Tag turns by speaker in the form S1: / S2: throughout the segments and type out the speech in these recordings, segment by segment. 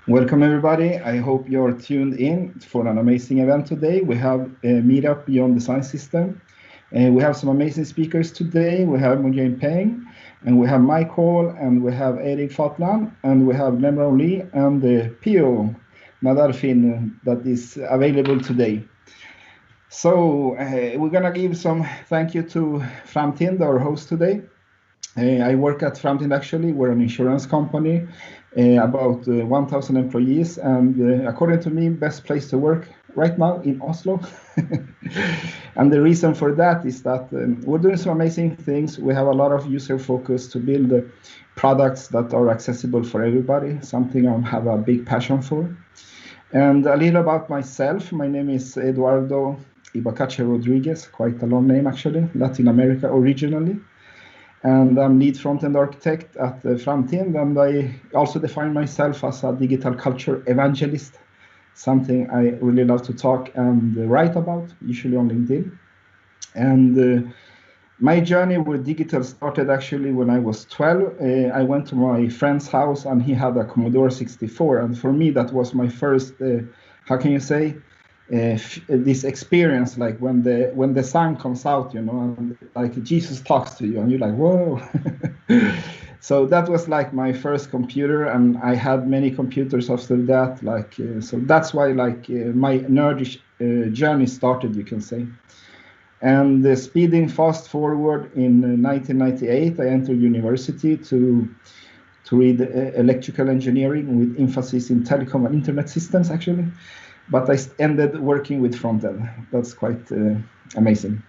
S1: Welcome everybody. I hope you're tuned in for an amazing event today. We have a Meetup Beyond the Science System. We have some amazing speakers today. We have Mujin Peng, and we have Mike Hall, and we have Erik Fatland, and we have Lemron Lee, and Pio Nadarfin that is available today. So we're gonna give some thank you to Framtind, our host today. I work at Framtind actually. We're an insurance company, about 1,000 employees, and according to me, best place to work right now in Oslo. And the reason for that is that we're doing some amazing things. We have a lot of user focus to build products that are accessible for everybody, something I have a big passion for. And a little about myself. My name is Eduardo Ibacache Rodriguez, quite a long name actually, Latin America originally. And I'm lead front-end architect at Framtind, and I also define myself as a digital culture evangelist, something I really love to talk and write about, usually on LinkedIn. And my journey with digital started actually when I was 12. I went to my friend's house and he had a Commodore 64, and for me that was my first, how can you say, this experience, like when the sun comes out, and like Jesus talks to you, and you're like, whoa. So that was like my first computer, and I had many computers after that. So that's why my nerdish journey started, you can say. And speeding fast forward in 1998, I entered university to read electrical engineering with emphasis in telecom and internet systems, actually. But I ended working with front-end. That's quite amazing.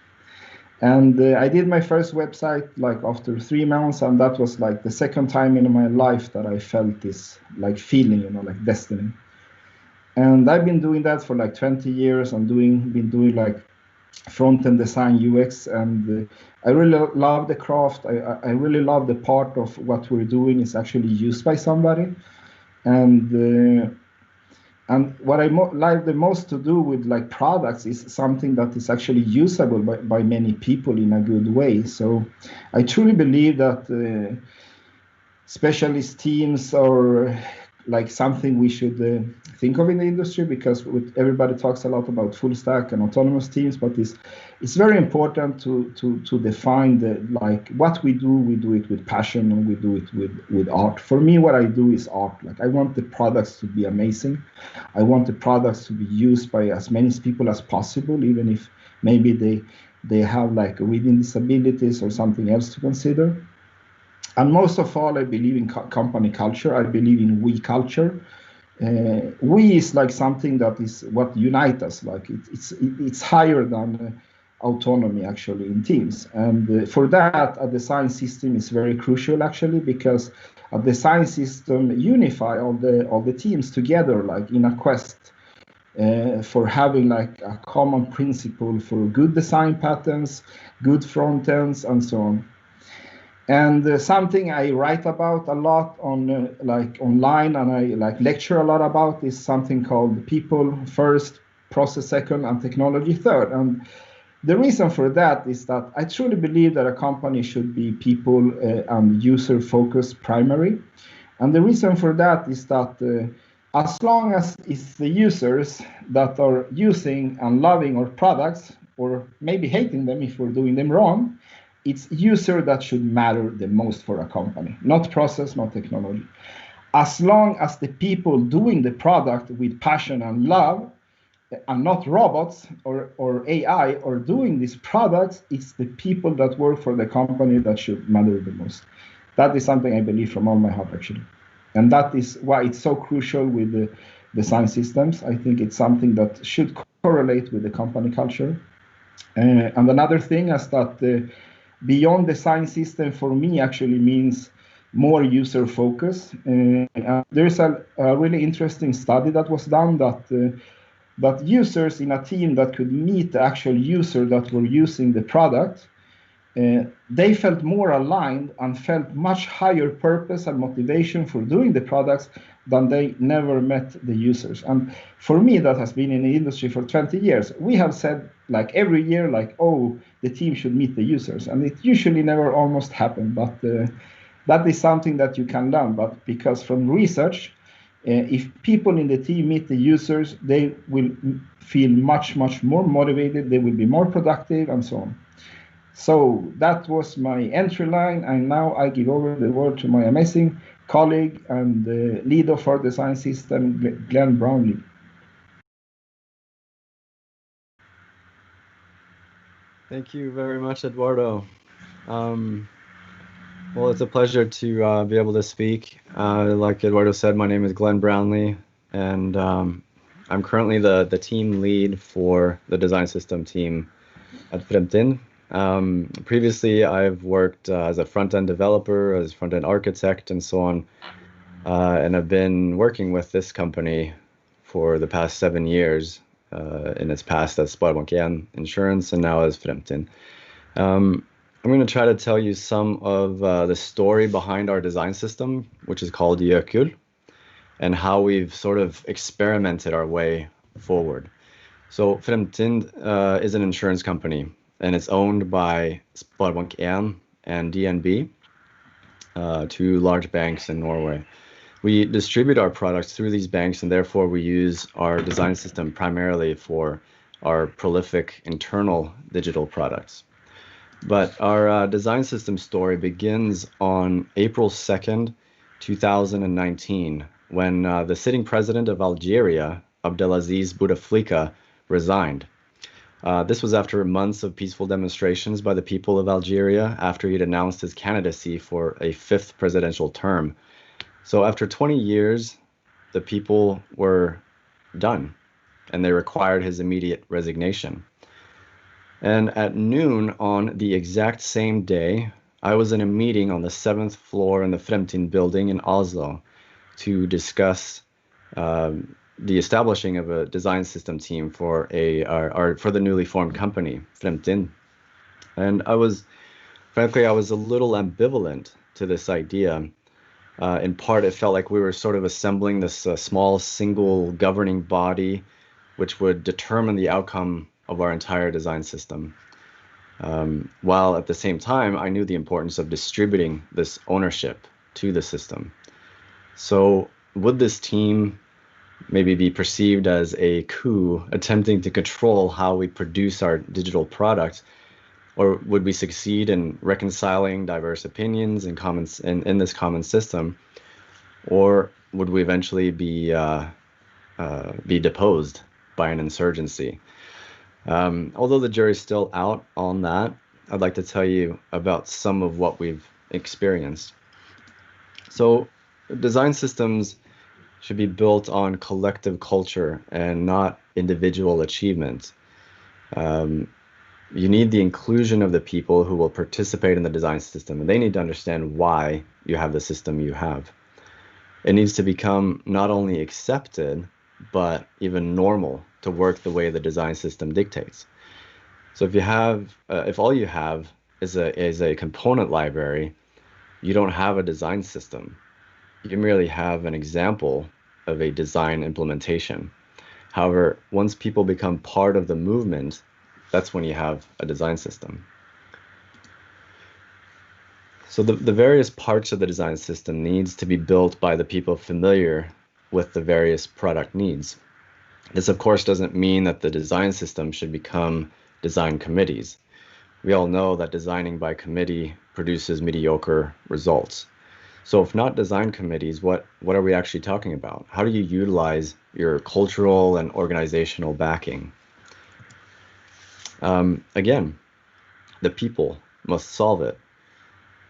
S1: And I did my first website like after 3 months, and that was like the second time in my life that I felt this like feeling, like destiny. And I've been doing that for like 20 years and been doing like front-end design UX, and I really love the craft. I really love the part of what we're doing is actually used by somebody. And what I like the most to do with like products is something that is actually usable by many people in a good way. So I truly believe that specialist teams are like something we should think of in the industry, because everybody talks a lot about full stack and autonomous teams, but it's very important to define like what we do it with passion, and we do it with art. For me, what I do is art. Like I want the products to be amazing. I want the products to be used by as many people as possible, even if maybe they have like reading disabilities or something else to consider. And most of all, I believe in company culture. I believe in we culture. We is like something that is what unites us. Like it's higher than autonomy actually in teams. And for that, a design system is very crucial actually, because a design system unify all the teams together, like in a quest for having like a common principle for good design patterns, good front ends, and so on. And something I write about a lot on like online, and I like lecture a lot about, is something called people first, process second, and technology third. And the reason for that is that I truly believe that a company should be people and user focused primary. And the reason for that is that as long as it's the users that are using and loving our products, or maybe hating them if we're doing them wrong, it's user that should matter the most for a company, not process, not technology. As long as the people doing the product with passion and love, and not robots or AI, or doing these products, it's the people that work for the company that should matter the most. That is something I believe from all my heart, actually. And that is why it's so crucial with the design systems. I think it's something that should correlate with the company culture. And another thing is that beyond design system for me actually means more user focus. There's a really interesting study that was done that users in a team that could meet the actual user that were using the product, they felt more aligned and felt much higher purpose and motivation for doing the products than they never met the users. And for me, that has been in the industry for 20 years. We have said like every year, like, oh, the team should meet the users. And it usually never almost happened, but that is something that you can learn. But because from research, If people in the team meet the users, they will feel much, much more motivated, they will be more productive, and so on. So that was my entry line, and now I give over the word to my amazing colleague and lead of our design system, Glenn Brownlee.
S2: Thank you very much, Eduardo. Well, it's a pleasure to be able to speak. Like Eduardo said, my name is Glenn Brownlee, and I'm currently the team lead for the design system team at Fremtin. Previously, I've worked as a front-end developer, as front-end architect, and so on. And I've been working with this company for the past 7 years, in its past as Sparbank 1 Insurance and now as Fremtin. I'm going to try to tell you some of the story behind our design system, which is called Jökull, and how we've sort of experimented our way forward. So Fremtind is an insurance company, and it's owned by Sparbank 1 and DNB, two large banks in Norway. We distribute our products through these banks, and therefore we use our design system primarily for our prolific internal digital products. But our design system story begins on April 2nd, 2019, when the sitting president of Algeria, Abdelaziz Bouteflika, resigned. This was after months of peaceful demonstrations by the people of Algeria after he'd announced his candidacy for a 5th presidential term. So after 20 years, the people were done, and they required his immediate resignation. And at noon on the exact same day, I was in a meeting on the 7th floor in the Fremtin building in Oslo to discuss the establishing of a design system team for for the newly formed company, Fremtin. And frankly, I was a little ambivalent to this idea. In part, it felt like we were sort of assembling this small single governing body which would determine the outcome of our entire design system. While at the same time, I knew the importance of distributing this ownership to the system. So would this team maybe be perceived as a coup attempting to control how we produce our digital products? Or would we succeed in reconciling diverse opinions and comments in this common system? Or would we eventually be deposed by an insurgency? Although the jury's still out on that, I'd like to tell you about some of what we've experienced. So design systems should be built on collective culture and not individual achievement. You need the inclusion of the people who will participate in the design system, and they need to understand why you have the system you have. It needs to become not only accepted, but even normal to work the way the design system dictates. So if all you have is a component library, you don't have a design system. You merely have an example of a design implementation. However, once people become part of the movement, that's when you have a design system. So the various parts of the design system needs to be built by the people familiar with the various product needs. This, of course, doesn't mean that the design system should become design committees. We all know that designing by committee produces mediocre results. So if not design committees, what are we actually talking about? How do you utilize your cultural and organizational backing? Again, the people must solve it.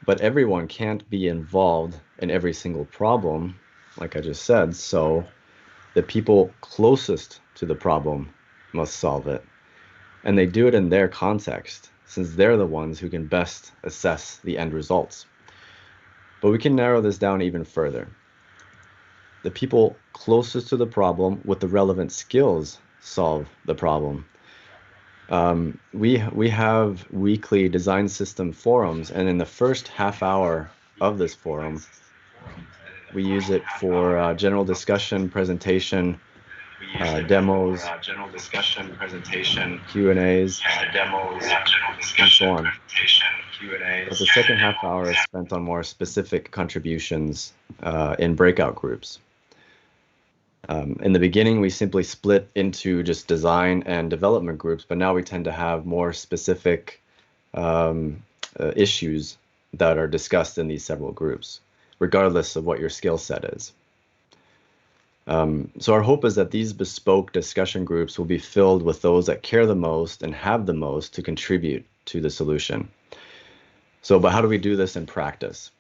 S2: But everyone can't be involved in every single problem, like I just said, so the people closest to the problem must solve it. And they do it in their context, since they're the ones who can best assess the end results. But we can narrow this down even further. The people closest to the problem with the relevant skills solve the problem. We have weekly design system forums, and in the first half hour of this forum, we use it for general discussion, presentation, demos, Q&As, and so on. But the second half hour is spent on more specific contributions in breakout groups. In the beginning, we simply split into just design and development groups, but now we tend to have more specific issues that are discussed in these several groups, regardless of what your skill set is. So our hope is that these bespoke discussion groups will be filled with those that care the most and have the most to contribute to the solution. So, but how do we do this in practice?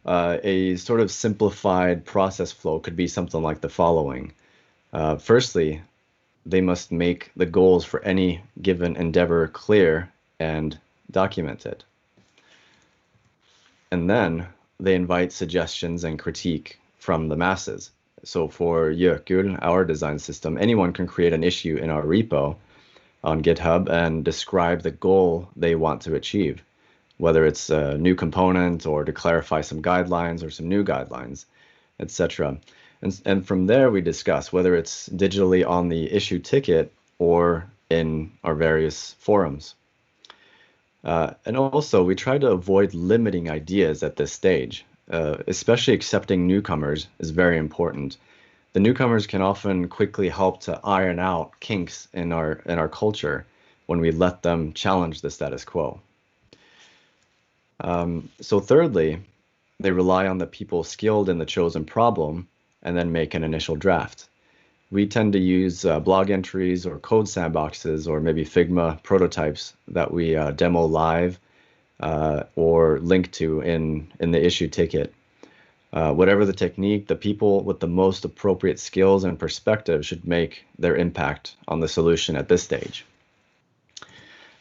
S2: A sort of simplified process flow could be something like the following. Firstly, they must make the goals for any given endeavor clear and documented. And then they invite suggestions and critique from the masses. So for Jökull, our design system, anyone can create an issue in our repo on GitHub and describe the goal they want to achieve, whether it's a new component or to clarify some guidelines or some new guidelines, etc. And from there, we discuss whether it's digitally on the issue ticket or in our various forums. And also, we try to avoid limiting ideas at this stage. Especially accepting newcomers is very important. The newcomers can often quickly help to iron out kinks in our culture when we let them challenge the status quo. So thirdly, they rely on the people skilled in the chosen problem and then make an initial draft. We tend to use blog entries or code sandboxes or maybe Figma prototypes that we demo live or link to in the issue ticket. Whatever the technique, the people with the most appropriate skills and perspective should make their impact on the solution at this stage.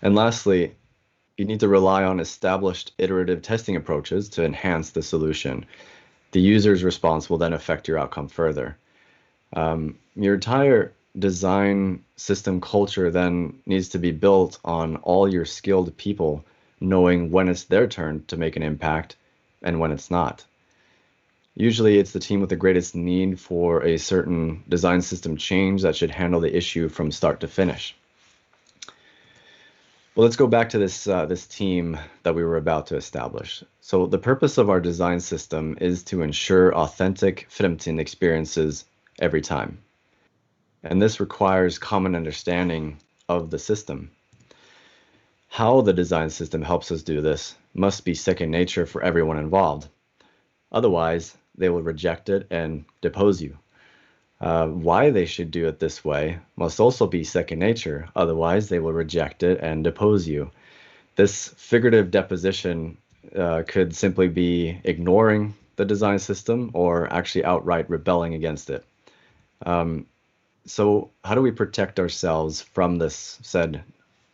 S2: And lastly, you need to rely on established iterative testing approaches to enhance the solution. The user's response will then affect your outcome further. Your entire design system culture then needs to be built on all your skilled people knowing when it's their turn to make an impact and when it's not. Usually it's the team with the greatest need for a certain design system change that should handle the issue from start to finish. Well, let's go back to this team that we were about to establish. So the purpose of our design system is to ensure authentic Fremtin experiences every time. And this requires common understanding of the system. How the design system helps us do this must be second nature for everyone involved. Otherwise, they will reject it and depose you. Why they should do it this way must also be second nature. Otherwise, they will reject it and depose you. This figurative deposition could simply be ignoring the design system or actually outright rebelling against it. So how do we protect ourselves from this said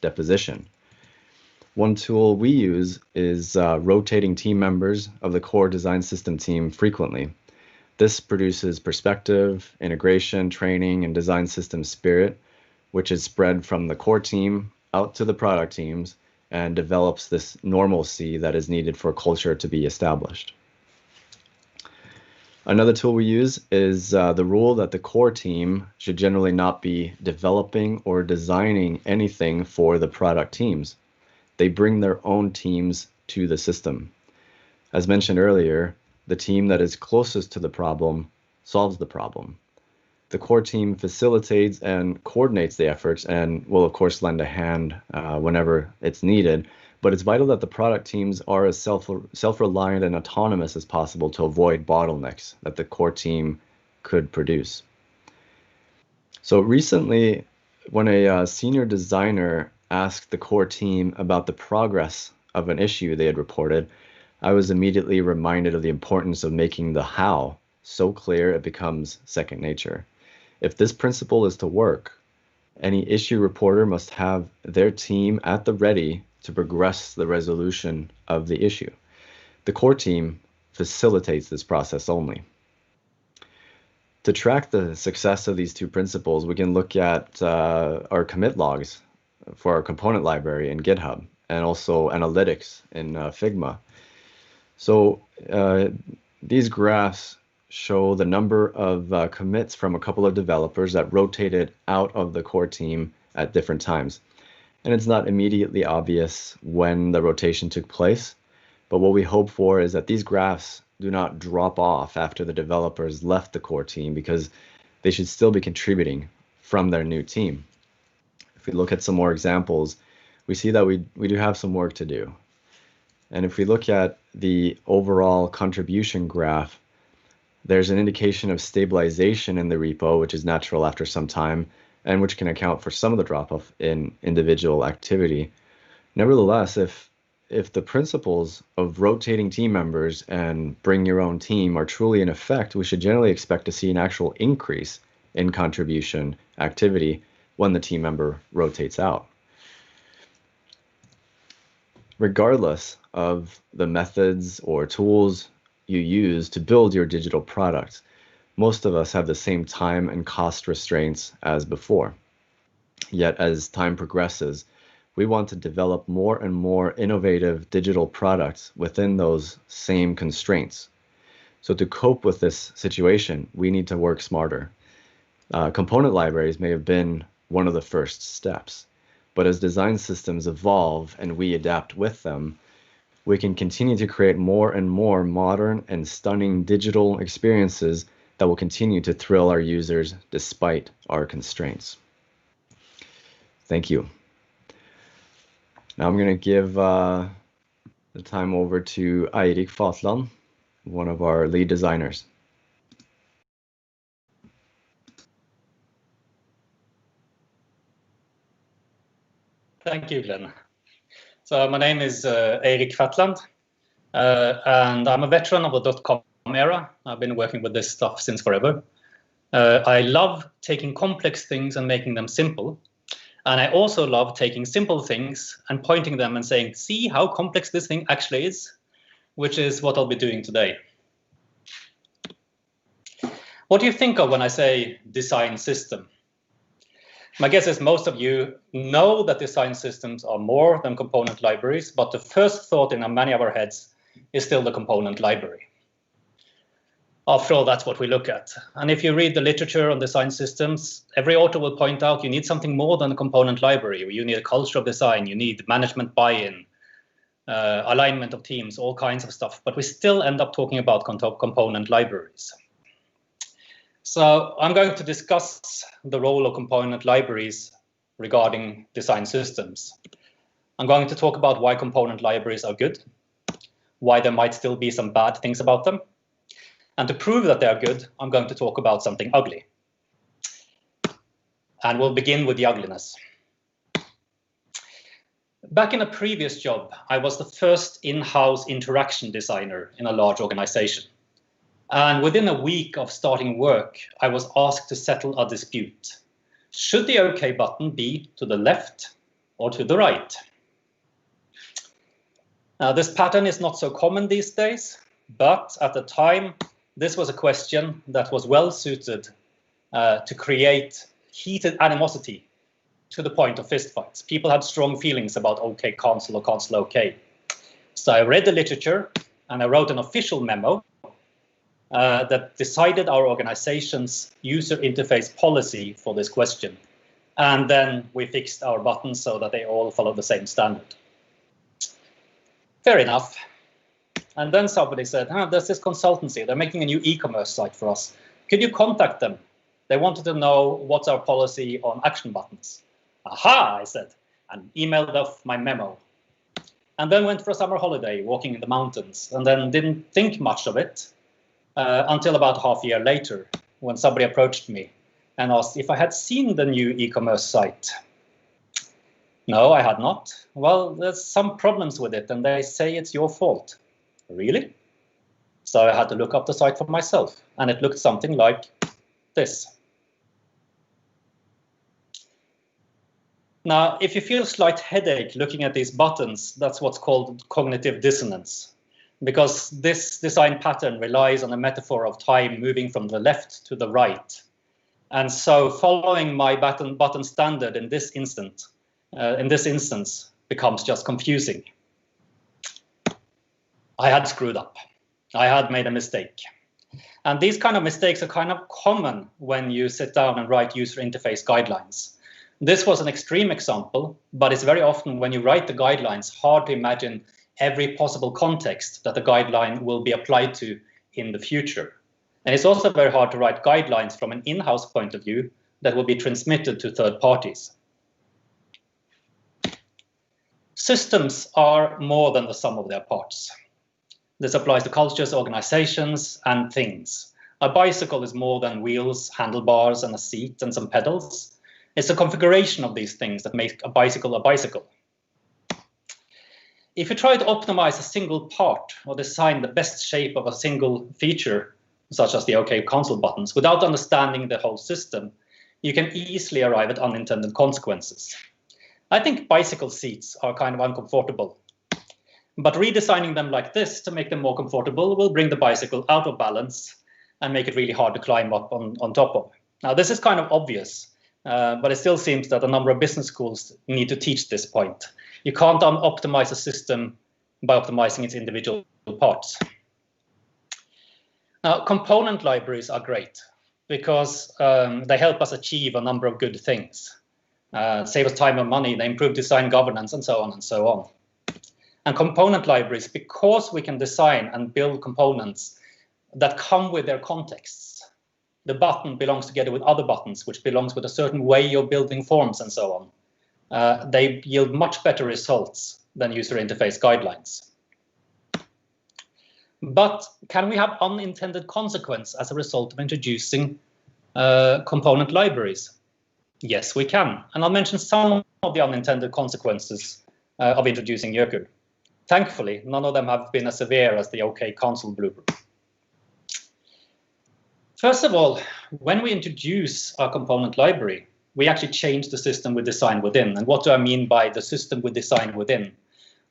S2: deposition? One tool we use is rotating team members of the core design system team frequently. This produces perspective, integration, training, and design system spirit, which is spread from the core team out to the product teams and develops this normalcy that is needed for culture to be established. Another tool we use is the rule that the core team should generally not be developing or designing anything for the product teams. They bring their own teams to the system. As mentioned earlier, the team that is closest to the problem solves the problem. The core team facilitates and coordinates the efforts and will, of course, lend a hand whenever it's needed. But it's vital that the product teams are as self-reliant and autonomous as possible to avoid bottlenecks that the core team could produce. So recently, when a senior designer asked the core team about the progress of an issue they had reported, I was immediately reminded of the importance of making the how so clear it becomes second nature. If this principle is to work, any issue reporter must have their team at the ready to progress the resolution of the issue. The core team facilitates this process only. To track the success of these two principles, we can look at our commit logs for our component library in GitHub and also analytics in Figma. So these graphs show the number of commits from a couple of developers that rotated out of the core team at different times. And it's not immediately obvious when the rotation took place, but what we hope for is that these graphs do not drop off after the developers left the core team, because they should still be contributing from their new team. If we look at some more examples, we see that we do have some work to do. And if we look at the overall contribution graph, there's an indication of stabilization in the repo, which is natural after some time, and which can account for some of the drop-off in individual activity. Nevertheless, if the principles of rotating team members and bring your own team are truly in effect, we should generally expect to see an actual increase in contribution activity when the team member rotates out. Regardless of the methods or tools you use to build your digital products, most of us have the same time and cost restraints as before. Yet as time progresses, we want to develop more and more innovative digital products within those same constraints. So to cope with this situation, we need to work smarter. Component libraries may have been one of the first steps, but as design systems evolve and we adapt with them, we can continue to create more and more modern and stunning digital experiences that will continue to thrill our users despite our constraints. Thank you. Now I'm going to give the time over to Eirik Fatland, one of our lead designers.
S3: Thank you, Glenn. So my name is Eirik Fatland, and I'm a veteran of the .com era. I've been working with this stuff since forever. I love taking complex things and making them simple. And I also love taking simple things and pointing them and saying, see how complex this thing actually is, which is what I'll be doing today. What do you think of when I say design system? My guess is most of you know that design systems are more than component libraries, but the first thought in many of our heads is still the component library. After all, that's what we look at. And if you read the literature on design systems, every author will point out you need something more than a component library. You need a culture of design, you need management buy-in, alignment of teams, all kinds of stuff. But we still end up talking about component libraries. So I'm going to discuss the role of component libraries regarding design systems. I'm going to talk about why component libraries are good, why there might still be some bad things about them. And to prove that they are good, I'm going to talk about something ugly. And we'll begin with the ugliness. Back in a previous job, I was the first in-house interaction designer in a large organization. And within a week of starting work, I was asked to settle a dispute. Should the OK button be to the left or to the right? Now, this pattern is not so common these days, but at the time, this was a question that was well suited to create heated animosity to the point of fistfights. People had strong feelings about OK cancel or cancel OK. So I read the literature and I wrote an official memo that decided our organization's user interface policy for this question. And then we fixed our buttons so that they all follow the same standard. Fair enough. And then somebody said, there's this consultancy. They're making a new e-commerce site for us. Could you contact them? They wanted to know what's our policy on action buttons. Aha, I said, and emailed off my memo. And then went for a summer holiday, walking in the mountains, and then didn't think much of it until about half a year later, when somebody approached me and asked if I had seen the new e-commerce site. No, I had not. Well, there's some problems with it, and they say it's your fault. Really? So I had to look up the site for myself, and it looked something like this. Now, if you feel a slight headache looking at these buttons, that's what's called cognitive dissonance, because this design pattern relies on a metaphor of time moving from the left to the right. And so following my button standard in this instance becomes just confusing. I had screwed up. I had made a mistake. And these kind of mistakes are kind of common when you sit down and write user interface guidelines. This was an extreme example, but it's very often when you write the guidelines hard to imagine every possible context that the guideline will be applied to in the future. And it's also very hard to write guidelines from an in-house point of view that will be transmitted to third parties. Systems are more than the sum of their parts. This applies to cultures, organizations, and things. A bicycle is more than wheels, handlebars, and a seat and some pedals. It's a configuration of these things that make a bicycle a bicycle. If you try to optimize a single part or design the best shape of a single feature, such as the OK console buttons, without understanding the whole system, you can easily arrive at unintended consequences. I think bicycle seats are kind of uncomfortable, but redesigning them like this to make them more comfortable will bring the bicycle out of balance and make it really hard to climb up on top of. Now, this is kind of obvious, but it still seems that a number of business schools need to teach this point. You can't optimize a system by optimizing its individual parts. Now, component libraries are great because they help us achieve a number of good things. Save us time and money, they improve design governance, and so on and so on. And component libraries, because we can design and build components that come with their contexts. The button belongs together with other buttons, which belongs with a certain way of building forms and so on. They yield much better results than user interface guidelines. But can we have unintended consequence as a result of introducing component libraries? Yes, we can. And I'll mention some of the unintended consequences of introducing Jökull. Thankfully, none of them have been as severe as the OK console blooper. First of all, when we introduce a component library, we actually change the system we design within. And what do I mean by the system we design within?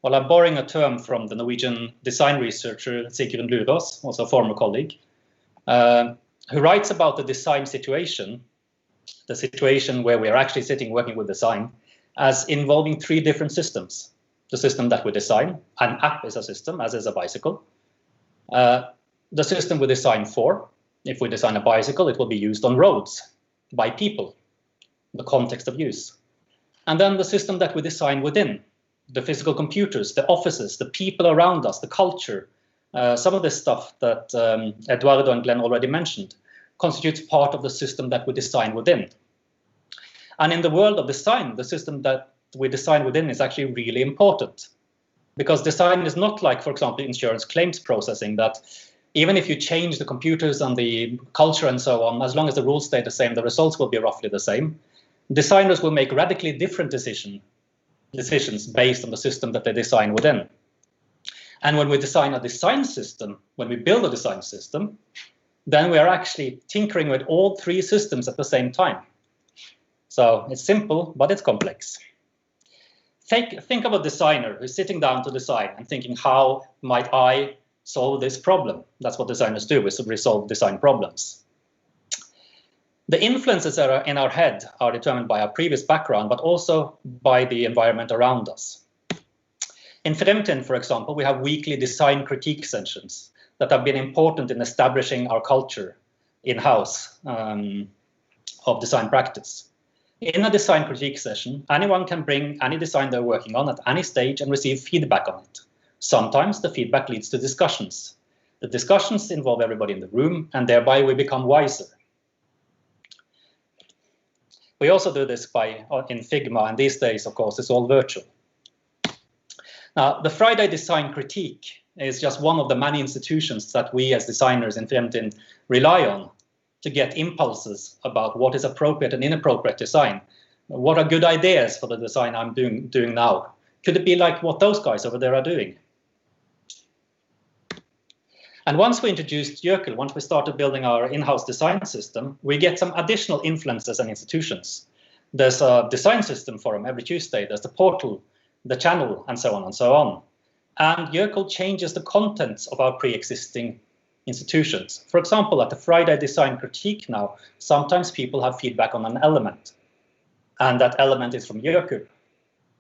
S3: Well, I'm borrowing a term from the Norwegian design researcher Sigrun Lurås, also a former colleague, who writes about the design situation, the situation where we are actually sitting working with design, as involving three different systems. The system that we design, an app is a system, as is a bicycle. The system we design for, if we design a bicycle, it will be used on roads by people, the context of use. And then the system that we design within, the physical computers, the offices, the people around us, the culture, some of this stuff that Eduardo and Glenn already mentioned, constitutes part of the system that we design within. And in the world of design, the system that we design within is actually really important. Because design is not like, for example, insurance claims processing, that even if you change the computers and the culture and so on, as long as the rules stay the same, the results will be roughly the same. Designers will make radically different decisions based on the system that they design within. And when we design a design system, when we build a design system, then we are actually tinkering with all three systems at the same time. So it's simple, but it's complex. Think of a designer who's sitting down to design and thinking, how might I solve this problem? That's what designers do, is resolve design problems. The influences that are in our head are determined by our previous background, but also by the environment around us. In Fremtin, for example, we have weekly design critique sessions that have been important in establishing our culture in-house of design practice. In a design critique session, anyone can bring any design they're working on at any stage and receive feedback on it. Sometimes the feedback leads to discussions. The discussions involve everybody in the room, and thereby we become wiser. We also do this in Figma, and these days, of course, it's all virtual. Now, the Friday Design Critique is just one of the many institutions that we as designers in Fremtin rely on to get impulses about what is appropriate and inappropriate design. What are good ideas for the design I'm doing now? Could it be like what those guys over there are doing? And once we introduced Jökull, once we started building our in-house design system, we get some additional influences and institutions. There's a design system forum every Tuesday, there's the portal, the channel, and so on and so on. And Jökull changes the contents of our pre-existing institutions. For example, at the Friday Design Critique now, sometimes people have feedback on an element, and that element is from Jökull.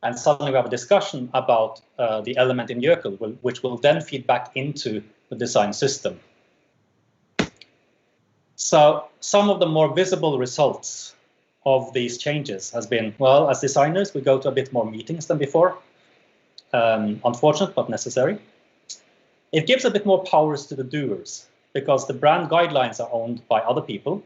S3: And suddenly we have a discussion about the element in Jökull, which will then feed back into the design system. So some of the more visible results of these changes has been, well, as designers, we go to a bit more meetings than before. Unfortunate, but necessary. It gives a bit more powers to the doers. because the brand guidelines are owned by other people,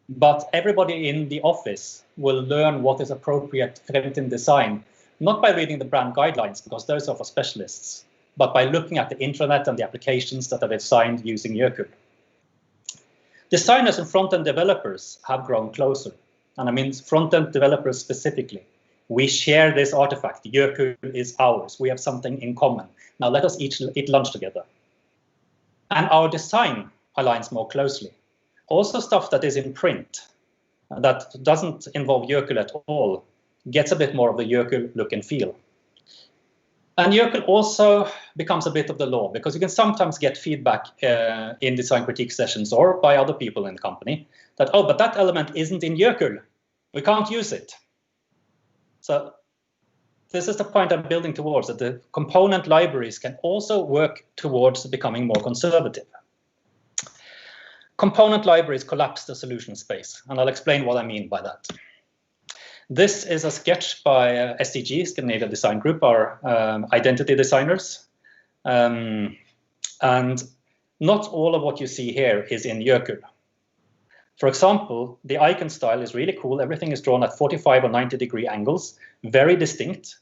S3: but everybody in the office will learn what is appropriate in design, not by reading the brand guidelines, because those are for specialists, but by looking at the intranet and the applications that are designed using Jökull. Designers and front-end developers have grown closer, and I mean front-end developers specifically. We share this artifact. Jökull is ours. We have something in common. Now let us eat lunch together. And our design aligns more closely. Also stuff that is in print, that doesn't involve Jökull at all, gets a bit more of the Jökull look and feel. And Jökull also becomes a bit of the law, because you can sometimes get feedback in design critique sessions or by other people in the company that, oh, but that element isn't in Jökull. We can't use it. So this is the point I'm building towards, that the component libraries can also work towards becoming more conservative. Component libraries collapse the solution space, and I'll explain what I mean by that. This is a sketch by SDG, Scandinavian Design Group, our identity designers. And not all of what you see here is in Jökull. For example, the icon style is really cool. Everything is drawn at 45 or 90-degree angles, very distinct.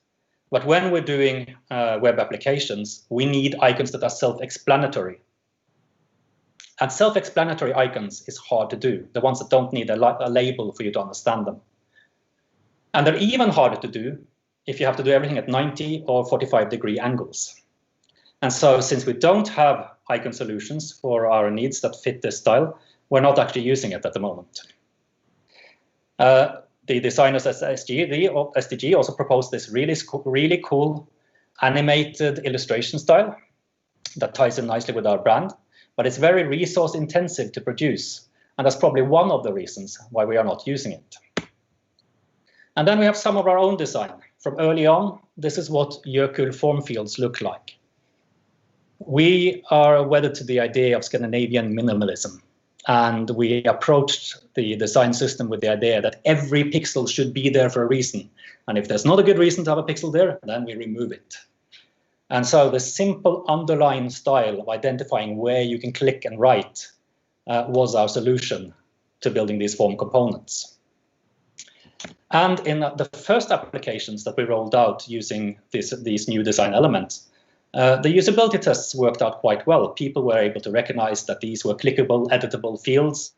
S3: But when we're doing web applications, we need icons that are self-explanatory. And self-explanatory icons is hard to do, the ones that don't need a label for you to understand them. And they're even harder to do if you have to do everything at 90 or 45-degree angles. And so since we don't have icon solutions for our needs that fit this style, we're not actually using it at the moment. The designers at SDG also proposed this really cool animated illustration style that ties in nicely with our brand, but it's very resource intensive to produce. And that's probably one of the reasons why we are not using it. And then we have some of our own design. From early on, this is what Jökull form fields look like. We are wedded to the idea of Scandinavian minimalism. And we approached the design system with the idea that every pixel should be there for a reason. And if there's not a good reason to have a pixel there, then we remove it. And so the simple underline style of identifying where you can click and write was our solution to building these form components. And in the first applications that we rolled out using these new design elements, the usability tests worked out quite well. People were able to recognize that these were clickable, editable fields.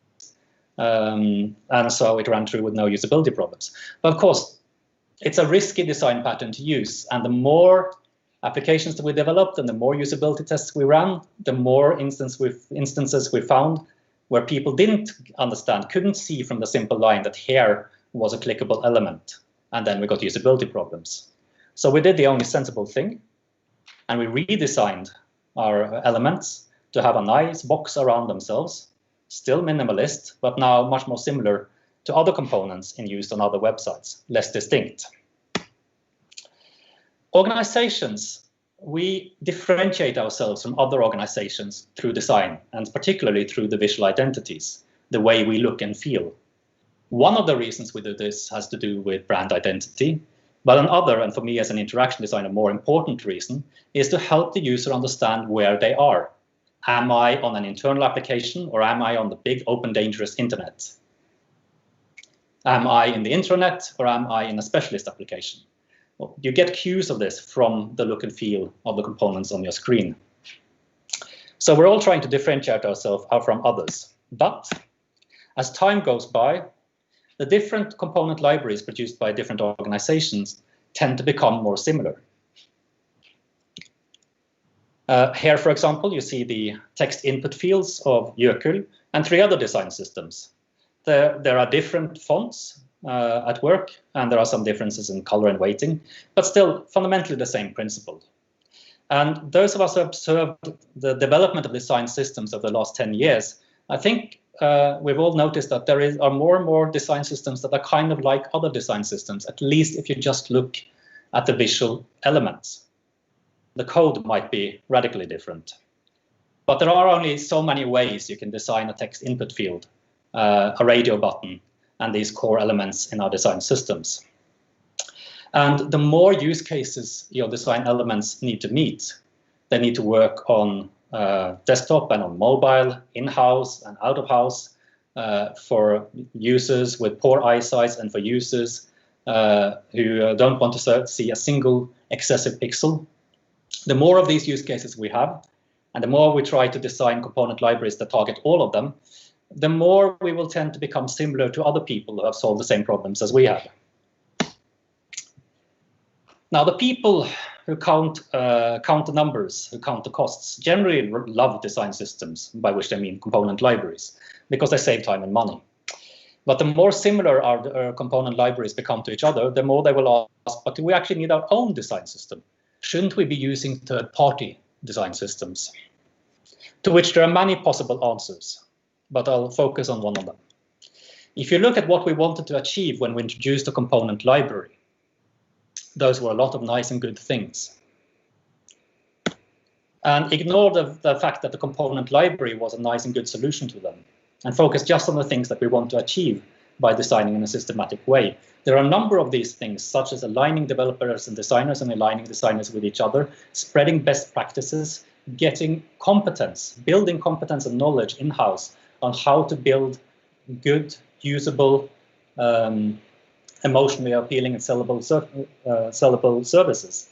S3: And so it ran through with no usability problems. But of course, it's a risky design pattern to use. And the more applications that we developed and the more usability tests we ran, the more instances we found where people didn't understand, couldn't see from the simple line that here was a clickable element. And then we got usability problems. So we did the only sensible thing. And we redesigned our elements to have a nice box around themselves, still minimalist, but now much more similar to other components in use on other websites, less distinct. Organizations, we differentiate ourselves from other organizations through design, and particularly through the visual identities, the way we look and feel. One of the reasons we do this has to do with brand identity. But another, and for me as an interaction designer, more important reason is to help the user understand where they are. Am I on an internal application or am I on the big open dangerous internet? Am I in the intranet or am I in a specialist application? Well, you get cues of this from the look and feel of the components on your screen. So we're all trying to differentiate ourselves from others. But as time goes by, the different component libraries produced by different organizations tend to become more similar. Here, for example, you see the text input fields of Jökull and 3 other design systems. There are different fonts at work, and there are some differences in color and weighting, but still fundamentally the same principle. And those of us who have observed the development of design systems over the last 10 years, I think we've all noticed that there are more and more design systems that are kind of like other design systems, at least if you just look at the visual elements. The code might be radically different. But there are only so many ways you can design a text input field, a radio button, and these core elements in our design systems. And the more use cases your design elements need to meet, they need to work on desktop and on mobile, in-house and out-of-house, for users with poor eyesight and for users who don't want to see a single excessive pixel. The more of these use cases we have, and the more we try to design component libraries that target all of them, the more we will tend to become similar to other people who have solved the same problems as we have. Now, the people who count the numbers, who count the costs, generally love design systems, by which they mean component libraries, because they save time and money. But the more similar our component libraries become to each other, the more they will ask, but do we actually need our own design system? Shouldn't we be using third-party design systems? To which there are many possible answers, but I'll focus on one of them. If you look at what we wanted to achieve when we introduced a component library, those were a lot of nice and good things. And ignore the fact that the component library was a nice and good solution to them, and focus just on the things that we want to achieve by designing in a systematic way. There are a number of these things, such as aligning developers and designers and aligning designers with each other, spreading best practices, getting competence, building competence and knowledge in-house on how to build good, usable, emotionally appealing and sellable services.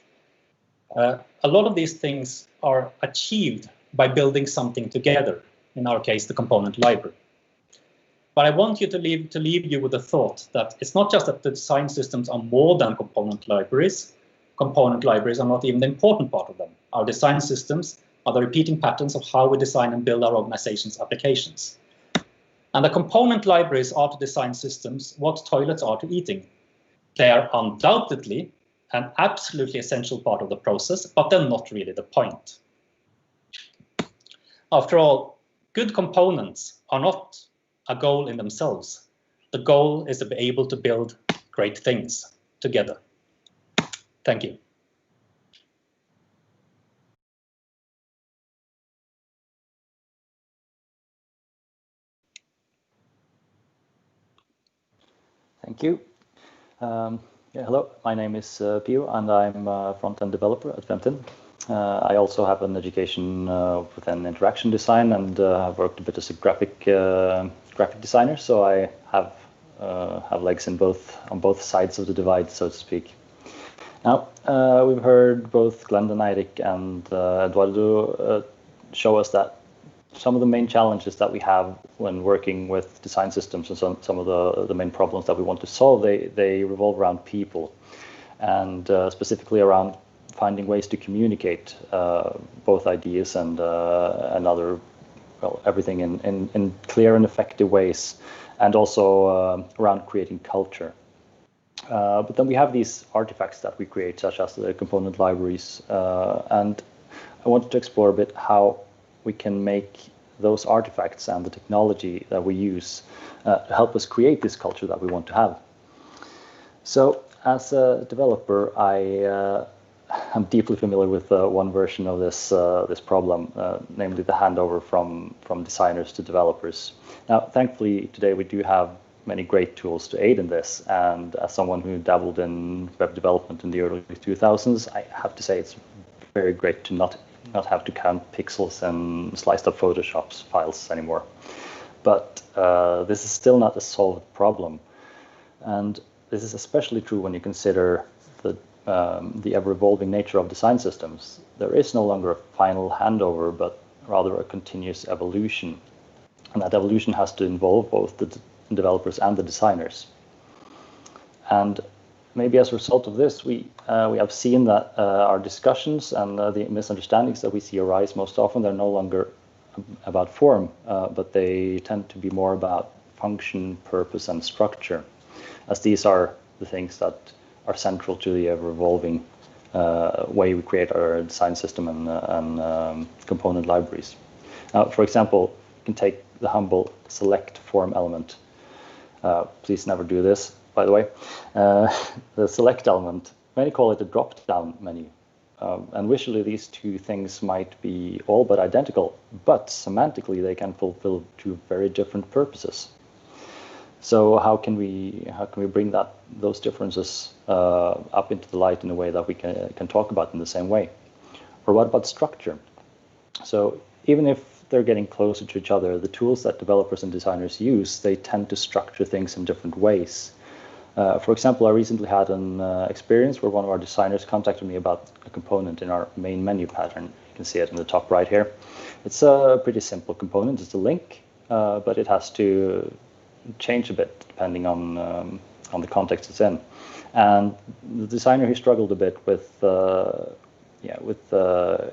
S3: A lot of these things are achieved by building something together, in our case, the component library. But I want you to leave you with the thought that it's not just that the design systems are more than component libraries. Component libraries are not even the important part of them. Our design systems are the repeating patterns of how we design and build our organization's applications. And the component libraries are to design systems what toilets are to eating. They are undoubtedly an absolutely essential part of the process, but they're not really the point. After all, good components are not a goal in themselves. The goal is to be able to build great things together. Thank you.
S4: Thank you. Hello, my name is Pio, and I'm a front-end developer at Femtin. I also have an education within interaction design, and I've worked a bit as a graphic designer, so I have legs on both sides of the divide, so to speak. Now, we've heard both Glenn and Eirik and Eduardo show us that some of the main challenges that we have when working with design systems and some of the main problems that we want to solve, they revolve around people, and specifically around finding ways to communicate both ideas and other, well, everything in clear and effective ways, and also around creating culture. But then we have these artifacts that we create, such as the component libraries, and I wanted to explore a bit how we can make those artifacts and the technology that we use to help us create this culture that we want to have. So as a developer, I'm deeply familiar with one version of this problem, namely the handover from designers to developers. Now, thankfully, today we do have many great tools to aid in this, and as someone who dabbled in web development in the early 2000s, I have to say it's very great to not have to count pixels and sliced up Photoshop files anymore. But this is still not a solved problem, and this is especially true when you consider the ever-evolving nature of design systems. There is no longer a final handover, but rather a continuous evolution, and that evolution has to involve both the developers and the designers. And maybe as a result of this, we have seen that our discussions and the misunderstandings that we see arise most often, they're no longer about form, but they tend to be more about function, purpose, and structure, as these are the things that are central to the ever-evolving way we create our design system and component libraries. Now, for example, you can take the humble select form element. Please never do this, by the way. The select element, many call it a drop-down menu. And visually, these two things might be all but identical, but semantically, they can fulfill two very different purposes. So how can we bring those differences up into the light in a way that we can talk about in the same way? Or what about structure? So even if they're getting closer to each other, the tools that developers and designers use, they tend to structure things in different ways. For example, I recently had an experience where one of our designers contacted me about a component in our main menu pattern. You can see it in the top right here. It's a pretty simple component. It's a link, but it has to change a bit depending on the context it's in. And the designer, he struggled a bit with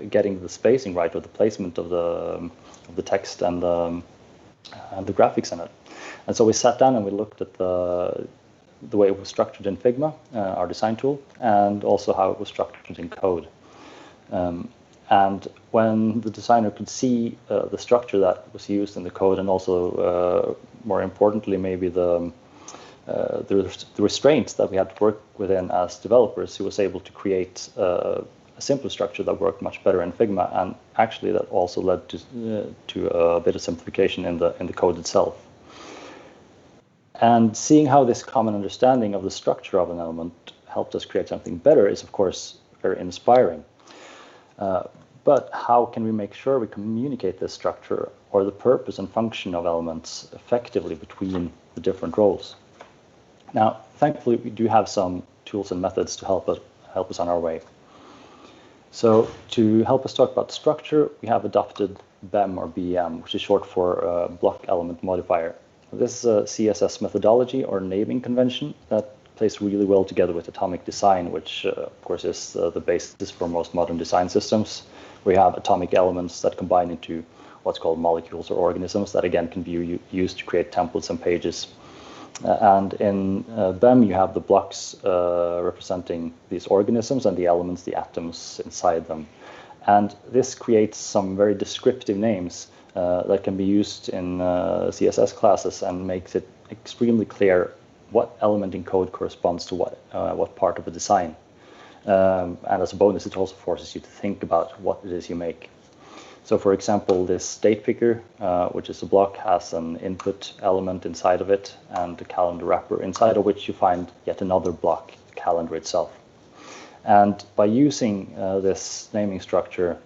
S4: getting the spacing right, or the placement of the text and the graphics in it. And so we sat down and we looked at the way it was structured in Figma, our design tool, and also how it was structured in code. And when the designer could see the structure that was used in the code, and also, more importantly, maybe the restraints that we had to work within as developers, he was able to create a simpler structure that worked much better in Figma, and actually that also led to a bit of simplification in the code itself. And seeing how this common understanding of the structure of an element helped us create something better is, of course, very inspiring. But how can we make sure we communicate this structure or the purpose and function of elements effectively between the different roles? Now, thankfully, we do have some tools and methods to help us on our way. So to help us talk about structure, we have adopted BEM, or BEM, which is short for Block Element Modifier. This is a CSS methodology or naming convention that plays really well together with atomic design, which of course is the basis for most modern design systems. We have atomic elements that combine into what's called molecules or organisms that again can be used to create templates and pages. And in BEM, you have the blocks representing these organisms and the elements, the atoms inside them. And this creates some very descriptive names that can be used in CSS classes and makes it extremely clear what element in code corresponds to what part of a design. And as a bonus, it also forces you to think about what it is you make. So for example, this date picker, which is a block, has an input element inside of it and a calendar wrapper, inside of which you find yet another block, the calendar itself. And by using this naming structure,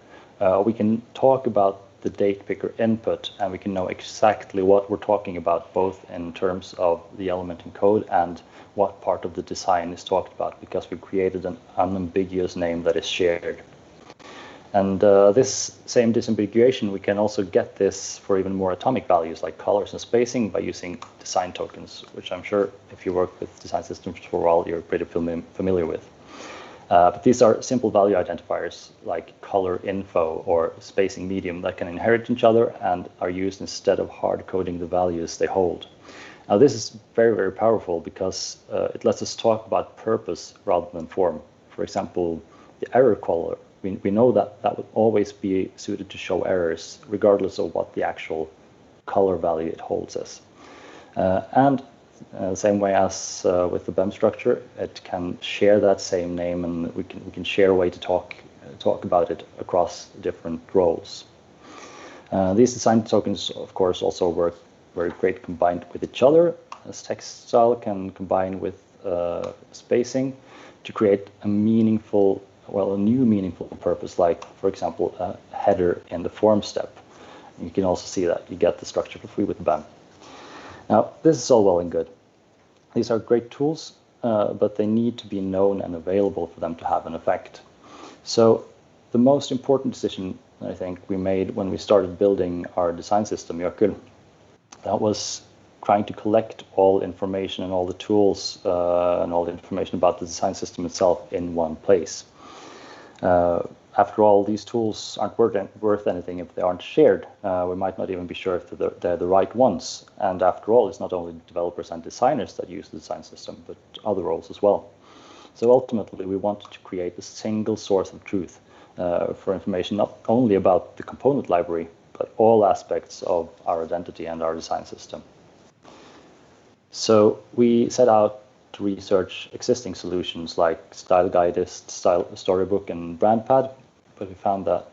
S4: we can talk about the date picker input, and we can know exactly what we're talking about, both in terms of the element in code and what part of the design is talked about, because we created an unambiguous name that is shared. And this same disambiguation, we can also get this for even more atomic values like colors and spacing by using design tokens, which I'm sure if you work with design systems for a while, you're pretty familiar with. But these are simple value identifiers like color info or spacing medium that can inherit each other and are used instead of hard coding the values they hold. Now this is very, very powerful because it lets us talk about purpose rather than form. For example, the error color, we know that would always be suited to show errors regardless of what the actual color value it holds as. And same way as with the BEM structure, it can share that same name, and we can share a way to talk about it across different roles. These design tokens, of course, also work very great combined with each other, as text style can combine with spacing to create a new meaningful purpose, like, for example, a header in the form step. And you can also see that you get the structure for free with BEM. Now, this is all well and good. These are great tools, but they need to be known and available for them to have an effect. So the most important decision I think we made when we started building our design system, Jökull, that was trying to collect all information and all the tools and all the information about the design system itself in one place. After all, these tools aren't worth anything if they aren't shared. We might not even be sure if they're the right ones. And after all, it's not only developers and designers that use the design system, but other roles as well. So ultimately, we wanted to create a single source of truth for information not only about the component library, but all aspects of our identity and our design system. So we set out to research existing solutions like Style Guidist, Storybook, and BrandPad, but we found that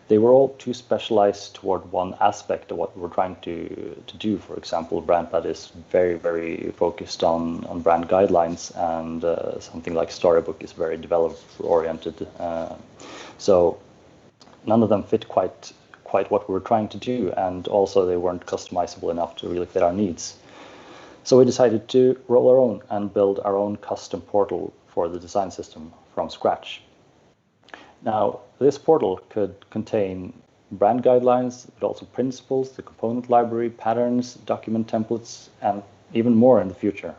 S4: they were all too specialized toward one aspect of what we were trying to do. For example, BrandPad is very, very focused on brand guidelines, and something like Storybook is very developer-oriented. So none of them fit quite what we were trying to do, and also they weren't customizable enough to really fit our needs. So we decided to roll our own and build our own custom portal for the design system from scratch. Now, this portal could contain brand guidelines, but also principles, the component library, patterns, document templates, and even more in the future.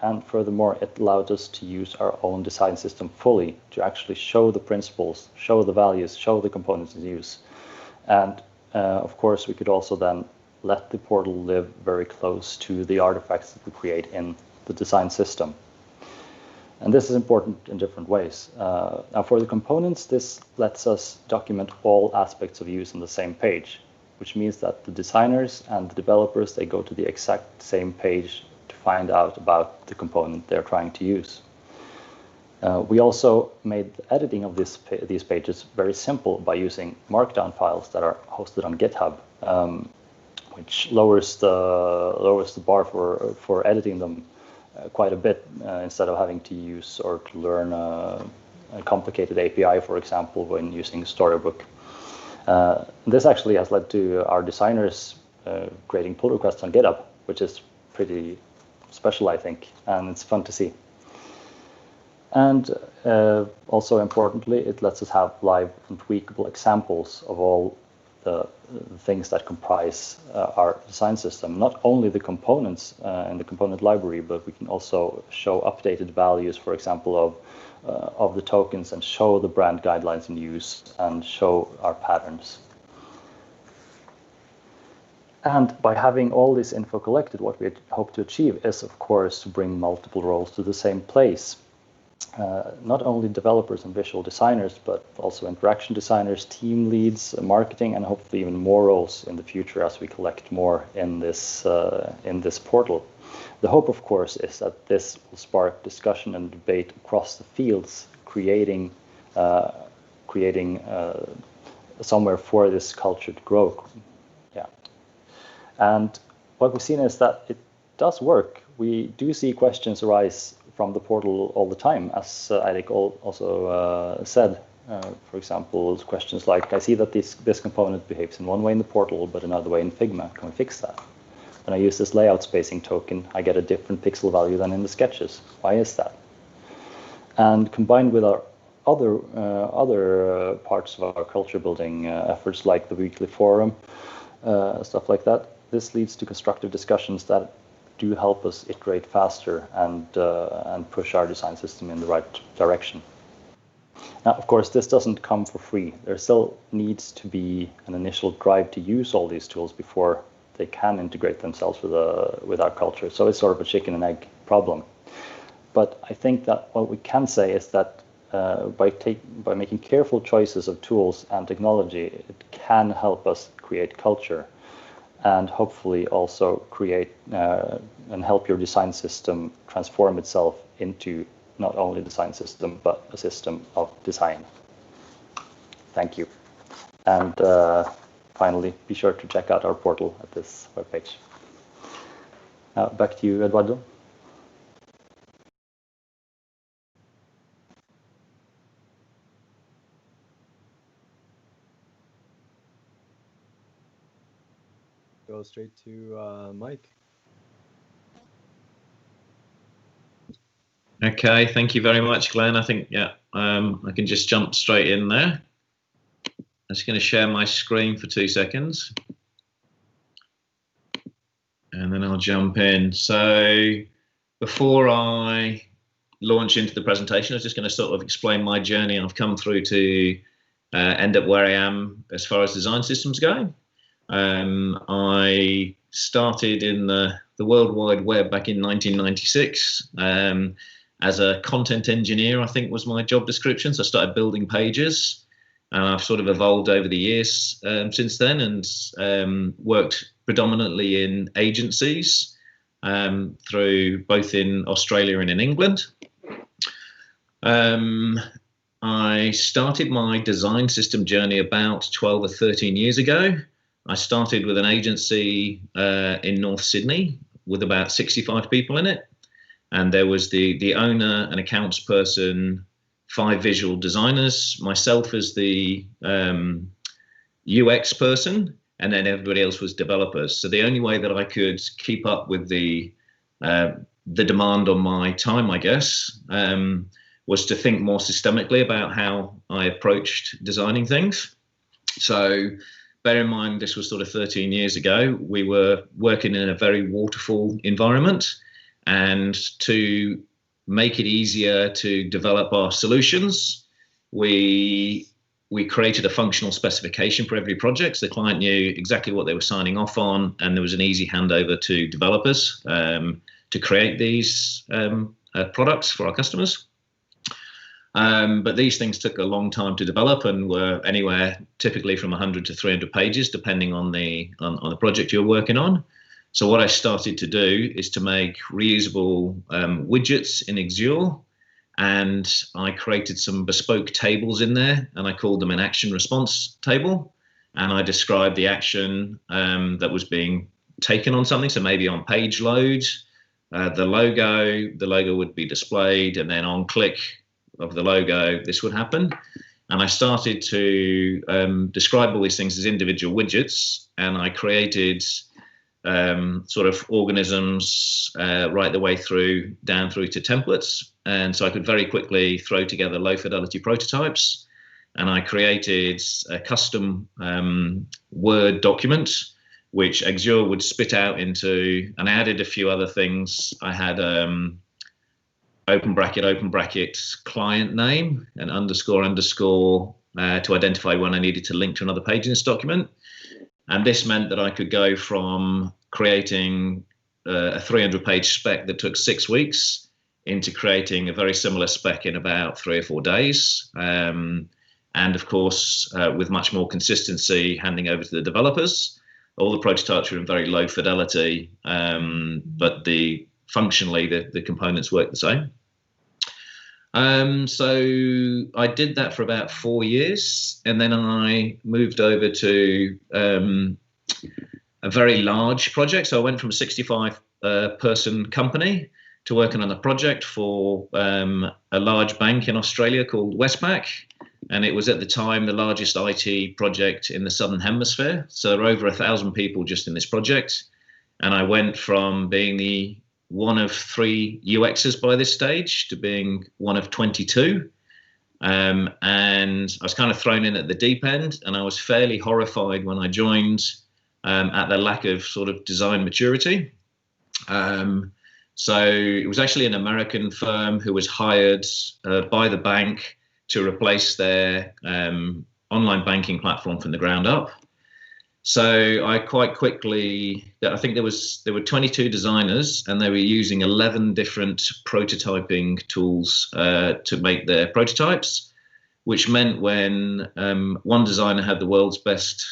S4: And furthermore, it allowed us to use our own design system fully to actually show the principles, show the values, show the components in use. And of course, we could also then let the portal live very close to the artifacts that we create in the design system. And this is important in different ways. Now for the components, this lets us document all aspects of use on the same page, which means that the designers and the developers, they go to the exact same page to find out about the component they're trying to use. We also made the editing of these pages very simple by using markdown files that are hosted on GitHub, which lowers the bar for editing them quite a bit instead of having to use or to learn a complicated API, for example, when using Storybook. This actually has led to our designers creating pull requests on GitHub, which is pretty special, I think, and it's fun to see. And also importantly, it lets us have live and tweakable examples of all the things that comprise our design system. Not only the components in the component library, but we can also show updated values, for example, of the tokens, and show the brand guidelines in use and show our patterns. And by having all this info collected, what we hope to achieve is, of course, to bring multiple roles to the same place. Not only developers and visual designers, but also interaction designers, team leads, marketing, and hopefully even more roles in the future as we collect more in this portal. The hope, of course, is that this will spark discussion and debate across the fields, creating somewhere for this culture to grow. Yeah, and what we've seen is that it does work. We do see questions arise from the portal all the time, as Eirik also said. For example, questions like, I see that this component behaves in one way in the portal, but another way in Figma. Can we fix that? When I use this layout spacing token, I get a different pixel value than in the sketches. Why is that? And combined with our other parts of our culture building efforts, like the weekly forum, stuff like that, this leads to constructive discussions that do help us iterate faster and push our design system in the right direction. Now, of course, this doesn't come for free. There still needs to be an initial drive to use all these tools before they can integrate themselves with our culture. So it's sort of a chicken and egg problem. But I think that what we can say is that by making careful choices of tools and technology, it can help us create culture, and hopefully also create and help your design system transform itself into not only a design system, but a system of design. Thank you. And finally, be sure to check out our portal at this webpage. Now, back to you, Eduardo.
S2: Go straight to Mike.
S5: Okay, thank you very much, Glenn. I think, yeah, I can just jump straight in there. I'm just going to share my screen for 2 seconds. And then I'll jump in. So before I launch into the presentation, I was just going to sort of explain my journey I've come through to end up where I am as far as design systems go. I started in the World Wide Web back in 1996 as a content engineer, I think was my job description. So I started building pages, and I've sort of evolved over the years since then, and worked predominantly in agencies through both in Australia and in England. I started my design system journey about 12 or 13 years ago. I started with an agency in North Sydney with about 65 people in it. And there was the owner, an accounts person, 5 visual designers, myself as the UX person, and then everybody else was developers. So the only way that I could keep up with the demand on my time, I guess, was to think more systemically about how I approached designing things. So bear in mind, this was sort of 13 years ago. We were working in a very waterfall environment, and to make it easier to develop our solutions, we created a functional specification for every project. So the client knew exactly what they were signing off on, and there was an easy handover to developers to create these products for our customers. But these things took a long time to develop and were anywhere typically from 100 to 300 pages, depending on the project you're working on. So what I started to do is to make reusable widgets in Azure, and I created some bespoke tables in there, and I called them an action response table. And I described the action that was being taken on something. So maybe on page load, the logo would be displayed, and then on click of the logo, this would happen. And I started to describe all these things as individual widgets, and I created sort of organisms right the way down through to templates. And so I could very quickly throw together low fidelity prototypes, and I created a custom Word document, which Azure would spit out into, and I added a few other things. I had open bracket, client name, and underscore to identify when I needed to link to another page in this document. And this meant that I could go from creating a 300-page spec that took 6 weeks into creating a very similar spec in about 3 or 4 days. And of course, with much more consistency, handing over to the developers. All the prototypes were in very low fidelity, but functionally the components work the same. So I did that for about 4 years, and then I moved over to a very large project. So I went from a 65 person company to working on a project for a large bank in Australia called Westpac. And it was at the time the largest IT project in the Southern Hemisphere. So there were over 1,000 people just in this project. And I went from being one of 3 UXers by this stage to being one of 22. And I was kind of thrown in at the deep end, and I was fairly horrified when I joined at the lack of sort of design maturity. So it was actually an American firm who was hired by the bank to replace their online banking platform from the ground up. So I quite quickly, I think there were 22 designers, and they were using 11 different prototyping tools to make their prototypes, which meant when one designer had the world's best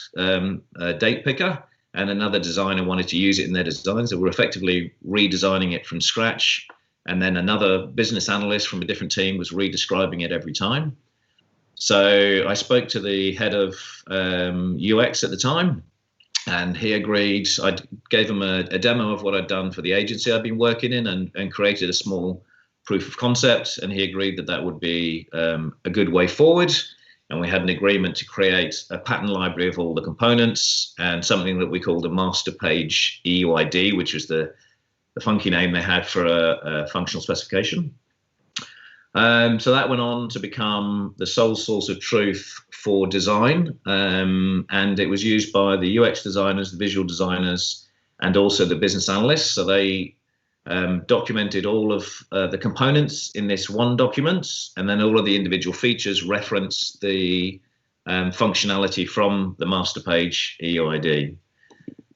S5: date picker and another designer wanted to use it in their designs, they were effectively redesigning it from scratch. And then another business analyst from a different team was redescribing it every time. So I spoke to the head of UX at the time, and he agreed. I gave him a demo of what I'd done for the agency I'd been working in, and created a small proof of concept, and he agreed that that would be a good way forward. And we had an agreement to create a pattern library of all the components and something that we called a master page EUID, which was the funky name they had for a functional specification. So that went on to become the sole source of truth for design, and it was used by the UX designers, the visual designers, and also the business analysts. So they documented all of the components in this one document, and then all of the individual features reference the functionality from the master page EUID.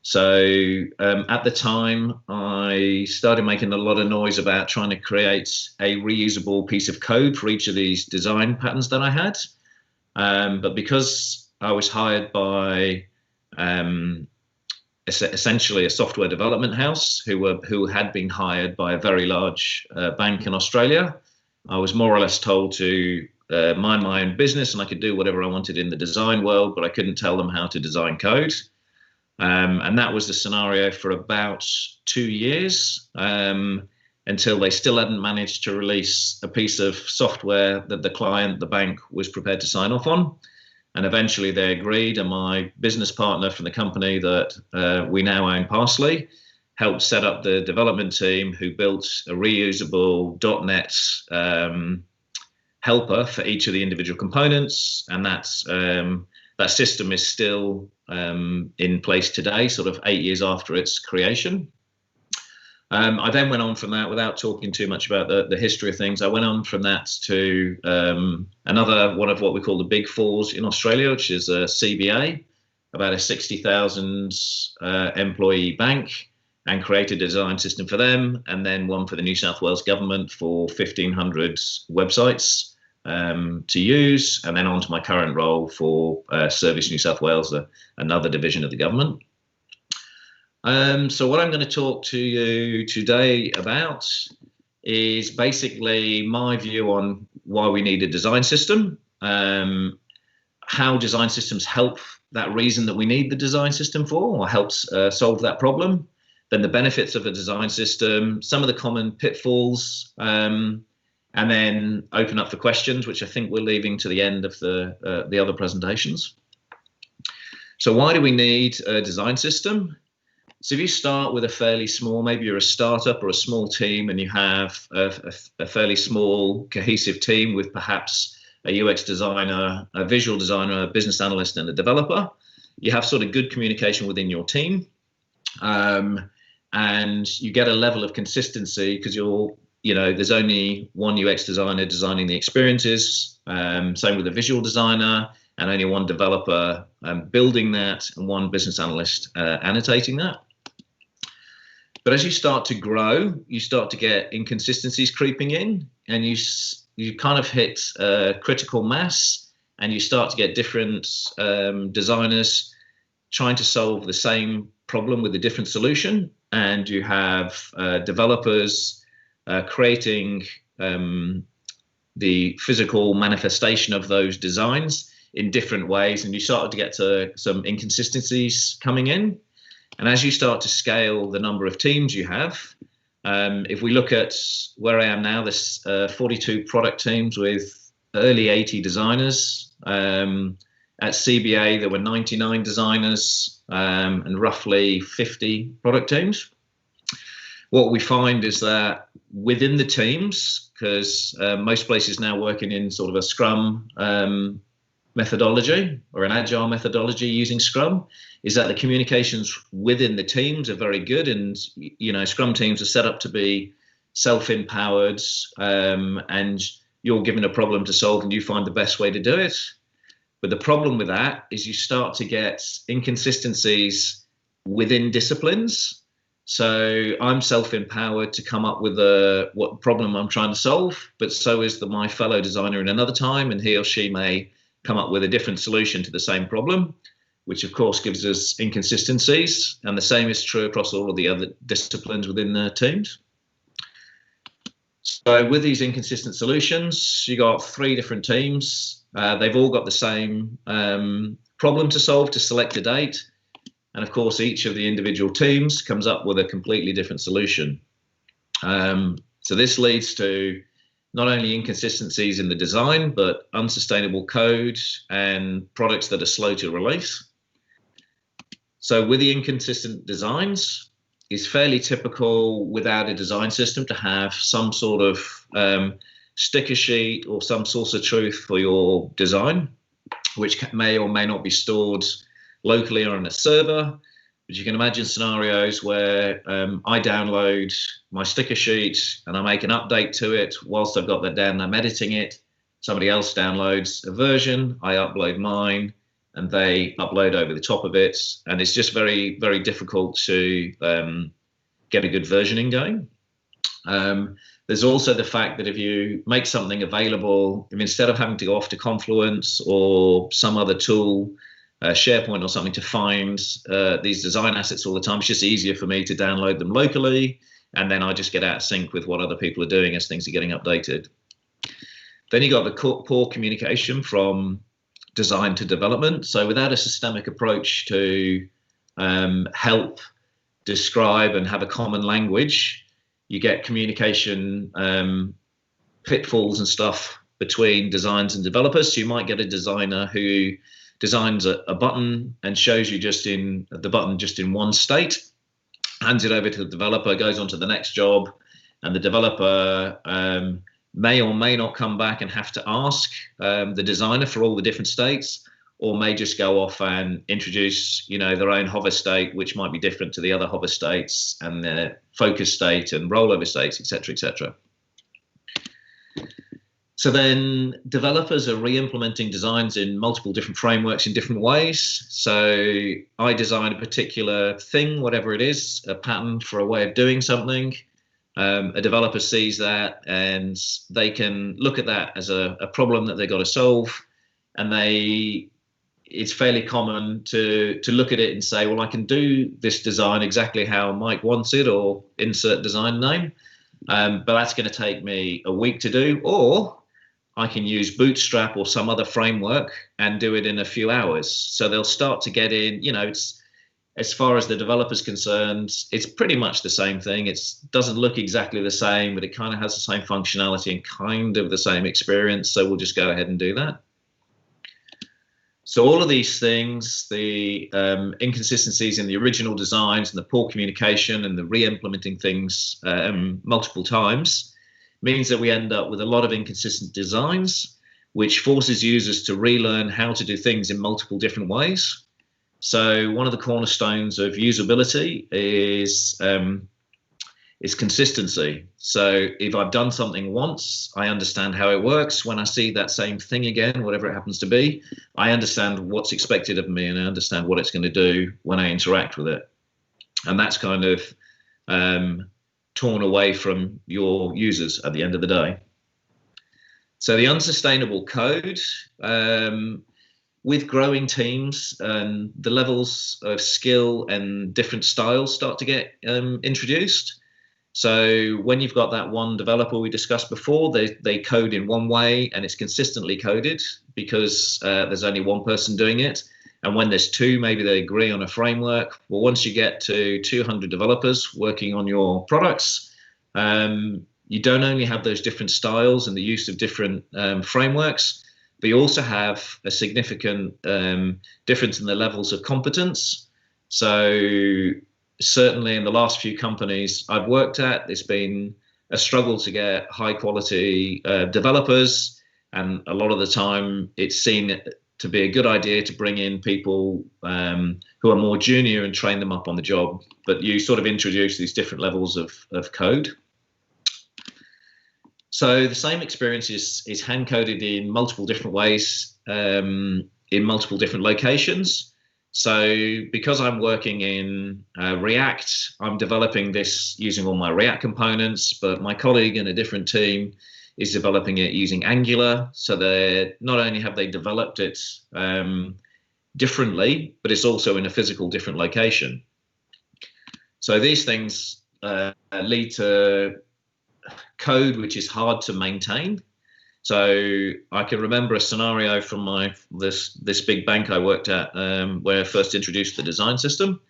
S5: So at the time, I started making a lot of noise about trying to create a reusable piece of code for each of these design patterns that I had. But because I was hired by essentially a software development house who had been hired by a very large bank in Australia, I was more or less told to mind my own business, and I could do whatever I wanted in the design world, but I couldn't tell them how to design code. And that was the scenario for about 2 years, until they still hadn't managed to release a piece of software that the client, the bank, was prepared to sign off on. And eventually they agreed, and my business partner from the company that we now own, Parsley, helped set up the development team who built a reusable .NET helper for each of the individual components. And that system is still in place today, sort of 8 years after its creation. I then went on from that, without talking too much about the history of things, I went on from that to another one of what we call the Big Fours in Australia, which is a CBA, about a 60,000 employee bank, and created a design system for them, and then one for the New South Wales government for 1,500 websites to use, and then on to my current role for Service New South Wales, another division of the government. So what I'm going to talk to you today about is basically my view on why we need a design system, how design systems help that reason that we need the design system for, or helps solve that problem, then the benefits of a design system, some of the common pitfalls, and then open up for questions, which I think we're leaving to the end of the other presentations. So why do we need a design system? So if you start with a fairly small, maybe you're a startup or a small team, and you have a fairly small cohesive team with perhaps a UX designer, a visual designer, a business analyst, and a developer, you have sort of good communication within your team. And you get a level of consistency because there's only one UX designer designing the experiences, same with a visual designer, and only one developer building that, and one business analyst annotating that. But as you start to grow, you start to get inconsistencies creeping in, and you kind of hit critical mass, and you start to get different designers trying to solve the same problem with a different solution. And you have developers creating the physical manifestation of those designs in different ways, and you start to get to some inconsistencies coming in. And as you start to scale the number of teams you have, if we look at where I am now, there's 42 product teams with early 80 designers. At CBA, there were 99 designers and roughly 50 product teams. What we find is that within the teams, because most places now working in sort of a Scrum methodology or an agile methodology using Scrum, is that the communications within the teams are very good. And, Scrum teams are set up to be self-empowered, and you're given a problem to solve and you find the best way to do it. But the problem with that is you start to get inconsistencies within disciplines. So I'm self-empowered to come up with what problem I'm trying to solve, but so is my fellow designer in another time, and he or she may come up with a different solution to the same problem, which of course gives us inconsistencies. And the same is true across all of the other disciplines within the teams. So with these inconsistent solutions, you got 3 different teams. They've all got the same problem to solve, to select a date. And of course, each of the individual teams comes up with a completely different solution. So this leads to not only inconsistencies in the design, but unsustainable code and products that are slow to release. So with the inconsistent designs, it's fairly typical without a design system to have some sort of sticker sheet or some source of truth for your design, which may or may not be stored locally or on a server. But you can imagine scenarios where I download my sticker sheet and I make an update to it. Whilst I've got that down, I'm editing it. Somebody else downloads a version, I upload mine, and they upload over the top of it. And it's just very, very difficult to get a good versioning going. There's also the fact that if you make something available, instead of having to go off to Confluence or some other tool, SharePoint or something, to find these design assets all the time, it's just easier for me to download them locally, and then I just get out of sync with what other people are doing as things are getting updated. Then you got the poor communication from design to development. So without a systemic approach to help describe and have a common language, you get communication pitfalls and stuff between designs and developers. So you might get a designer who designs a button and shows you the button just in one state, hands it over to the developer, goes on to the next job, and the developer may or may not come back and have to ask the designer for all the different states, or may just go off and introduce, their own hover state, which might be different to the other hover states and their focus state and rollover states, etc., etc. So then developers are re-implementing designs in multiple different frameworks in different ways. So I design a particular thing, whatever it is, a pattern for a way of doing something. A developer sees that and they can look at that as a problem that they've got to solve. And it's fairly common to look at it and say, well, I can do this design exactly how Mike wants it, or insert design name. But that's going to take me a week to do, or I can use Bootstrap or some other framework and do it in a few hours. So they'll start to get in, it's, as far as the developer's concerned, it's pretty much the same thing. It doesn't look exactly the same, but it kind of has the same functionality and kind of the same experience. So we'll just go ahead and do that. So all of these things, the inconsistencies in the original designs and the poor communication and the re-implementing things multiple times, means that we end up with a lot of inconsistent designs, which forces users to relearn how to do things in multiple different ways. So one of the cornerstones of usability is consistency. So if I've done something once, I understand how it works. When I see that same thing again, whatever it happens to be, I understand what's expected of me, and I understand what it's going to do when I interact with it. And that's kind of torn away from your users at the end of the day. So the unsustainable code, with growing teams, and the levels of skill and different styles start to get introduced. So when you've got that one developer we discussed before, they code in one way and it's consistently coded because there's only one person doing it. And when there's two, maybe they agree on a framework. Well, once you get to 200 developers working on your products, you don't only have those different styles and the use of different frameworks, but you also have a significant difference in the levels of competence. So certainly in the last few companies I've worked at, it's been a struggle to get high quality developers. And a lot of the time it's seen to be a good idea to bring in people who are more junior and train them up on the job. But you sort of introduce these different levels of code. So the same experience is hand-coded in multiple different ways, in multiple different locations. So because I'm working in React, I'm developing this using all my React components, but my colleague in a different team is developing it using Angular. So they not only have they developed it differently, but it's also in a physical different location. So these things lead to code which is hard to maintain. So I can remember a scenario from this big bank I worked at where I first introduced the design system,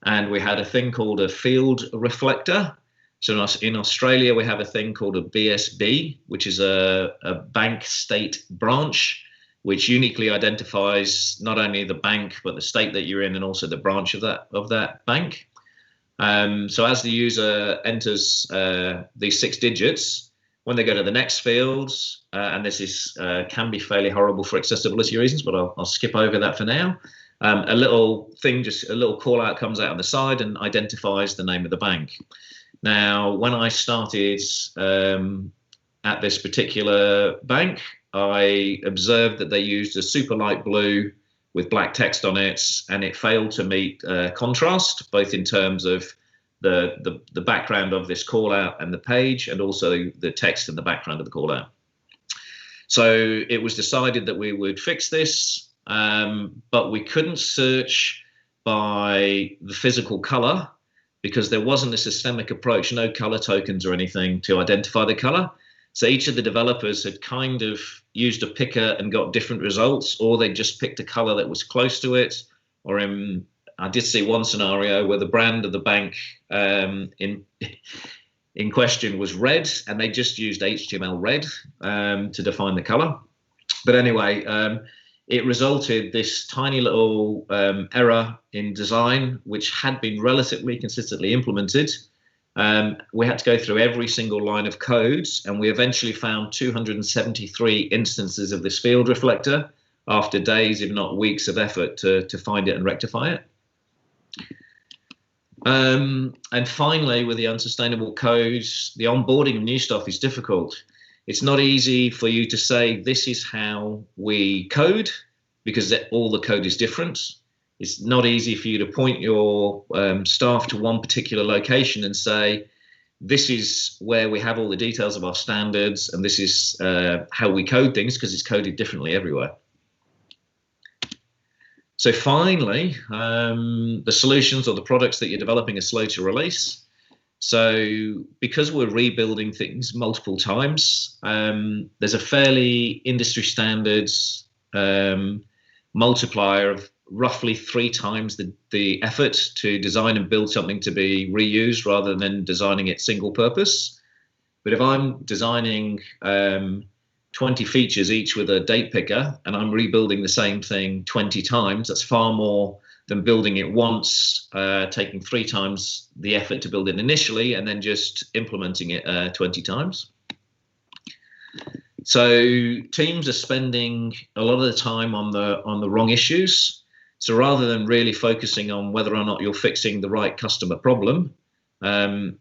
S5: and we had a thing called a field reflector. So in Australia, we have a thing called a BSB, which is a bank state branch, which uniquely identifies not only the bank, but the state that you're in and also the branch of that bank. So as the user enters these 6 digits, when they go to the next fields, and this is can be fairly horrible for accessibility reasons, but I'll skip over that for now. A little thing, just a little call out comes out on the side and identifies the name of the bank. Now, when I started at this particular bank, I observed that they used a super light blue with black text on it, and it failed to meet contrast, both in terms of the background of this call out and the page, and also the text and the background of the call out. So it was decided that we would fix this, but we couldn't search by the physical color because there wasn't a systemic approach, no color tokens or anything to identify the color. So each of the developers had kind of used a picker and got different results, or they just picked a color that was close to it. Or I did see one scenario where the brand of the bank in question was red, and they just used HTML red to define the color. But anyway, it resulted this tiny little error in design, which had been relatively consistently implemented. We had to go through every single line of code, and we eventually found 273 instances of this field reflector after days, if not weeks, of effort to find it and rectify it. And finally, with the unsustainable codes, the onboarding of new stuff is difficult. It's not easy for you to say, this is how we code, because all the code is different. It's not easy for you to point your staff to one particular location and say, this is where we have all the details of our standards, and this is how we code things, because it's coded differently everywhere. So finally, the solutions or the products that you're developing are slow to release. So because we're rebuilding things multiple times, there's a fairly industry standards multiplier of roughly 3 times the effort to design and build something to be reused rather than designing it single purpose. But if I'm designing 20 features each with a date picker, and I'm rebuilding the same thing 20 times, that's far more than building it once, taking 3 times the effort to build it initially, and then just implementing it 20 times. So teams are spending a lot of the time on the wrong issues. So rather than really focusing on whether or not you're fixing the right customer problem,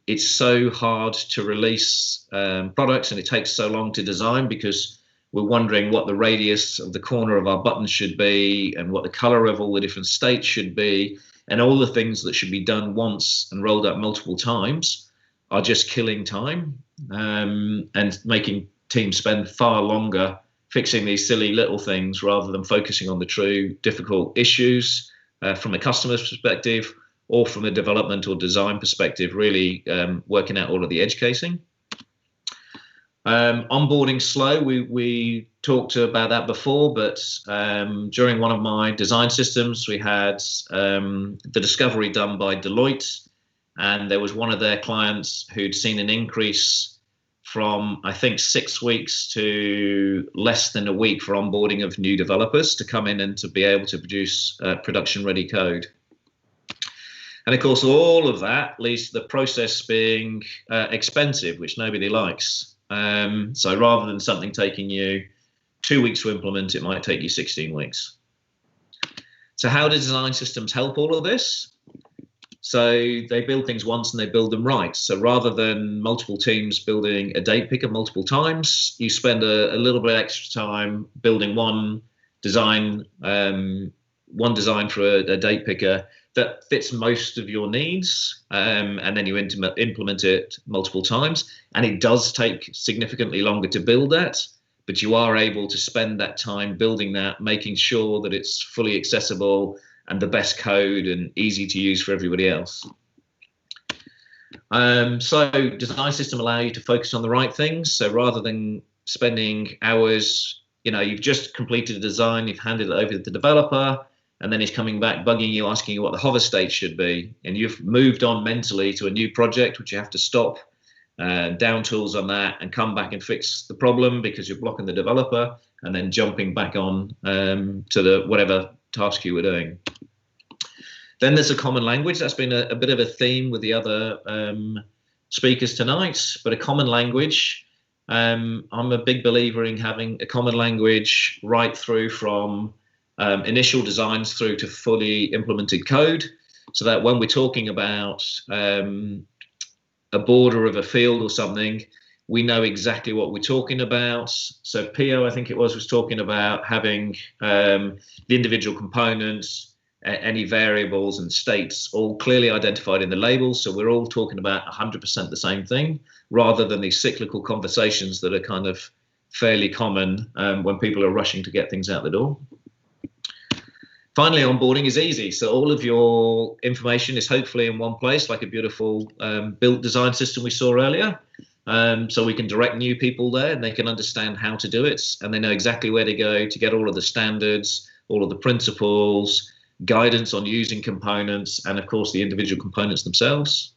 S5: it's so hard to release products, and it takes so long to design because we're wondering what the radius of the corner of our buttons should be and what the color of all the different states should be, and all the things that should be done once and rolled out multiple times are just killing time and making teams spend far longer fixing these silly little things rather than focusing on the true difficult issues from a customer's perspective, or from a development or design perspective, really working out all of the edge casing. Onboarding slow, we talked about that before, but during one of my design systems, we had the discovery done by Deloitte, and there was one of their clients who'd seen an increase from, I think, 6 weeks to less than a week for onboarding of new developers to come in and to be able to produce production-ready code. And of course, all of that leads to the process being expensive, which nobody likes. So rather than something taking you 2 weeks to implement, it might take you 16 weeks. So how do design systems help all of this? So they build things once and they build them right. So rather than multiple teams building a date picker multiple times, you spend a little bit extra time building one design for a date picker that fits most of your needs, and then you implement it multiple times. And it does take significantly longer to build that, but you are able to spend that time building that, making sure that it's fully accessible and the best code and easy to use for everybody else. So design system allow you to focus on the right things. So rather than spending hours, you've just completed a design, you've handed it over to the developer, and then he's coming back bugging you, asking you what the hover state should be. And you've moved on mentally to a new project, which you have to stop, down tools on that, and come back and fix the problem because you're blocking the developer, and then jumping back on to the whatever task you were doing. Then there's a common language. That's been a bit of a theme with the other speakers tonight, but a common language. I'm a big believer in having a common language right through from initial designs through to fully implemented code, so that when we're talking about a border of a field or something, we know exactly what we're talking about. So Pio, I think it was talking about having the individual components, any variables and states all clearly identified in the label. So we're all talking about 100% the same thing, rather than these cyclical conversations that are kind of fairly common when people are rushing to get things out the door. Finally, onboarding is easy. So all of your information is hopefully in one place, like a beautiful built design system we saw earlier. So we can direct new people there, and they can understand how to do it, and they know exactly where to go to get all of the standards, all of the principles, guidance on using components, and of course the individual components themselves.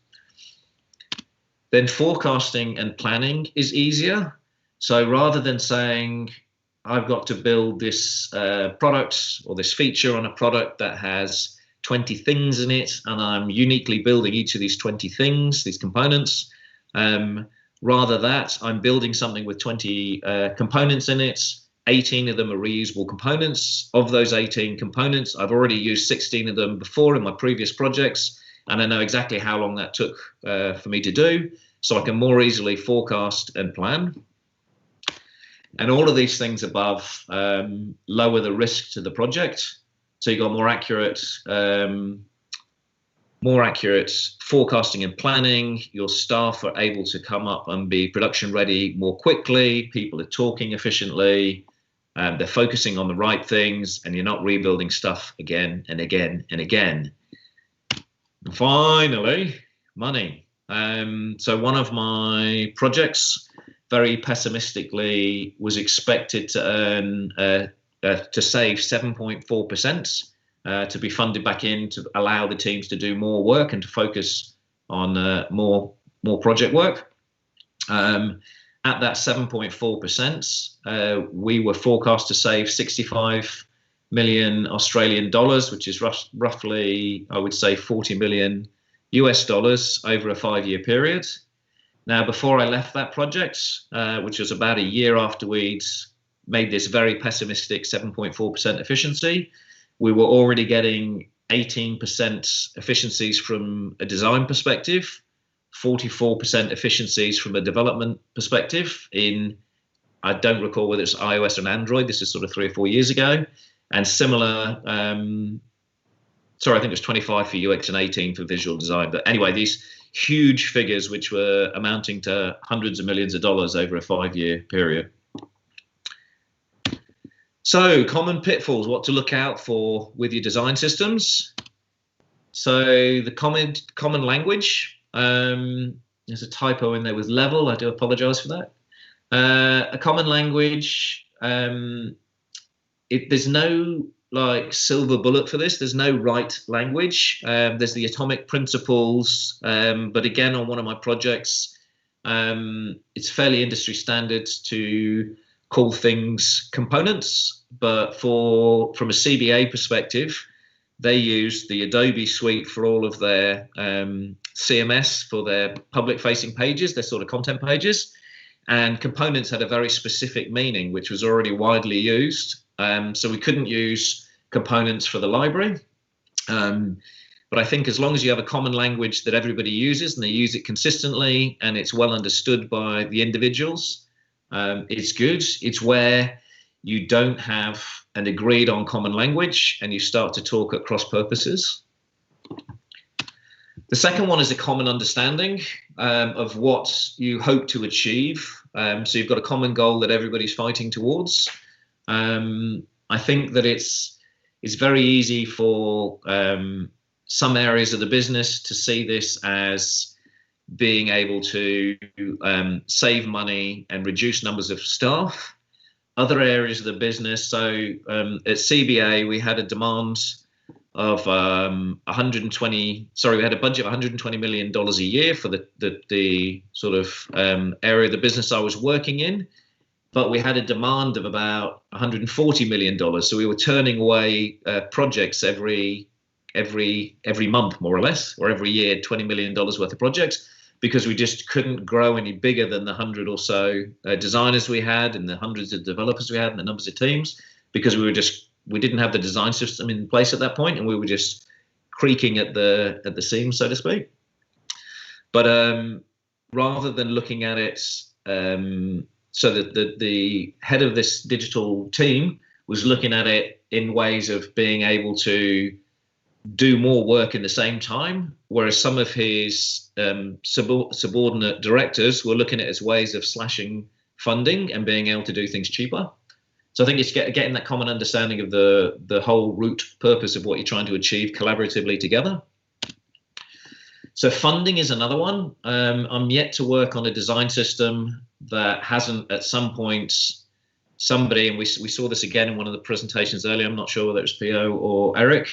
S5: Then forecasting and planning is easier. So rather than saying, I've got to build this product or this feature on a product that has 20 things in it, and I'm uniquely building each of these 20 things, these components. Rather that I'm building something with 20 components in it. 18 of them are reusable components. Of those 18 components, I've already used 16 of them before in my previous projects, and I know exactly how long that took for me to do, so I can more easily forecast and plan. And all of these things above lower the risk to the project. So you've got more accurate forecasting and planning. Your staff are able to come up and be production ready more quickly. People are talking efficiently. They're focusing on the right things, and you're not rebuilding stuff again and again and again. And finally, money. So one of my projects, very pessimistically, was expected to earn to save 7.4%. To be funded back in to allow the teams to do more work and to focus on more project work. At that 7.4%, we were forecast to save 65 million Australian dollars, which is roughly, I would say, 40 million US dollars over a 5-year period. Now, before I left that project, which was about a year after we'd made this very pessimistic 7.4% efficiency, we were already getting 18% efficiencies from a design perspective, 44% efficiencies from a development perspective in, I don't recall whether it's iOS or Android, this is sort of 3 or 4 years ago, and similar, sorry, I think it was 25 for UX and 18 for visual design. But anyway, these huge figures, which were amounting to hundreds of millions of dollars over a 5-year period. So, common pitfalls, what to look out for with your design systems. So, the common language, there's a typo in there with level, I do apologize for that. A common language, there's no like silver bullet for this, there's no right language. There's the atomic principles, but again, on one of my projects, it's fairly industry standard to call things components, but from a CBA perspective, they use the Adobe suite for all of their CMS for their public-facing pages, their sort of content pages, and components had a very specific meaning, which was already widely used. So we couldn't use components for the library. But I think as long as you have a common language that everybody uses and they use it consistently and it's well understood by the individuals, it's good. It's where you don't have an agreed on common language and you start to talk at cross purposes. The second one is a common understanding of what you hope to achieve. So you've got a common goal that everybody's fighting towards. I think that it's very easy for some areas of the business to see this as being able to save money and reduce numbers of staff. Other areas of the business, so at CBA, we had a demand of we had a budget of $120 million a year for the sort of area of the business I was working in, but we had a demand of about $140 million. So we were turning away projects every month, more or less, or every year, $20 million worth of projects, because we just couldn't grow any bigger than the 100 or so designers we had and the hundreds of developers we had and the numbers of teams, because we didn't have the design system in place at that point, and we were just creaking at the seams, so to speak. But rather than looking at it, so that the head of this digital team was looking at it in ways of being able to do more work in the same time, whereas some of his subordinate directors were looking at it as ways of slashing funding and being able to do things cheaper. So I think it's getting that common understanding of the whole root purpose of what you're trying to achieve collaboratively together. So funding is another one. I'm yet to work on a design system that hasn't at some point somebody, and we saw this again in one of the presentations earlier, I'm not sure whether it was Pio or Eric,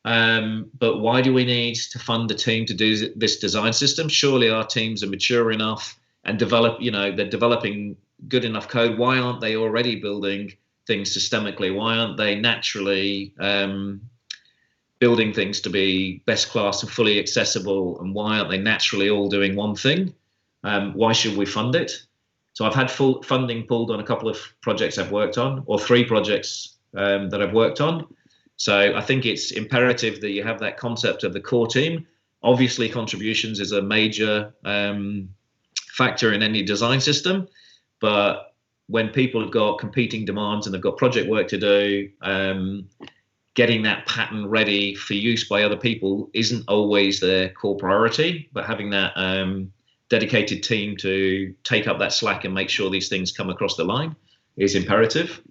S5: but why do we need to fund a team to do this design system? Surely our teams are mature enough and they're developing good enough code. Why aren't they already building things systemically? Why aren't they naturally building things to be best class and fully accessible? And why aren't they naturally all doing one thing? Why should we fund it? So I've had full funding pulled on a couple of projects I've worked on, or 3 projects that I've worked on. So I think it's imperative that you have that concept of the core team. Obviously, contributions is a major factor in any design system, but when people have got competing demands and they've got project work to do, getting that pattern ready for use by other people isn't always their core priority, but having that dedicated team to take up that slack and make sure these things come across the line is imperative.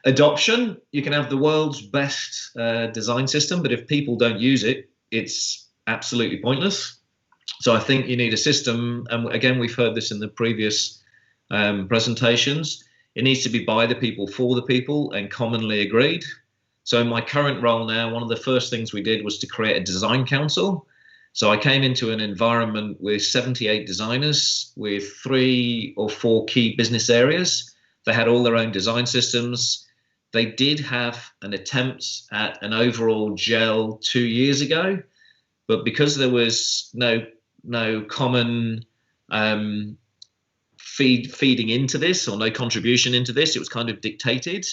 S5: Adoption, you can have the world's best design system, but if people don't use it, it's absolutely pointless. So I think you need a system, and again, we've heard this in the previous presentations, it needs to be by the people, for the people, and commonly agreed. So in my current role now, one of the first things we did was to create a design council. So I came into an environment with 78 designers with 3 or 4 key business areas. They had all their own design systems. They did have an attempt at an overall gel 2 years ago, but because there was no common feeding into this, or no contribution into this, it was kind of dictated.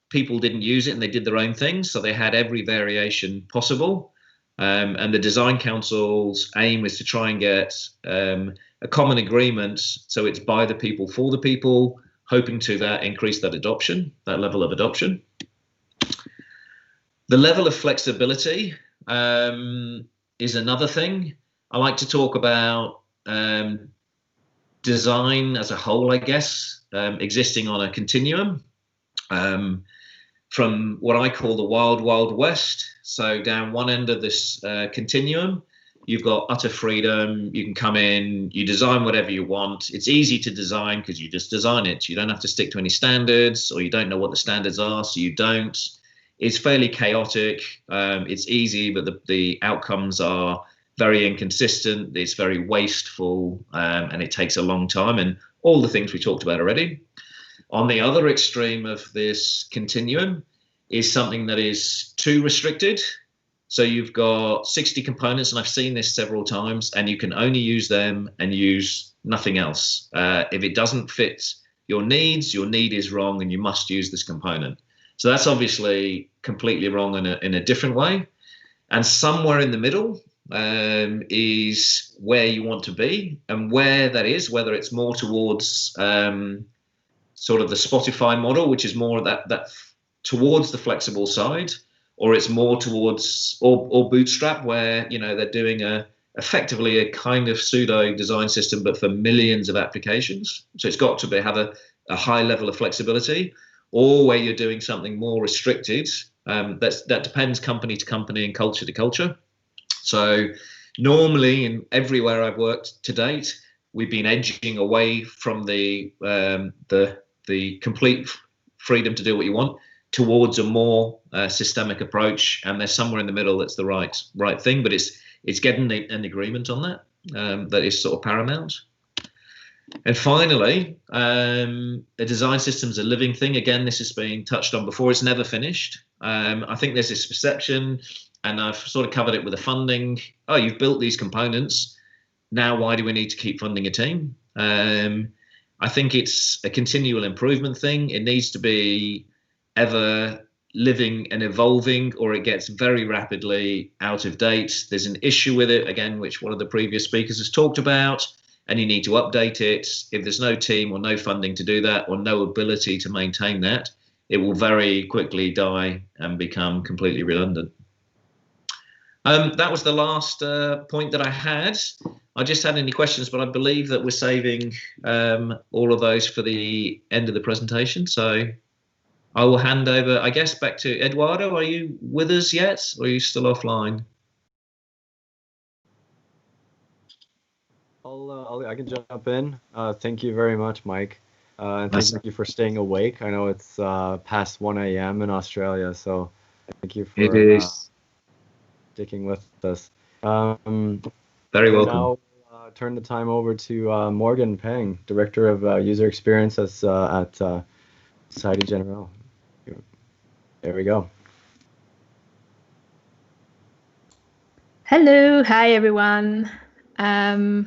S5: People didn't use it and they did their own things, so they had every variation possible. And the design council's aim is to try and get a common agreement, so it's by the people, for the people, hoping to increase that adoption, that level of adoption. The level of flexibility is another thing. I like to talk about design as a whole, I guess, existing on a continuum. From what I call the wild, wild west. So down one end of this continuum, you've got utter freedom. You can come in, you design whatever you want. It's easy to design because you just design it. You don't have to stick to any standards, or you don't know what the standards are, so you don't. It's fairly chaotic. It's easy, but the outcomes are very inconsistent. It's very wasteful, and it takes a long time, and all the things we talked about already. On the other extreme of this continuum is something that is too restricted. So you've got 60 components, and I've seen this several times, and you can only use them and use nothing else. If it doesn't fit your needs, your need is wrong, and you must use this component. So that's obviously completely wrong in a different way. And somewhere in the middle is where you want to be, and where that is, whether it's more towards sort of the Spotify model, which is more that towards the flexible side, or it's more towards or Bootstrap, where they're doing effectively a kind of pseudo design system, but for millions of applications. So it's got to have a high level of flexibility, or where you're doing something more restricted. That depends company to company and culture to culture. So normally, in everywhere I've worked to date, we've been edging away from the complete freedom to do what you want towards a more systemic approach, and there's somewhere in the middle that's the right thing, but it's getting an agreement on that that is sort of paramount. And finally, a design system is a living thing. Again, this has been touched on before. It's never finished. I think there's this perception, and I've sort of covered it with the funding. Oh, you've built these components. Now, why do we need to keep funding a team? I think it's a continual improvement thing. It needs to be ever living and evolving, or it gets very rapidly out of date. There's an issue with it, again, which one of the previous speakers has talked about, and you need to update it. If there's no team or no funding to do that, or no ability to maintain that, it will very quickly die and become completely redundant. That was the last point that I had. I just had any questions, but I believe that we're saving all of those for the end of the presentation. So I will hand over, I guess, back to Eduardo. Are you with us yet, or are you still offline?
S2: I can jump in. Thank you very much, Mike. And thank you for staying awake. I know it's past 1 a.m. in Australia, so thank you for sticking with us.
S5: Very welcome.
S2: Now, turn the time over to Morgan Peng, Director of User Experience at Society Generale. There we go.
S6: Hello, hi everyone. Hello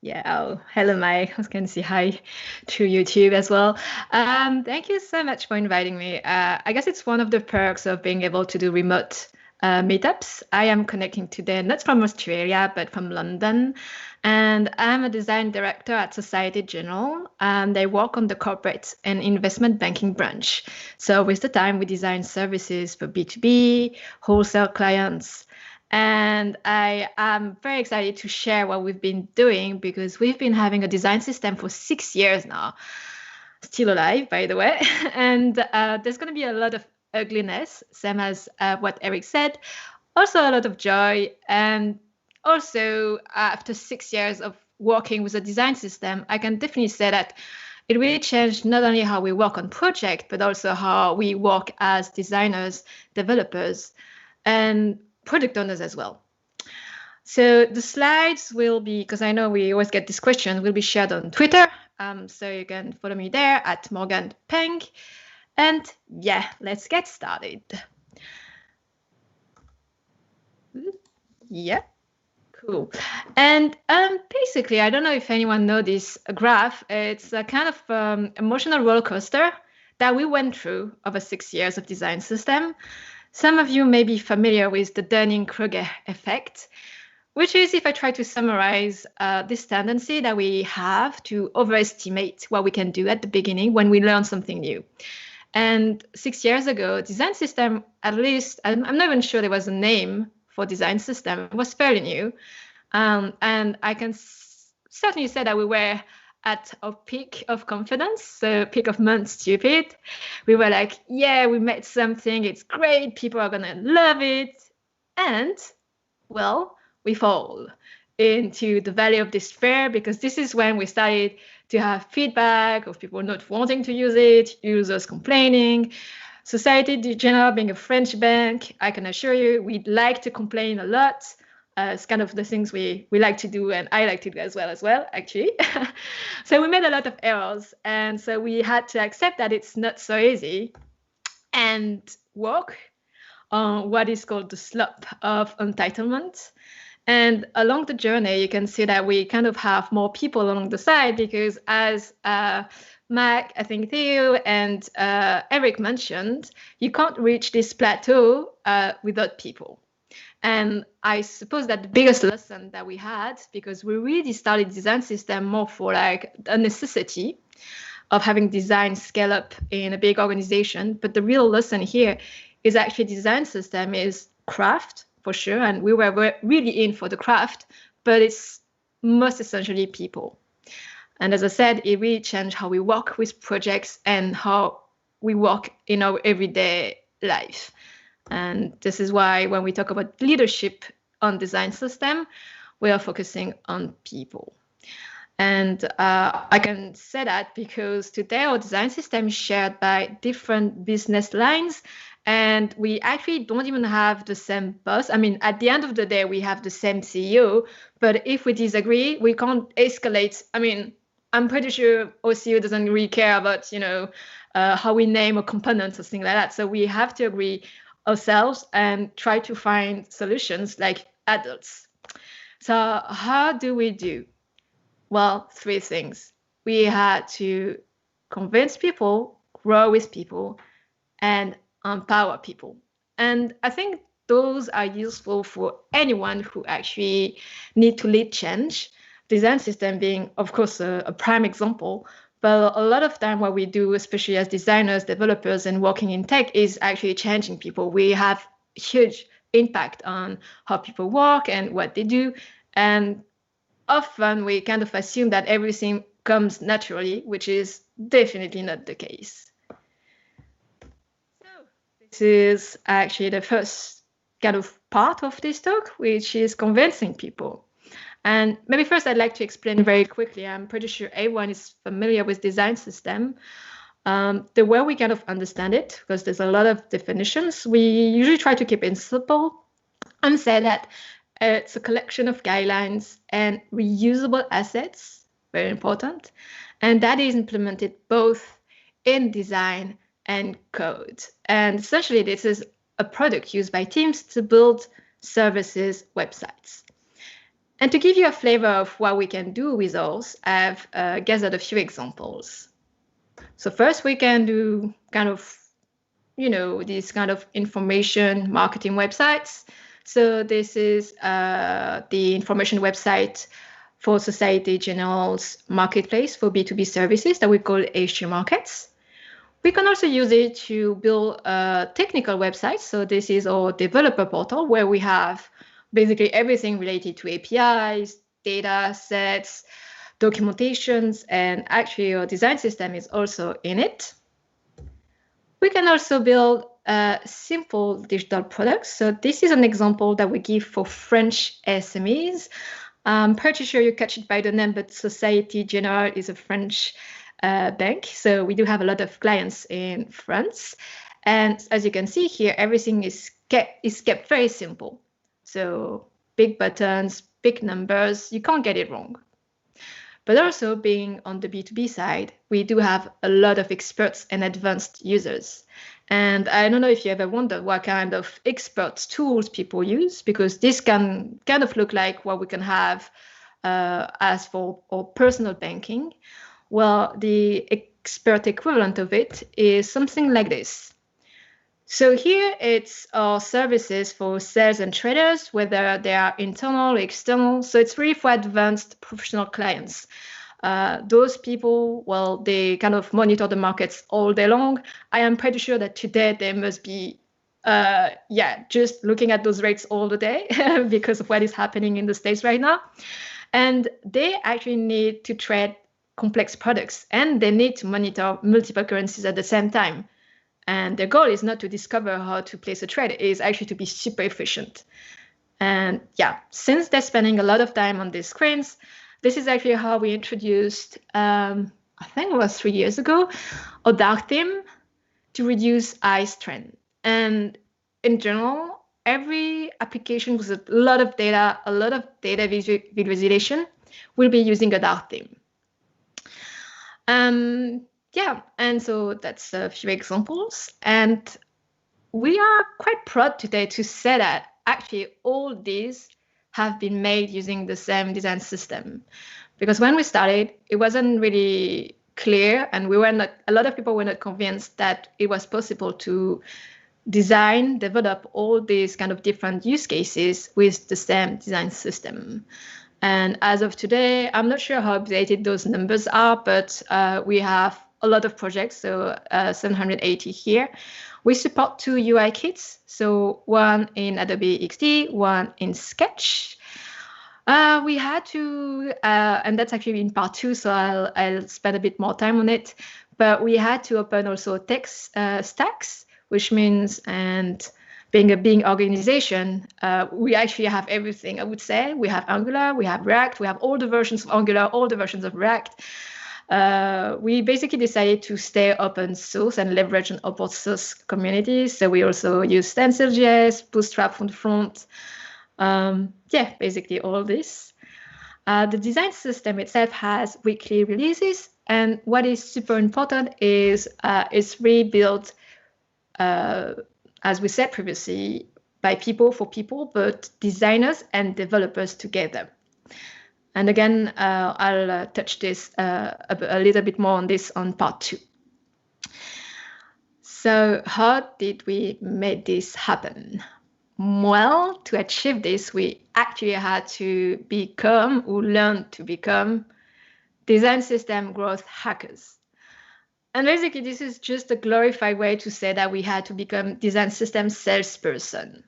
S6: Mike. I was going to say hi to YouTube as well. Thank you so much for inviting me. I guess it's one of the perks of being able to do remote meetups. I am connecting today not from Australia but from London, and I'm a design director at Society Generale, and I work on the corporate and investment banking branch. So with the time, we design services for B2B, wholesale clients. And I am very excited to share what we've been doing, because we've been having a design system for 6 years now, still alive, by the way. And there's going to be a lot of ugliness, same as what Eric said, also a lot of joy. And also, after 6 years of working with a design system, I can definitely say that it really changed not only how we work on project, but also how we work as designers, developers, and product owners as well. So the slides will be, because I know we always get this question, will be shared on Twitter. So you can follow me there at Morgan Peng. And yeah, let's get started. Yeah, cool. And basically, I don't know if anyone knows this graph. It's a kind of emotional roller coaster that we went through over 6 years of design system. Some of you may be familiar with the Dunning-Kruger effect, which is, if I try to summarize, this tendency that we have to overestimate what we can do at the beginning when we learn something new. And 6 years ago, design system, at least, I'm not even sure there was a name for design system, it was fairly new. And I can certainly say that we were at our peak of confidence, so peak of month stupid. We were like, yeah, we made something, it's great, people are gonna love it. And well, we fall into the valley of despair, because this is when we started to have feedback of people not wanting to use it, users complaining. Society Generale being a French bank, I can assure you, we'd like to complain a lot. It's kind of the things we like to do, and I like to do as well, actually. So we made a lot of errors, and so we had to accept that it's not so easy and work on what is called the slope of entitlement. And along the journey, you can see that we kind of have more people along the side, because as Mac, I think Theo, and Eric mentioned, you can't reach this plateau without people. And I suppose that the biggest lesson that we had, because we really started design system more for like a necessity of having design scale up in a big organization. But the real lesson here is actually design system is craft for sure. And we were really in for the craft, but it's most essentially people. And as I said, it really changed how we work with projects and how we work in our everyday life. And this is why when we talk about leadership on design system, we are focusing on people. And I can say that because today our design system is shared by different business lines, and we actually don't even have the same boss. I mean, at the end of the day, we have the same CEO, but if we disagree, we can't escalate. I mean, I'm pretty sure our CEO doesn't really care about, how we name a component or something like that. So we have to agree ourselves and try to find solutions like adults. So how do we do? Well, 3 things. We had to convince people, grow with people, and empower people. And I think those are useful for anyone who actually need to lead change. Design system being, of course, a prime example. But a lot of time what we do, especially as designers, developers, and working in tech, is actually changing people. We have huge impact on how people work and what they do. And often we kind of assume that everything comes naturally, which is definitely not the case. So this is actually the first kind of part of this talk, which is convincing people. And maybe first I'd like to explain very quickly. I'm pretty sure everyone is familiar with design system. The way we kind of understand it, because there's a lot of definitions, we usually try to keep it simple and say that it's a collection of guidelines and reusable assets, very important, and that is implemented both in design and code. And essentially, this is a product used by teams to build services websites. And to give you a flavor of what we can do with those, I've gathered a few examples. So first, we can do kind of, these kind of information marketing websites. So this is the information website for Societe Generale's marketplace for B2B services that we call HG Markets. We can also use it to build technical websites. So this is our developer portal where we have basically everything related to APIs, data sets, documentations, and actually our design system is also in it. We can also build simple digital products. So this is an example that we give for French SMEs. I'm pretty sure you catch it by the name, but Societe Generale is a French bank. So we do have a lot of clients in France. And as you can see here, everything is kept very simple. So big buttons, big numbers, you can't get it wrong. But also being on the B2B side, we do have a lot of experts and advanced users. And I don't know if you ever wondered what kind of expert tools people use, because this can kind of look like what we can have as for our personal banking. Well, the expert equivalent of it is something like this. So here it's our services for sales and traders, whether they are internal or external. So it's really for advanced professional clients. Those people, well, they kind of monitor the markets all day long. I am pretty sure that today they must be, just looking at those rates all the day because of what is happening in the States right now. And they actually need to trade complex products and they need to monitor multiple currencies at the same time. And their goal is not to discover how to place a trade, it is actually to be super efficient. And since they're spending a lot of time on these screens, this is actually how we introduced, I think it was 3 years ago, a dark theme to reduce eye strain. And in general, every application with a lot of data visualization will be using a dark theme. And so that's a few examples. And we are quite proud today to say that actually all these have been made using the same design system. Because when we started, it wasn't really clear, and a lot of people were not convinced that it was possible to develop all these kind of different use cases with the same design system. And as of today, I'm not sure how updated those numbers are, but we have a lot of projects, so 780 here. We support 2 UI kits, so one in Adobe XD, one in Sketch. We had to, and that's actually in part 2, so I'll spend a bit more time on it, but we had to open also text stacks, which means, and being a big organization, we actually have everything, I would say. We have Angular, we have React, we have all the versions of Angular, all the versions of React. We basically decided to stay open source and leverage an open source community. So we also use Stencil.js, Bootstrap from the front. Basically all this. The design system itself has weekly releases. And what is super important is it's really built, as we said previously, by people for people, but designers and developers together. And again, I'll touch this a little bit more on this on part 2. So how did we make this happen? Well, to achieve this, we actually had to learn to become design system growth hackers. And basically, this is just a glorified way to say that we had to become design system salesperson.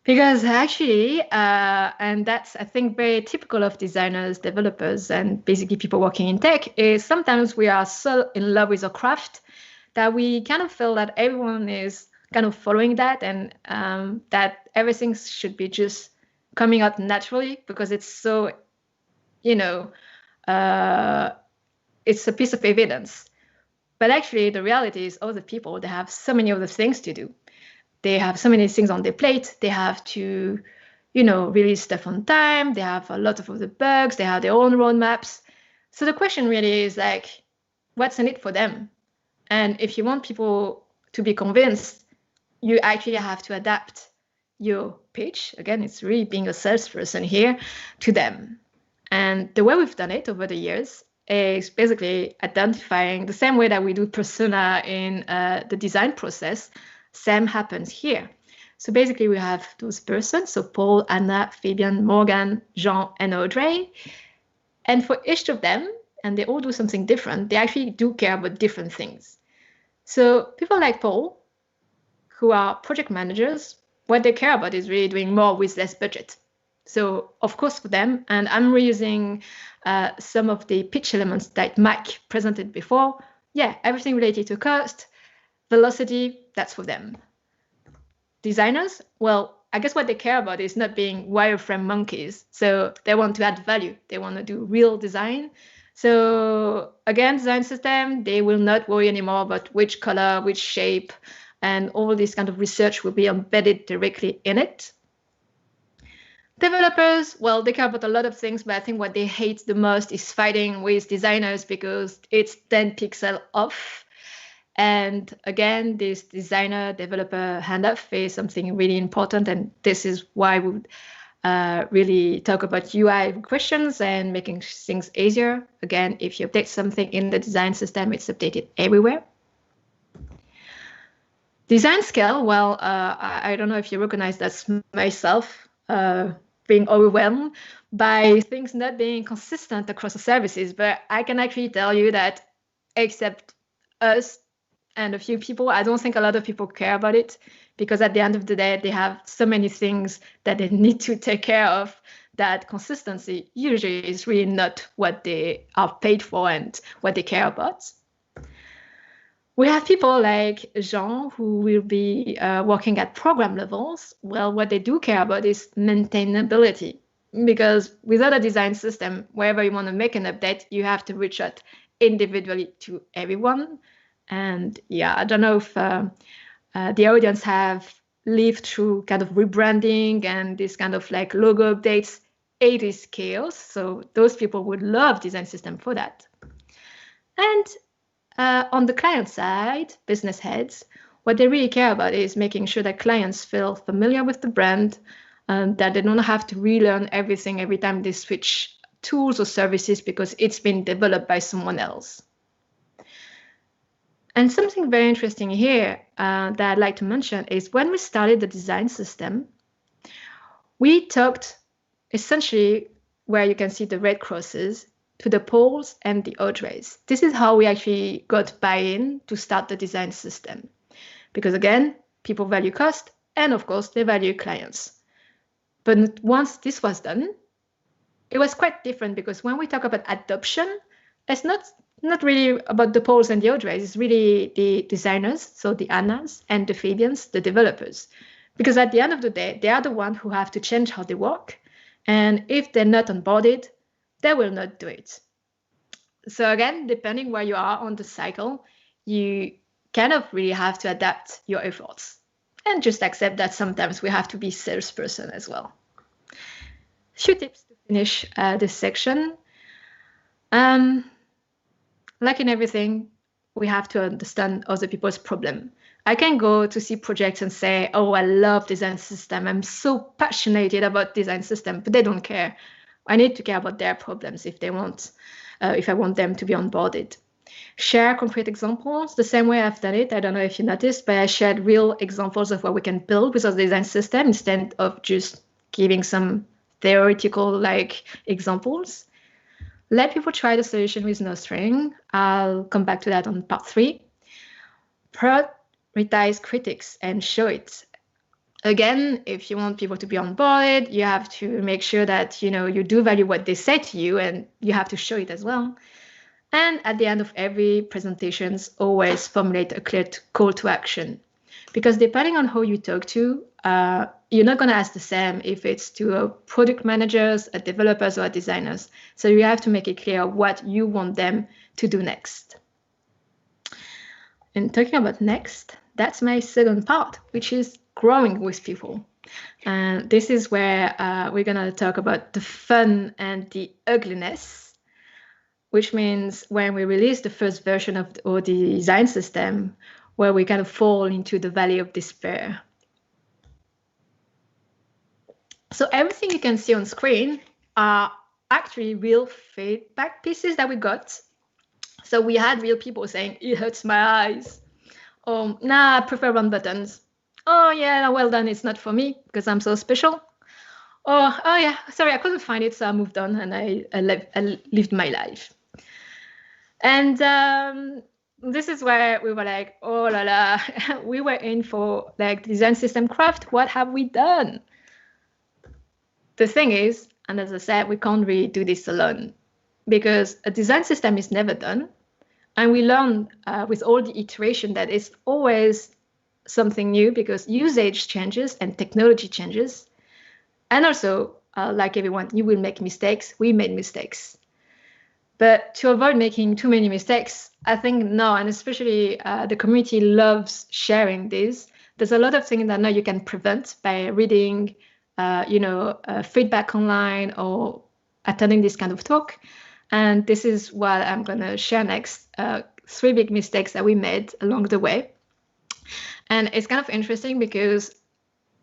S6: Because actually, and that's, I think, very typical of designers, developers, and basically people working in tech, is sometimes we are so in love with our craft that we kind of feel that everyone is kind of following that, and that everything should be just coming out naturally because it's so, it's a piece of evidence. But actually, the reality is other people, they have so many other things to do. They have so many things on their plate. They have to, release stuff on time. They have a lot of other bugs. They have their own roadmaps. So the question really is like, what's in it for them. And if you want people to be convinced, you actually have to adapt your pitch. Again, it's really being a salesperson here to them. And the way we've done it over the years is basically identifying the same way that we do persona in the design process. Same happens here. So basically we have those persons, so Paul, Anna, Fabian, Morgan, Jean, and Audrey. And for each of them, and they all do something different, they actually do care about different things. So people like Paul, who are project managers, what they care about is really doing more with less budget. So of course for them, and I'm reusing some of the pitch elements that Mike presented before. Yeah, everything related to cost, velocity, that's for them. Designers, well, I guess what they care about is not being wireframe monkeys. So they want to add value. They want to do real design. So again, design system, they will not worry anymore about which color, which shape, and all this kind of research will be embedded directly in it. Developers, well, they care about a lot of things, but I think what they hate the most is fighting with designers because it's 10 pixels off. And again, this designer developer handoff is something really important. And this is why we would really talk about UI questions and making things easier. Again, if you update something in the design system, it's updated everywhere. Design scale, well, I don't know if you recognize that's myself being overwhelmed by things not being consistent across the services, but I can actually tell you that except us and a few people, I don't think a lot of people care about it, because at the end of the day, they have so many things that they need to take care of that consistency usually is really not what they are paid for and what they care about. We have people like Jean who will be working at program levels. Well, what they do care about is maintainability, because without a design system, wherever you want to make an update, you have to reach out individually to everyone. And yeah, I don't know if the audience have lived through kind of rebranding and this kind of like logo updates. It is chaos. So those people would love design system for that. And on the client side, business heads, what they really care about is making sure that clients feel familiar with the brand, that they don't have to relearn everything every time they switch tools or services because it's been developed by someone else. And something very interesting here that I'd like to mention is when we started the design system, we talked essentially where you can see the red crosses to the Pauls and the Audreys. This is how we actually got buy-in to start the design system. Because again, people value cost and of course they value clients. But once this was done, it was quite different because when we talk about adoption, it's not really about the Pauls and the Audreys, it's really the designers, so the Annas and the Fabians, the developers. Because at the end of the day, they are the ones who have to change how they work. And if they're not onboarded, they will not do it. So again, depending where you are on the cycle, you kind of really have to adapt your efforts and just accept that sometimes we have to be salesperson as well. Few tips to finish this section. Like in everything, we have to understand other people's problem. I can go to see projects and say, oh, I love design system. I'm so passionate about design system, but they don't care. I need to care about their problems if they want, if I want them to be onboarded. Share concrete examples the same way I've done it. I don't know if you noticed, but I shared real examples of what we can build with our design system instead of just giving some theoretical like examples. Let people try the solution with no string. I'll come back to that on part 3. Prioritize critics and show it. Again, if you want people to be on board, you have to make sure that you do value what they say to you, and you have to show it as well. And at the end of every presentation, always formulate a clear call to action. Because depending on who you talk to, you're not going to ask the same if it's to a product managers, a developers, or a designers. So you have to make it clear what you want them to do next. And talking about next, that's my second part, which is growing with people. And this is where we're going to talk about the fun and the ugliness. which means when we release the first version of our design system, where we kind of fall into the valley of despair. So everything you can see on screen are actually real feedback pieces that we got. So we had real people saying, it hurts my eyes. Or, nah, I prefer round buttons. Oh yeah, well done, it's not for me because I'm so special. Or, oh yeah, sorry, I couldn't find it, so I moved on and I lived my life. And this is where we were like, oh la la, we were in for like design system craft. What have we done? The thing is, and as I said, we can't really do this alone because a design system is never done. And we learn with all the iteration that it's always something new because usage changes and technology changes. And also, like everyone, you will make mistakes. We made mistakes. But to avoid making too many mistakes, I think no, and especially the community loves sharing this. There's a lot of things that now you can prevent by reading, feedback online or attending this kind of talk. And this is what I'm going to share next, 3 big mistakes that we made along the way. And it's kind of interesting because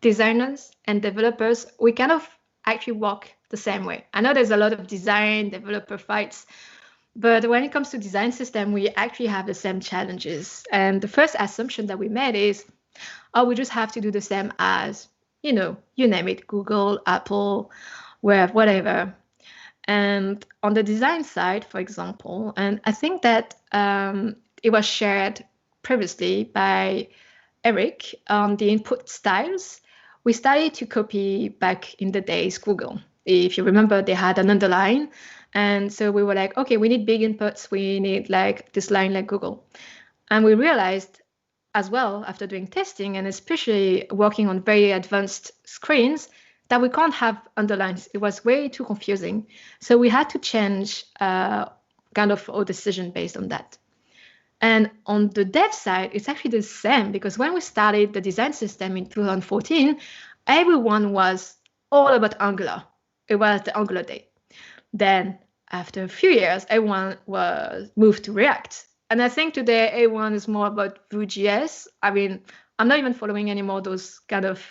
S6: designers and developers, we kind of actually walk the same way. I know there's a lot of design developer fights, but when it comes to design system, we actually have the same challenges. And the first assumption that we made is, oh, we just have to do the same as, you name it, Google, Apple, whatever. And on the design side, for example, and I think that it was shared previously by Eric on the input styles, we started to copy back in the days Google. If you remember, they had an underline. And so we were like, okay, we need big inputs. We need like this line like Google. And we realized as well, after doing testing and especially working on very advanced screens, that we can't have underlines. It was way too confusing. So we had to change kind of our decision based on that. And on the dev side, it's actually the same because when we started the design system in 2014, everyone was all about Angular. It was the Angular day. Then after a few years, everyone was moved to React. And I think today everyone is more about Vue.js. I mean, I'm not even following anymore those kind of,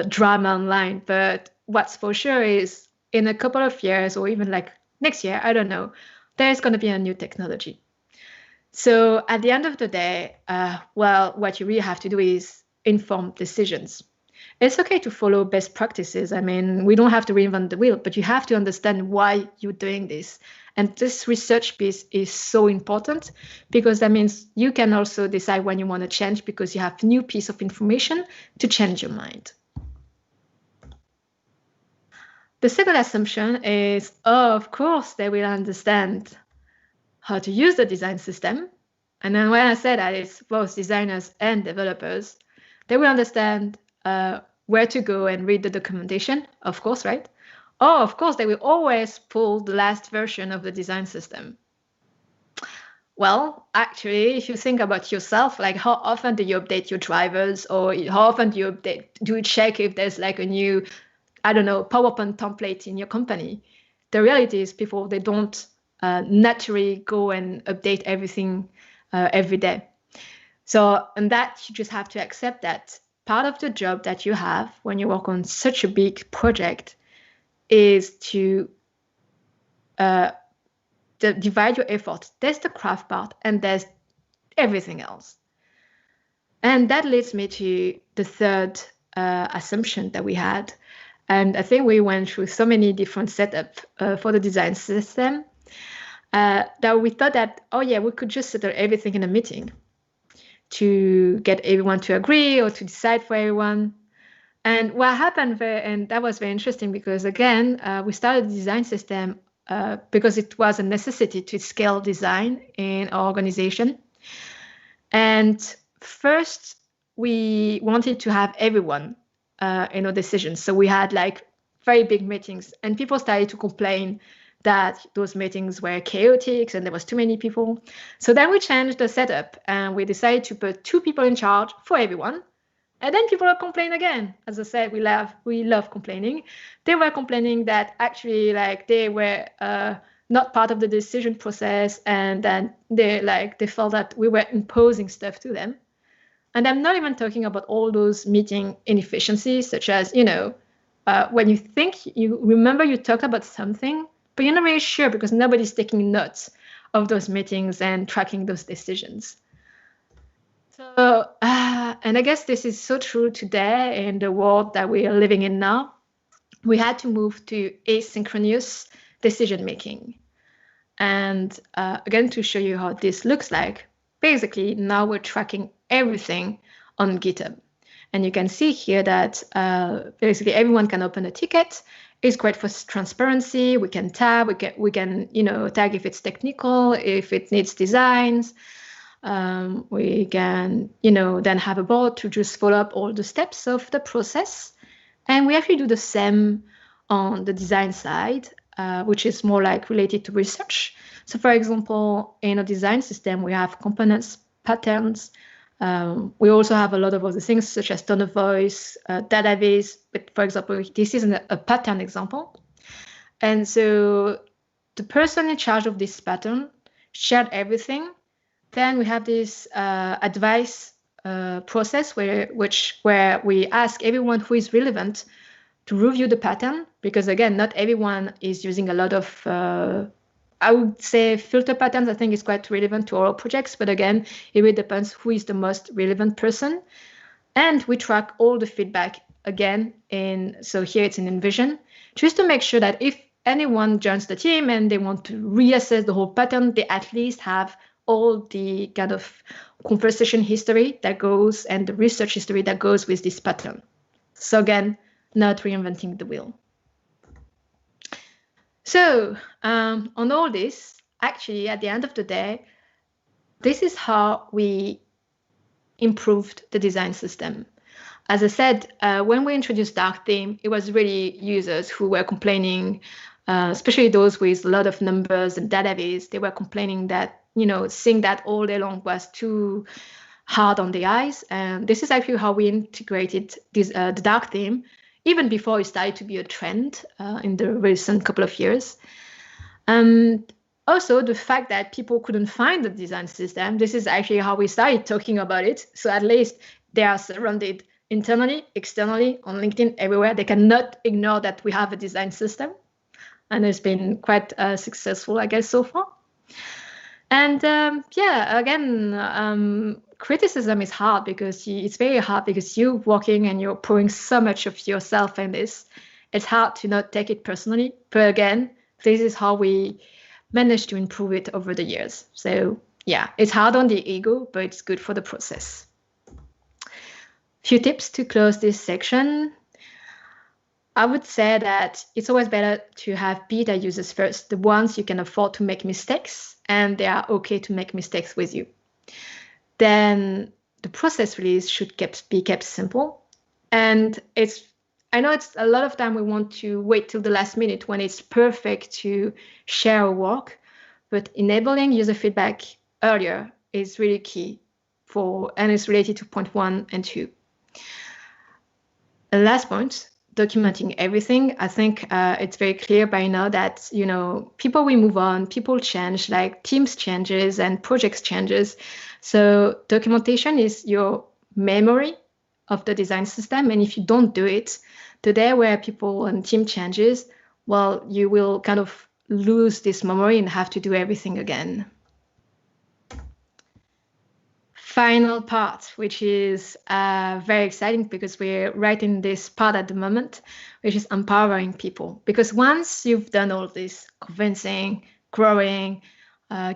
S6: drama online. But what's for sure is in a couple of years or even like next year, I don't know, there's going to be a new technology. So at the end of the day, what you really have to do is informed decisions. It's okay to follow best practices. I mean, we don't have to reinvent the wheel, but you have to understand why you're doing this. And this research piece is so important because that means you can also decide when you want to change because you have new piece of information to change your mind. The second assumption is, of course, they will understand how to use the design system. And then when I say that it's both designers and developers, they will understand where to go and read the documentation, of course, right? Oh, of course, they will always pull the last version of the design system. Well, actually, if you think about yourself, like how often do you update your drivers or how often do you check if there's like a new, PowerPoint template in your company? The reality is people, they don't naturally go and update everything every day. So, and that you just have to accept that part of the job that you have when you work on such a big project is to divide your effort. There's the craft part and there's everything else. And that leads me to the third assumption that we had. And I think we went through so many different setups for the design system that we thought that, oh yeah, we could just settle everything in a meeting to get everyone to agree or to decide for everyone. And what happened and that was very interesting because again, we started the design system because it was a necessity to scale design in our organization. And first, we wanted to have everyone in our decisions. So we had like very big meetings and people started to complain that those meetings were chaotic and there was too many people. So then we changed the setup and we decided to put 2 people in charge for everyone. And then people are complaining again. As I said, we love complaining. They were complaining that actually like they were not part of the decision process, and then they felt that we were imposing stuff to them. And I'm not even talking about all those meeting inefficiencies, such as, when you think you remember you talked about something, but you're not really sure because nobody's taking notes of those meetings and tracking those decisions. So, and I guess this is so true today in the world that we are living in now. We had to move to asynchronous decision making. And again, to show you how this looks like, basically now we're tracking everything on GitHub. And you can see here that basically everyone can open a ticket. It's great for transparency. We can tab, we can tag if it's technical, if it needs designs. We can then have a bot to just follow up all the steps of the process. And we actually do the same on the design side, which is more like related to research. So for example, in a design system, we have components, patterns. We also have a lot of other things such as tone of voice, database. But for example, this is a pattern example. And so the person in charge of this pattern shared everything. Then we have this advice process where we ask everyone who is relevant to review the pattern, because again, not everyone is using a lot of, I would say filter patterns. I think is quite relevant to our projects, but again, it really depends who is the most relevant person. And we track all the feedback again so here it's in InVision, just to make sure that if anyone joins the team and they want to reassess the whole pattern, they at least have all the kind of conversation history that goes and the research history that goes with this pattern. So again, not reinventing the wheel. So on all this, actually, at the end of the day, this is how we improved the design system. As I said, when we introduced dark theme, it was really users who were complaining, especially those with a lot of numbers and database. They were complaining that seeing that all day long was too hard on the eyes. And this is actually how we integrated the dark theme, even before it started to be a trend in the recent couple of years. Also, the fact that people couldn't find the design system, this is actually how we started talking about it. So at least they are surrounded internally, externally, on LinkedIn, everywhere. They cannot ignore that we have a design system. And it's been quite successful, I guess, so far. And again, criticism is hard because it's very hard because you're working and you're pouring so much of yourself in this. It's hard to not take it personally. But again, this is how we managed to improve it over the years. So yeah, it's hard on the ego, but it's good for the process. Few tips to close this section. I would say that it's always better to have beta users first, the ones you can afford to make mistakes and they are okay to make mistakes with you. Then the process release should be kept simple. And I know it's a lot of time we want to wait till the last minute when it's perfect to share our work, but enabling user feedback earlier is really key and it's related to point 1 and 2. The last point, documenting everything. I think it's very clear by now that, people will move on, people change, like teams changes and projects changes. So documentation is your memory of the design system. And if you don't do it, the day where people and team changes, well, you will kind of lose this memory and have to do everything again. Final part, which is very exciting because we're right in this part at the moment, which is empowering people. Because once you've done all this convincing, growing,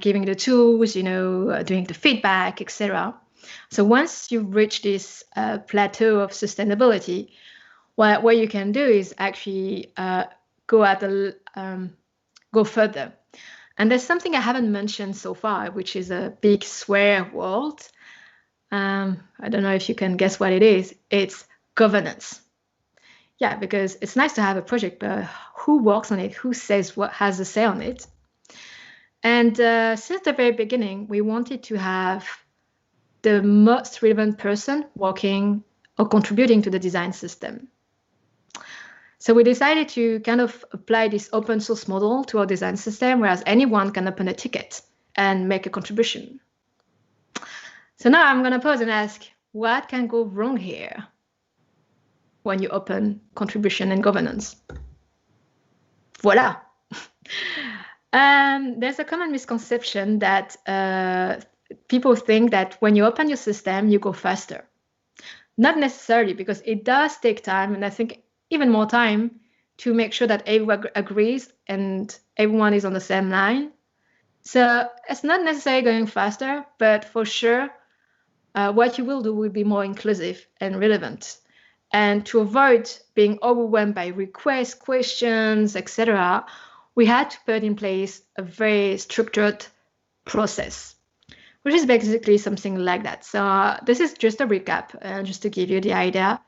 S6: giving the tools, doing the feedback, etc. So once you've reached this plateau of sustainability, what you can do is actually go further. And there's something I haven't mentioned so far, which is a big swear word. I don't know if you can guess what it is. It's governance. Yeah, because it's nice to have a project, but who works on it? Who says what has a say on it? And since the very beginning, we wanted to have the most relevant person working or contributing to the design system. So we decided to kind of apply this open source model to our design system, whereas anyone can open a ticket and make a contribution. So now I'm going to pause and ask, what can go wrong here when you open contribution and governance? Voila. There's a common misconception that people think that when you open your system, you go faster. Not necessarily, because it does take time, and I think even more time, to make sure that everyone agrees and everyone is on the same line. So it's not necessarily going faster, but for sure, what you will do will be more inclusive and relevant. And to avoid being overwhelmed by requests, questions, etc., we had to put in place a very structured process, which is basically something like that. So this is just a recap, just to give you the idea.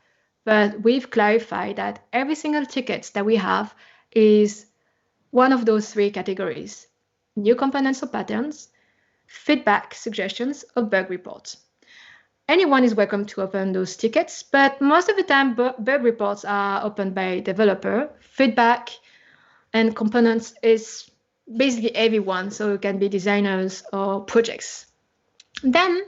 S6: But we've clarified that every single ticket that we have is one of those three categories: new components or patterns, feedback, suggestions, or bug reports. Anyone is welcome to open those tickets, but most of the time, bug reports are opened by developer. Feedback and components is basically everyone, so it can be designers or projects. Then,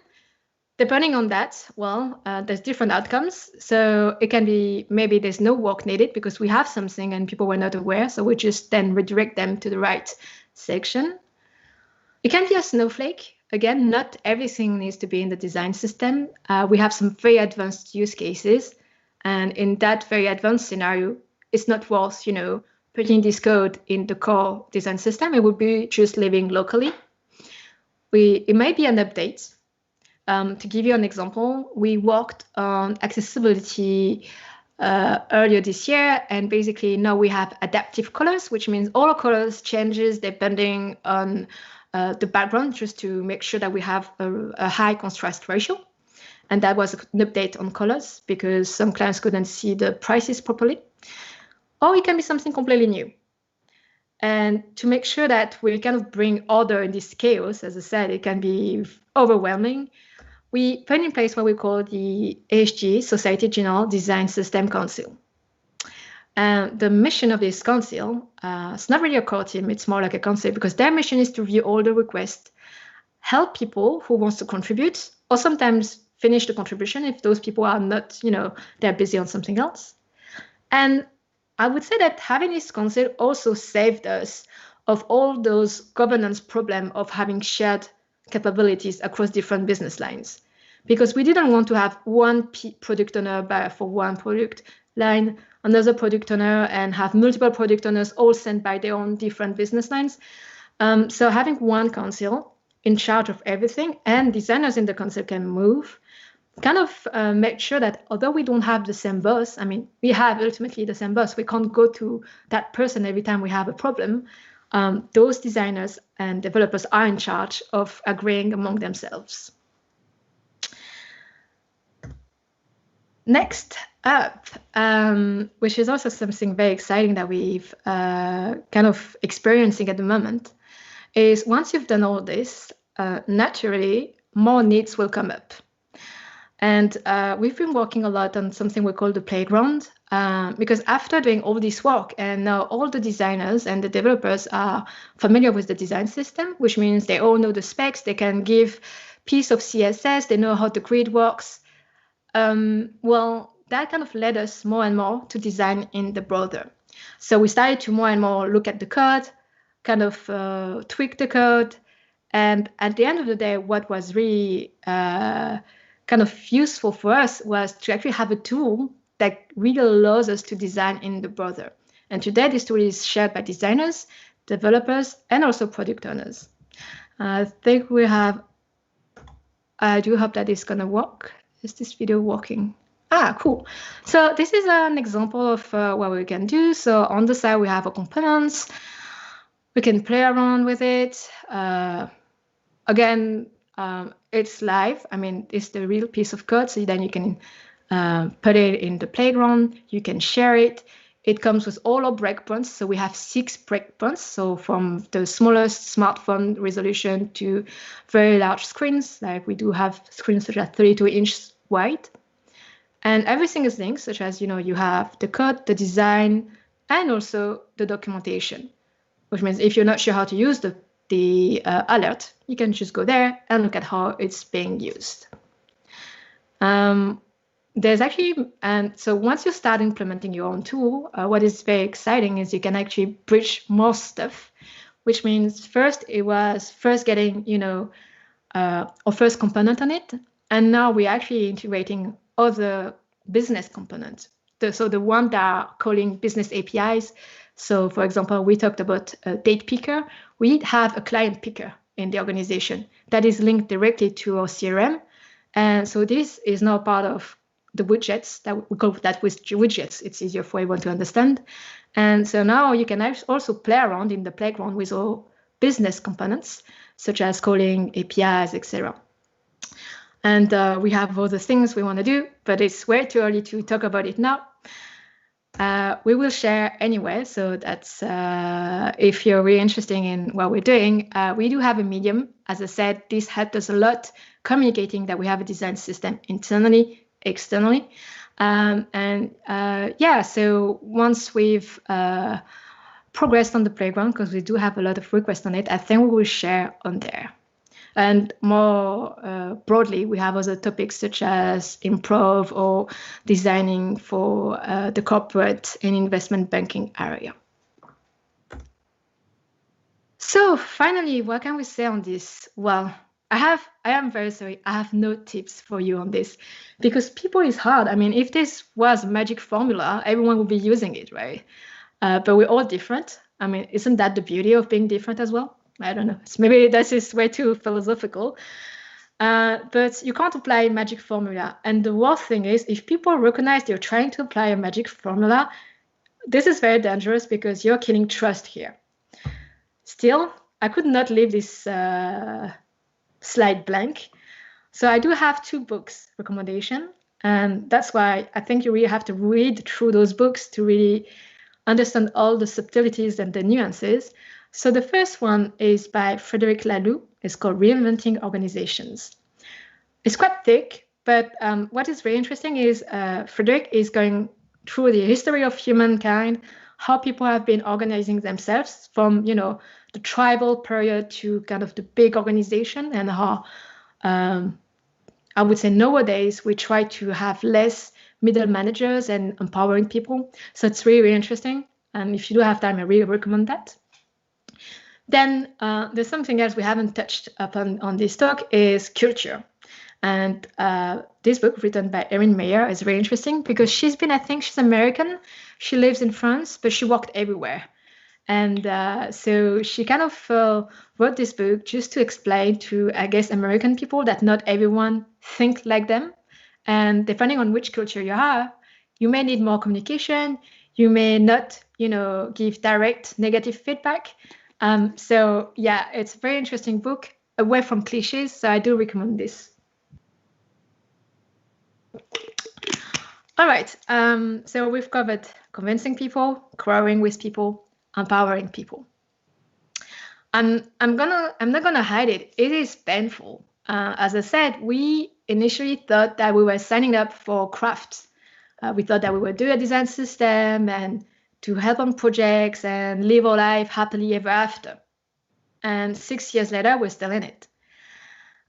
S6: depending on that, well, there's different outcomes. So it can be maybe there's no work needed because we have something and people were not aware, so we just then redirect them to the right section. It can be a snowflake. Again, not everything needs to be in the design system. We have some very advanced use cases, and in that very advanced scenario, it's not worth, putting this code in the core design system. It would be just living locally. It might be an update. To give you an example, we worked on accessibility earlier this year, and basically now we have adaptive colors, which means all colors changes depending on the background, just to make sure that we have a high contrast ratio. And that was an update on colors because some clients couldn't see the prices properly. Or it can be something completely new. And to make sure that we kind of bring order in this chaos, as I said, it can be overwhelming. We put in place what we call the ASG, Society General Design System Council. And the mission of this council, it's not really a core team, it's more like a council, because their mission is to review all the requests, help people who wants to contribute, or sometimes finish the contribution if those people are not, they're busy on something else. And I would say that having this council also saved us of all those governance problems of having shared capabilities across different business lines, because we didn't want to have one product owner for one product line, another product owner, and have multiple product owners all sent by their own different business lines. So having one council in charge of everything, and designers in the council can move, kind of make sure that although we don't have the same boss, we have ultimately the same boss, we can't go to that person every time we have a problem. Those designers and developers are in charge of agreeing among themselves. Next up, which is also something very exciting that we've kind of experiencing at the moment, is once you've done all this, naturally, more needs will come up. And we've been working a lot on something we call the playground, because after doing all this work, and now all the designers and the developers are familiar with the design system, which means they all know the specs, they can give piece of CSS, they know how the grid works. Well, that kind of led us more and more to design in the browser. So we started to more and more look at the code, kind of tweak the code. And at the end of the day, what was really kind of useful for us was to actually have a tool that really allows us to design in the browser. And today, this tool is shared by designers, developers, and also product owners. I think we have, I do hope that it's going to work. Is this video working? Ah, cool. So this is an example of what we can do. So on the side, we have our components. We can play around with it. Again, it's live. It's the real piece of code. So then you can put it in the playground. You can share it. It comes with all our breakpoints. So we have 6 breakpoints. So from the smallest smartphone resolution to very large screens, like we do have screens that are 32 inches wide. And everything is linked, such as, you have the code, the design, and also the documentation, which means if you're not sure how to use the alert, you can just go there and look at how it's being used. There's actually, and so once you start implementing your own tool, what is very exciting is you can actually bridge more stuff, which means first it was getting, our first component on it. And now we're actually integrating other business components. So the one that are calling business APIs. So for example, we talked about a date picker. We have a client picker in the organization that is linked directly to our CRM. And so this is now part of the widgets that we call that with widgets. It's easier for everyone to understand. And so now you can also play around in the playground with all business components, such as calling APIs, etc. And we have other things we want to do, but it's way too early to talk about it now. We will share anyway, so that's if you're really interested in what we're doing. We do have a Medium. As I said, this helped us a lot communicating that we have a design system internally, externally. So once we've progressed on the playground, because we do have a lot of requests on it, I think we will share on there. And more broadly, we have other topics such as improv or designing for the corporate and investment banking area. So finally, what can we say on this? Well, I am very sorry, I have no tips for you on this, because people is hard. I mean, if this was a magic formula, everyone would be using it, right? But we're all different. I mean, isn't that the beauty of being different as well? I don't know. Maybe this is way too philosophical. But you can't apply a magic formula. And the worst thing is, if people recognize they're trying to apply a magic formula, this is very dangerous because you're killing trust here. Still, I could not leave this slide blank. So I do have 2 books recommendation. And that's why I think you really have to read through those books to really understand all the subtleties and the nuances. So the first one is by Frederic Laloux. It's called Reinventing Organizations. It's quite thick, but what is very interesting is Frederic is going through the history of humankind, how people have been organizing themselves from, the tribal period to kind of the big organization, and how I would say nowadays we try to have less middle managers and empowering people. So it's really, really interesting. And if you do have time, I really recommend that. Then there's something else we haven't touched upon on this talk is culture. And this book written by Erin Meyer is very interesting because I think she's American. She lives in France, but she walked everywhere. And so she kind of wrote this book just to explain to, I guess, American people that not everyone think like them. And depending on which culture you have, you may need more communication. You may not, give direct negative feedback. So yeah, it's a very interesting book, away from cliches. So I do recommend this. All right. So we've covered convincing people, growing with people, empowering people. I'm not gonna hide it. It is painful. As I said, we initially thought that we were signing up for crafts. We thought that we would do a design system and to help on projects and live our life happily ever after. And 6 years later, we're still in it.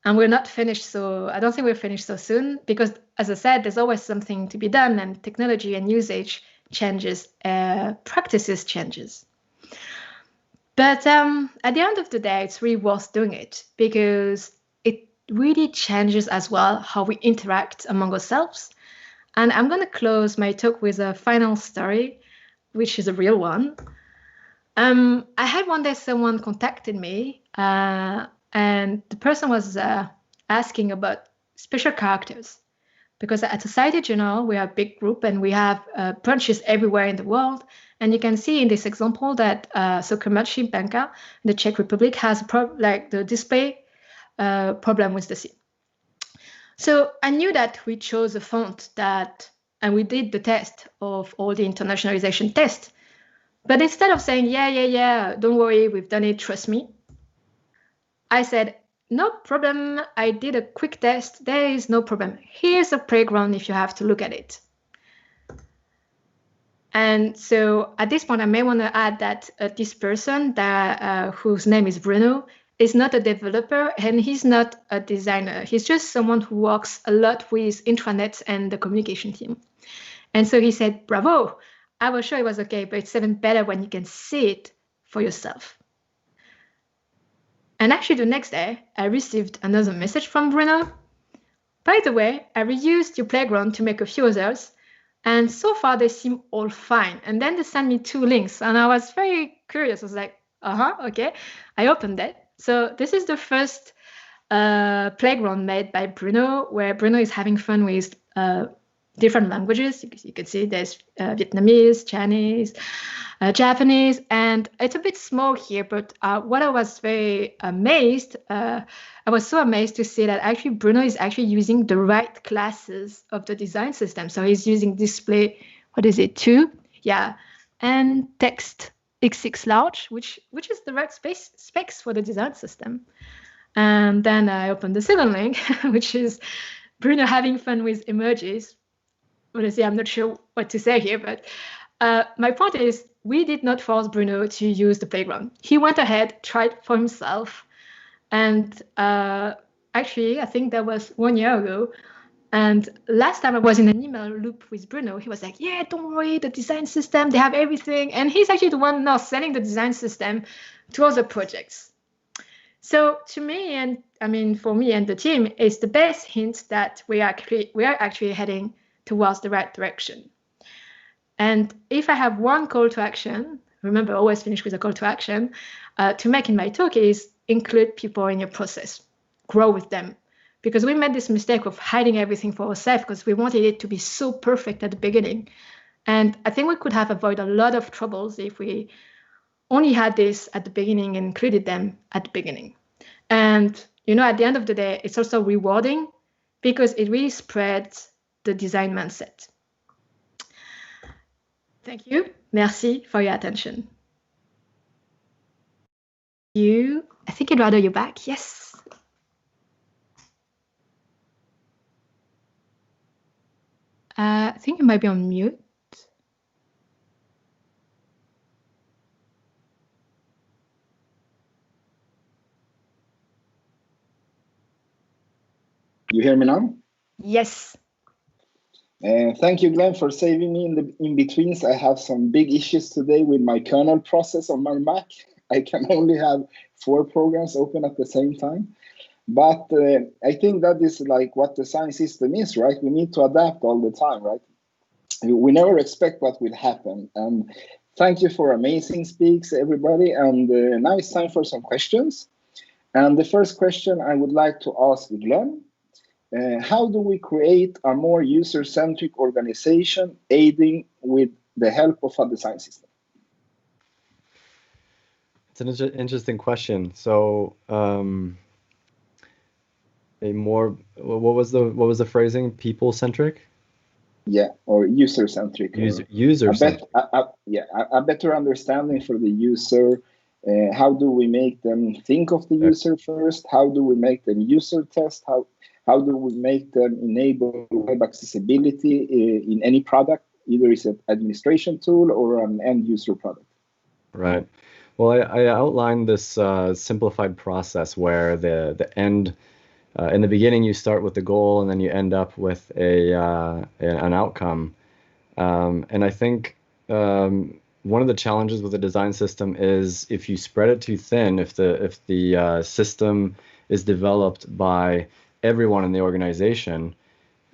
S6: And we're not finished, so I don't think we're finished so soon, because as I said, there's always something to be done, and technology and usage changes, practices changes. But at the end of the day, it's really worth doing it, because it really changes as well how we interact among ourselves. And I'm going to close my talk with a final story, which is a real one. I had one day someone contacted me, and the person was asking about special characters. Because at Society General, we are a big group and we have branches everywhere in the world. And you can see in this example that Komerční banka in the Czech Republic has the display problem with the C. So I knew that we chose a font and we did the test of all the internationalization tests. But instead of saying, yeah, don't worry, we've done it, trust me, I said, no problem. I did a quick test. There is no problem. Here's a playground if you have to look at it. And so at this point, I may want to add that this person that whose name is Bruno is not a developer and he's not a designer. He's just someone who works a lot with intranet and the communication team. And so he said, bravo, I was sure it was okay, but it's even better when you can see it for yourself. And actually the next day, I received another message from Bruno. By the way, I reused your playground to make a few others, and so far they seem all fine. And then they sent me 2 links, and I was very curious. I was like, okay. I opened it. So this is the first playground made by Bruno, where Bruno is having fun with different languages. You can see there's Vietnamese, Chinese, Japanese, and it's a bit small here, but what I was very amazed, I was so amazed to see that actually Bruno is actually using the right classes of the design system. So he's using display, what is it, 2? Yeah, and text X6 large, which is the right specs for the design system. And then I opened the second link, which is Bruno having fun with emojis. Honestly, I'm not sure what to say here, but my point is we did not force Bruno to use the playground. He went ahead, tried for himself. And actually, I think that was 1 year ago. And last time I was in an email loop with Bruno, he was like, yeah, don't worry, the design system, they have everything. And he's actually the one now selling the design system to other projects. So to me, and I mean, for me and the team, it's the best hint that we are actually heading towards the right direction. And if I have one call to action, remember, always finish with a call to action, to make in my talk is include people in your process, grow with them. Because we made this mistake of hiding everything for ourselves because we wanted it to be so perfect at the beginning. And I think we could have avoided a lot of troubles if we only had this at the beginning and included them at the beginning. And, you know, at the end of the day, it's also rewarding because it really spreads the design mindset. Thank you. Merci for your attention. I think Eduardo, you're back. Yes. I think you might be on mute.
S1: You hear me now?
S6: Yes.
S1: Thank you, Glenn, for saving me in the in-betweens. I have some big issues today with my kernel process on my Mac. I can only have 4 programs open at the same time. But I think that is like what the design system is, right? We need to adapt all the time, right? We never expect what will happen. And thank you for amazing speaks, everybody. And now it's time for some questions. And the first question I would like to ask Glenn. How do we create a more user-centric organization aiding with the help of a design system?
S2: It's an interesting question. So, what was the phrasing? People-centric?
S1: Yeah, or user-centric.
S2: User-centric.
S1: A better understanding for the user. How do we make them think of the user first? How do we make them user test? How do we make them enable web accessibility in any product, either it's an administration tool or an end user product?
S2: Right. Well, I outlined this simplified process where the end, in the beginning, you start with the goal and then you end up with an outcome. And I think one of the challenges with the design system is if you spread it too thin, if the system is developed by everyone in the organization,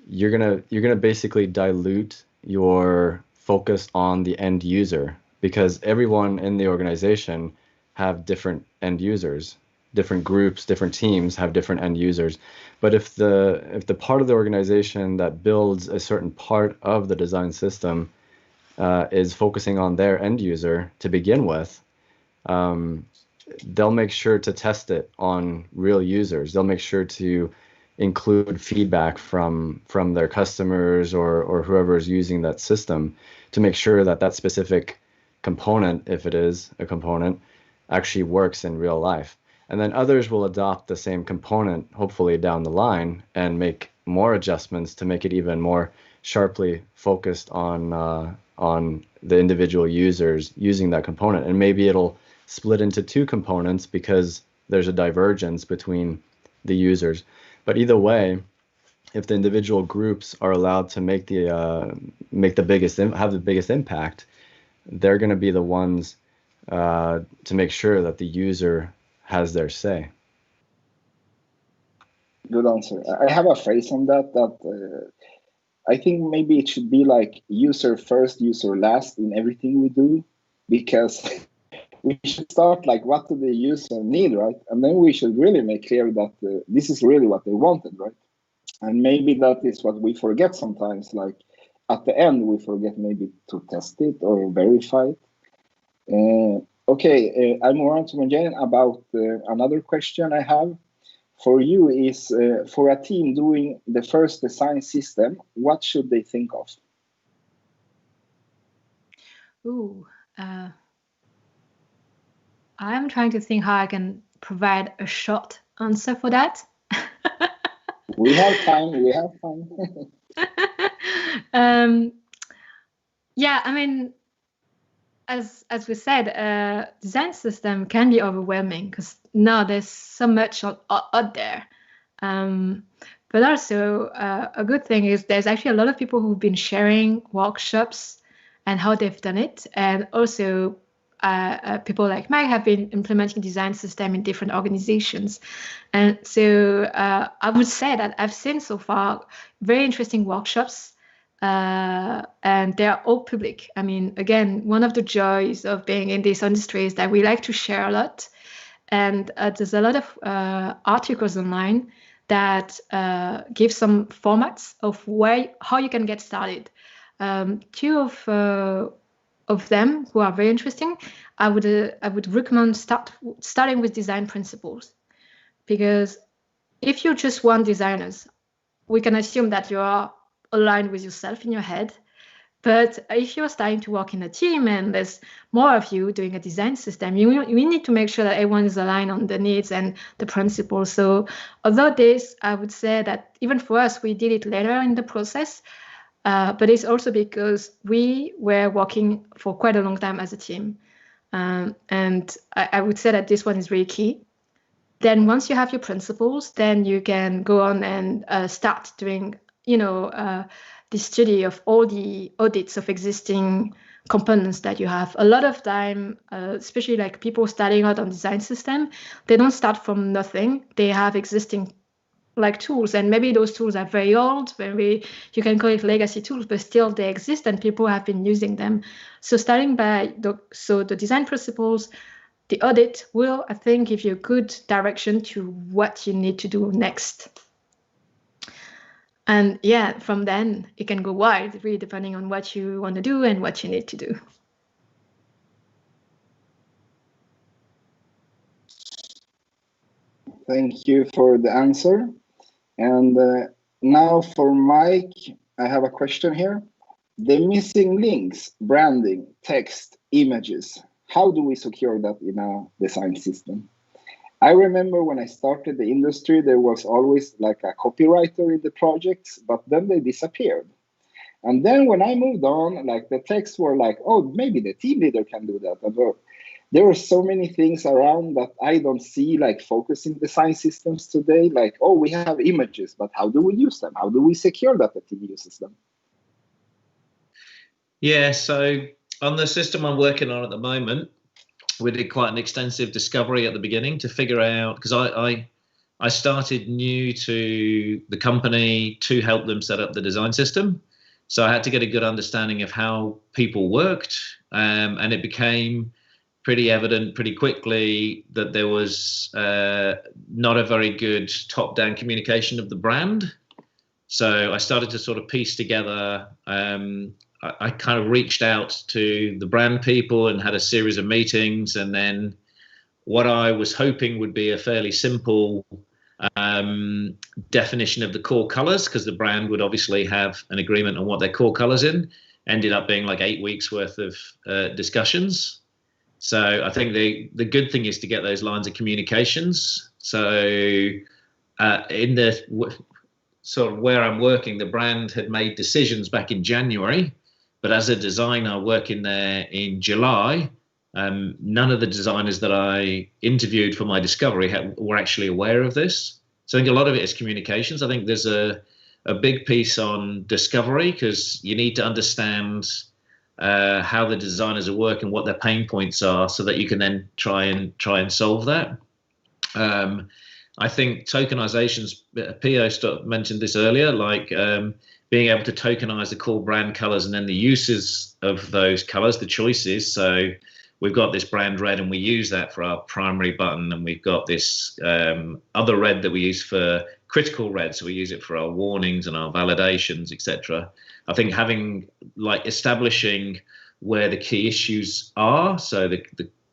S2: you're gonna basically dilute your focus on the end user, because everyone in the organization have different end users, different groups, different teams have different end users. But if the part of the organization that builds a certain part of the design system is focusing on their end user to begin with, they'll make sure to test it on real users. They'll make sure to include feedback from their customers or whoever is using that system to make sure that specific component, if it is a component, actually works in real life. And then others will adopt the same component, hopefully down the line, and make more adjustments to make it even more sharply focused on the individual users using that component. And maybe it'll split into two components because there's a divergence between the users. But either way, if the individual groups are allowed to have the biggest impact, they're going to be the ones to make sure that the user has their say.
S1: Good answer. I have a phrase on that I think maybe it should be like user first, user last in everything we do, because we should start like, what do the user need, right? And then we should really make clear that this is really what they wanted, right? And maybe that is what we forget sometimes, like at the end we forget maybe to test it or verify it. Okay, I'll move on to Manjane about another question I have for you is, for a team doing the first design system, what should they think of?
S6: Ooh, I'm trying to think how I can provide a short answer for that.
S1: We have time.
S6: Yeah, I mean, as we said, design system can be overwhelming because now there's so much out there. But also a good thing is there's actually a lot of people who've been sharing workshops and how they've done it, and also people like Mike have been implementing design system in different organizations. And so I would say that I've seen so far very interesting workshops, and they're all public. I mean, again, one of the joys of being in this industry is that we like to share a lot. And there's a lot of articles online that give some formats of how you can get started. Two of them who are very interesting, I would recommend starting with design principles, because if you just want designers, we can assume that you are aligned with yourself in your head. But if you're starting to work in a team and there's more of you doing a design system, you need to make sure that everyone is aligned on the needs and the principles. So although this, I would say that even for us, we did it later in the process, but it's also because we were working for quite a long time as a team. And I would say that this one is really key. Then once you have your principles, then you can go on and start doing, the study of all the audits of existing components that you have. A lot of time, especially like people starting out on design system, they don't start from nothing. They have existing like tools, and maybe those tools are very old, you can call it legacy tools, but still they exist and people have been using them. So starting by the design principles, the audit will, I think, give you a good direction to what you need to do next. And yeah, from then it can go wide, really depending on what you want to do and what you need to do.
S1: Thank you for the answer. And now for Mike, I have a question here. The missing links, branding, text, images, how do we secure that in a design system? I remember when I started the industry, there was always like a copywriter in the projects, but then they disappeared. And then when I moved on, like the texts were like, oh, maybe the team leader can do that. And there are so many things around that I don't see like focusing design systems today. Like, oh, we have images, but how do we use them? How do we secure that the team uses them?
S5: Yeah, so on the system I'm working on at the moment, we did quite an extensive discovery at the beginning to figure out, because I started new to the company to help them set up the design system. So I had to get a good understanding of how people worked, and it became pretty evident pretty quickly that there was not a very good top-down communication of the brand. So I started to sort of piece together, I kind of reached out to the brand people and had a series of meetings, and then what I was hoping would be a fairly simple definition of the core colors, because the brand would obviously have an agreement on what their core colors in, ended up being like 8 weeks worth of discussions. So I think the good thing is to get those lines of communications. So in the sort of where I'm working, the brand had made decisions back in January, but as a designer working there in July, none of the designers that I interviewed for my discovery were actually aware of this. So I think a lot of it is communications. I think there's a big piece on discovery, because you need to understand how the designers are working, what their pain points are, so that you can then try and solve that. I think tokenizations, Pio mentioned this earlier, like being able to tokenize the core brand colors and then the uses of those colors, the choices. So we've got this brand red and we use that for our primary button, and we've got this other red that we use for critical red, so we use it for our warnings and our validations, etc. I think establishing where the key issues are, so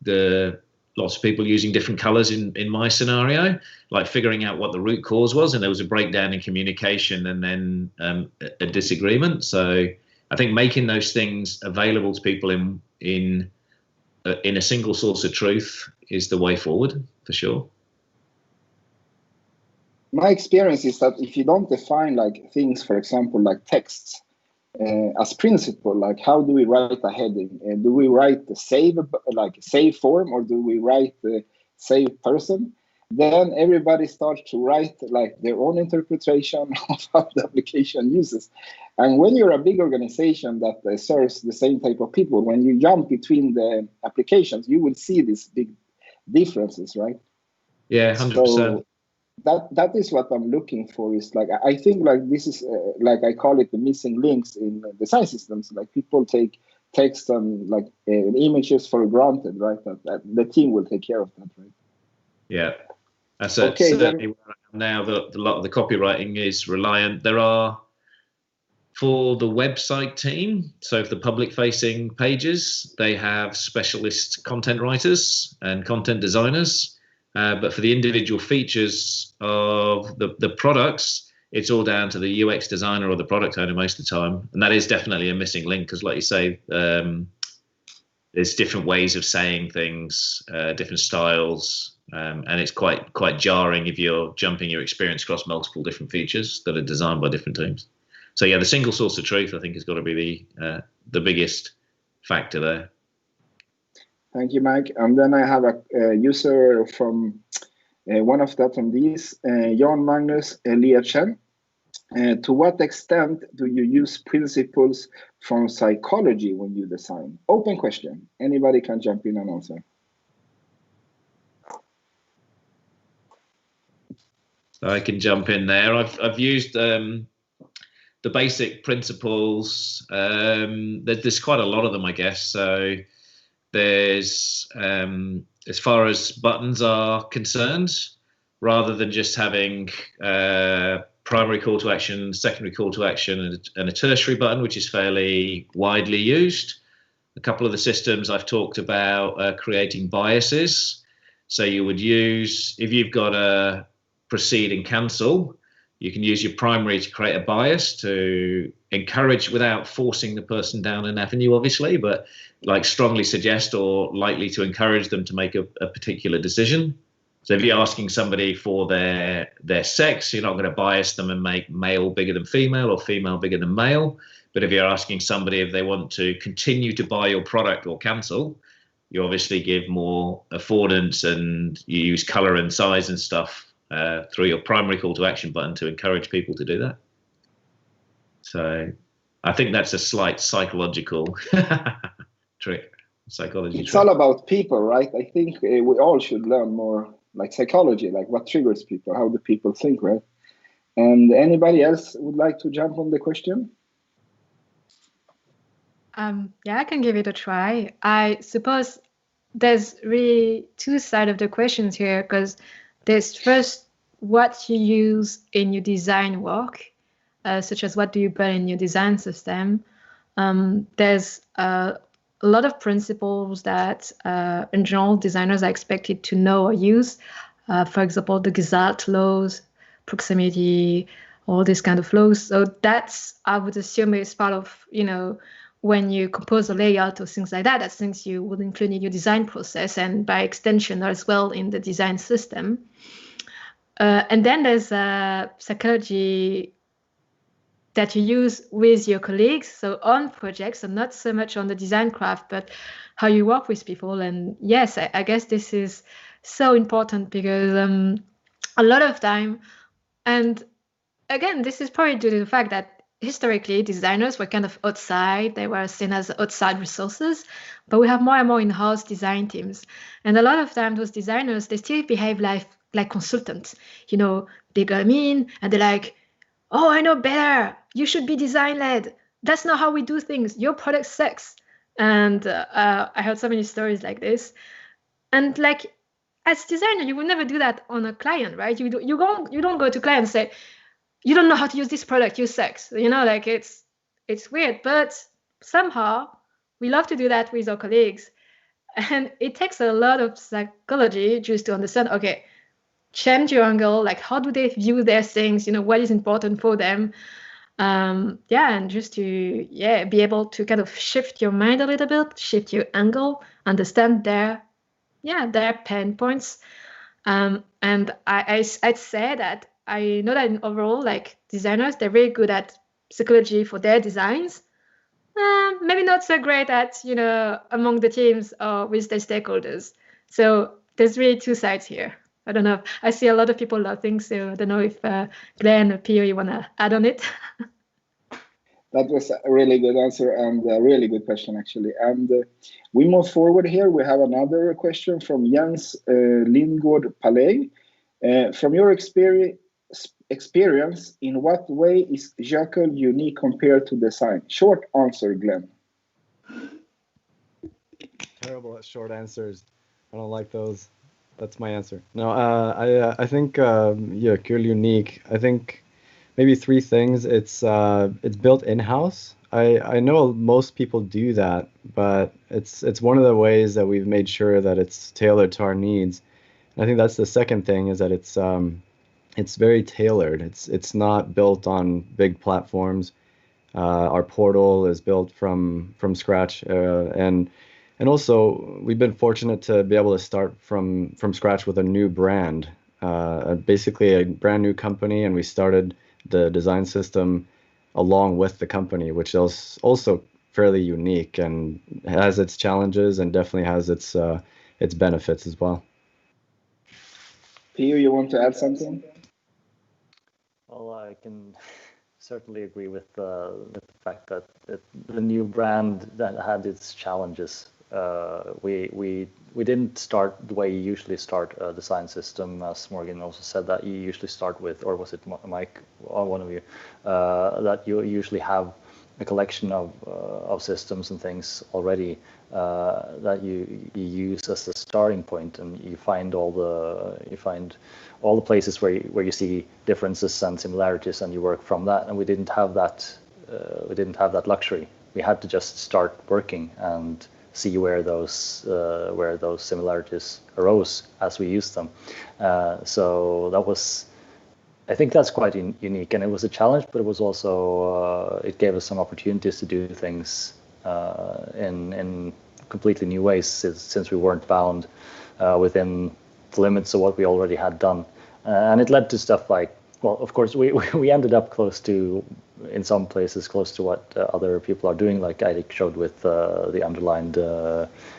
S5: the lots of people using different colors in my scenario, like figuring out what the root cause was, and there was a breakdown in communication and then a disagreement. So I think making those things available to people in a single source of truth is the way forward, for sure.
S1: My experience is that if you don't define like things, for example, like texts as principle, like how do we write a heading? Do we write the save form, or do we write the save person? Then everybody starts to write like their own interpretation of how the application uses. And when you're a big organization that serves the same type of people, when you jump between the applications, you will see these big differences, right?
S5: Yeah, 100%.
S1: So that is what I'm looking for. Is like, I think like this is like I call it the missing links in design systems. Like people take text and like images for granted, right? That the team will take care of that, right?
S5: Yeah, that's okay, certainly where I am now. A lot of the copywriting is reliant. There are, for the website team, so for the public-facing pages, they have specialist content writers and content designers. But for the individual features of the products, it's all down to the UX designer or the product owner most of the time. And that is definitely a missing link, because like you say, there's different ways of saying things, different styles, and it's quite jarring if you're jumping your experience across multiple different features that are designed by different teams. So yeah, the single source of truth, I think, has got to be the biggest factor there.
S1: Thank you, Mike. And then I have a user from one of the attendees, Jan Magnus Eliachen. To what extent do you use principles from psychology when you design? Open question. Anybody can jump in and answer.
S5: I can jump in there. I've used the basic principles. There's quite a lot of them, I guess. So there's, as far as buttons are concerned, rather than just having primary call to action, secondary call to action, and a tertiary button, which is fairly widely used. A couple of the systems I've talked about creating biases. So you would use, if you've got a proceed and cancel, you can use your primary to create a bias to encourage, without forcing the person down an avenue, obviously, but like strongly suggest or likely to encourage them to make a particular decision. So if you're asking somebody for their sex, you're not going to bias them and make male bigger than female or female bigger than male. But if you're asking somebody if they want to continue to buy your product or cancel, you obviously give more affordance and you use color and size and stuff through your primary call to action button to encourage people to do that. So I think that's a slight psychological trick.
S1: It's all about people, right? I think we all should learn more like psychology, like what triggers people, how do people think, right? And anybody else would like to jump on the question?
S6: Yeah, I can give it a try. I suppose there's really two sides of the questions here, because there's first what you use in your design work, such as what do you put in your design system. There's a lot of principles that in general designers are expected to know or use. For example, the Gestalt laws, proximity, all these kind of laws. So that's, I would assume, is part of, when you compose a layout or things like that, that's things you would include in your design process and by extension as well in the design system. And then there's psychology that you use with your colleagues, so on projects, and not so much on the design craft, but how you work with people. And yes, I guess this is so important because a lot of time, and again, this is probably due to the fact that historically designers were kind of outside, they were seen as outside resources, but we have more and more in-house design teams. And a lot of times those designers, they still behave like consultants. You know, they come in and they're like, oh, I know better. You should be design-led. That's not how we do things. Your product sucks. And I heard so many stories like this. And like, as designer, you would never do that on a client, right? You don't go to client and say, you don't know how to use this product, you suck. You know, like it's weird, but somehow we love to do that with our colleagues. And it takes a lot of psychology just to understand, okay, change your angle, like how do they view their things, you know, what is important for them. And just to be able to kind of shift your mind a little bit, shift your angle, understand their pain points. And I'd say that I know that in overall, like designers, they're very good at psychology for their designs. Maybe not so great at, you know, among the teams or with their stakeholders. So there's really two sides here. I don't know. I see a lot of people laughing, so I don't know if Glenn or Pio, you want to add on it?
S1: That was a really good answer and a really good question, actually. And we move forward here. We have another question from Jens Lindgård Palais. From your experience, in what way is Jekyll unique compared to design? Short answer, Glenn.
S2: Terrible at short answers. I don't like those. That's my answer. No, I think Jekyll unique. I think maybe three things. It's built in-house. I know most people do that, but it's one of the ways that we've made sure that it's tailored to our needs. And I think that's the second thing, is that it's very tailored. It's not built on big platforms. Our portal is built from scratch, and also we've been fortunate to be able to start from scratch with a new brand, basically a brand new company, and we started the design system along with the company, which is also fairly unique and has its challenges and definitely has its benefits as well.
S1: Pio, you want to add something?
S4: Well, I can certainly agree with the fact that the new brand that had its challenges. We didn't start the way you usually start a design system, as Morgan also said, that you usually start with, or was it Mike or one of you, that you usually have a collection of systems and things already that you use as the starting point, and you find all the places where you see differences and similarities, and you work from that. And we didn't have that. We didn't have that luxury. We had to just start working and see where those similarities arose as we used them. So that was, I think that's quite unique, and it was a challenge, but it was also it gave us some opportunities to do things in completely new ways, since we weren't bound within the limits of what we already had done. And it led to stuff like, well, of course, we ended up close to, in some places, close to what other people are doing, like Eirik showed with the underlined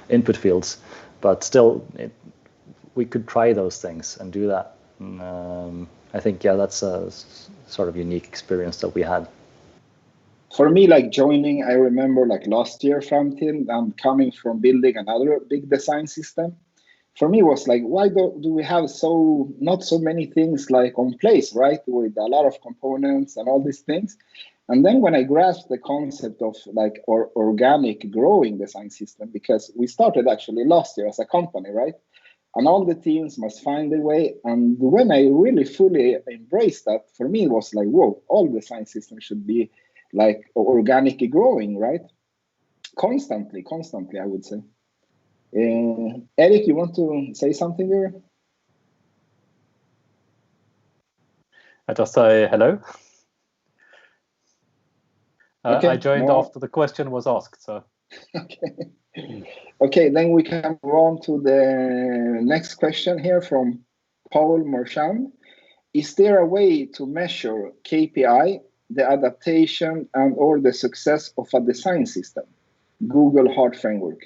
S4: input fields. But still, we could try those things and do that. I think, that's a sort of unique experience that we had.
S1: For me, like joining, I remember like last year, Framtid, and coming from building another big design system. For me, it was like, why do we have not so many things like on place, right? With a lot of components and all these things. And then when I grasped the concept of like organic growing design system, because we started actually last year as a company, right? And all the teams must find a way. And when I really fully embraced that, for me, it was like, whoa, all design systems should be like organically growing, right? Constantly, I would say. Eric, you want to say something there?
S7: I just say hello.
S1: Okay,
S3: I joined
S1: no.
S3: after the question was asked. So.
S1: Okay, then we can move on to the next question here from Paul Marchand. Is there a way to measure KPI, the adaptation and or the success of a design system? Google Heart Framework.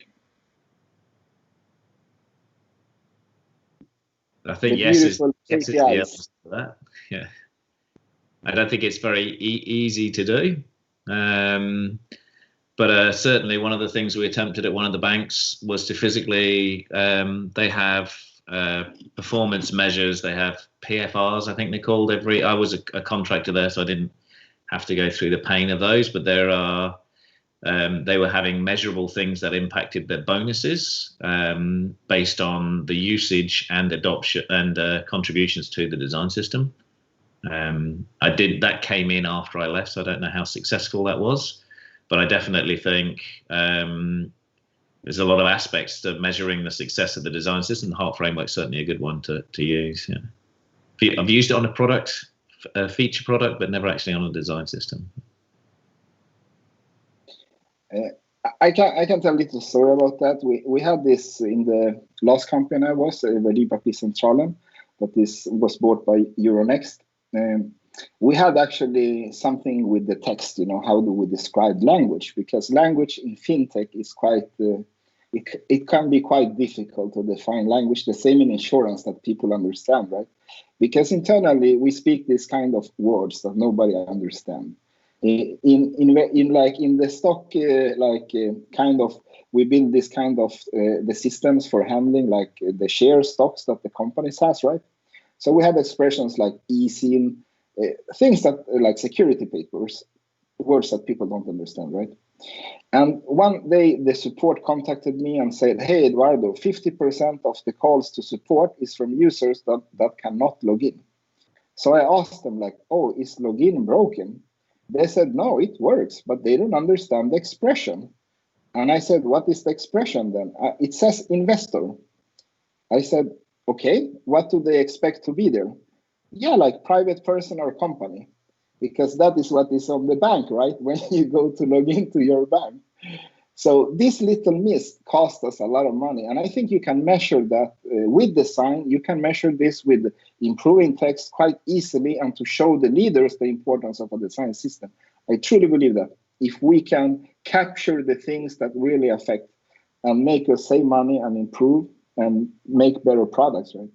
S5: I think yes is the answer to that. Yeah, I don't think it's very easy to do, but certainly one of the things we attempted at one of the banks was to physically. They have performance measures. They have PFRs, I think they're called. I was a contractor there, so I didn't have to go through the pain of those. But there are. They were having measurable things that impacted their bonuses based on the usage and adoption and contributions to the design system. That came in after I left, so I don't know how successful that was, but I definitely think there's a lot of aspects to measuring the success of the design system. The Heart Framework is certainly a good one to use. Yeah. I've used it on a feature product, but never actually on a design system.
S1: I can tell a little story about that. We had this in the last company I was, Verdipapicentralen, but this was bought by Euronext. We had actually something with the text, how do we describe language? Because language in fintech is quite, it can be quite difficult to define language, the same in insurance that people understand, right? Because internally we speak this kind of words that nobody understands. In the stock kind of we build this kind of the systems for handling like the share stocks that the companies has, right? So we have expressions like easing, things that like security papers, words that people don't understand, right? And one day the support contacted me and said, hey Eduardo, 50% of the calls to support is from users that cannot log in. So I asked them like, oh, is login broken? They said, no, it works, but they don't understand the expression. And I said, what is the expression then? It says investor. I said, okay, what do they expect to be there? Yeah, like private person or company, because that is what is on the bank, right? When you go to log into your bank. So this little miss cost us a lot of money. And I think you can measure that with design. You can measure this with improving text quite easily and to show the leaders the importance of a design system. I truly believe that if we can capture the things that really affect and make us save money and improve and make better products, right?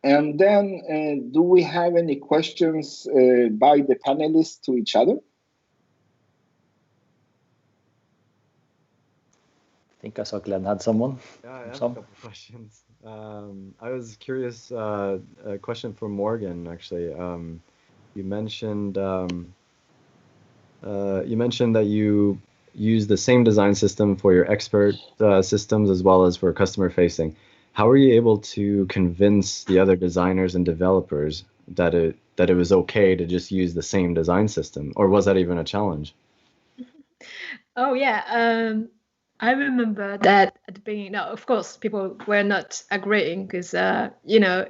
S1: And then do we have any questions by the panelists to each other?
S4: I think I saw Glenn had someone.
S2: Yeah, I have a couple of questions. I was curious, a question for Morgan, actually. You mentioned that you use the same design system for your expert systems as well as for customer facing. How were you able to convince the other designers and developers that it was okay to just use the same design system, or was that even a challenge?
S6: Oh yeah, I remember that at the beginning. No, of course, people were not agreeing because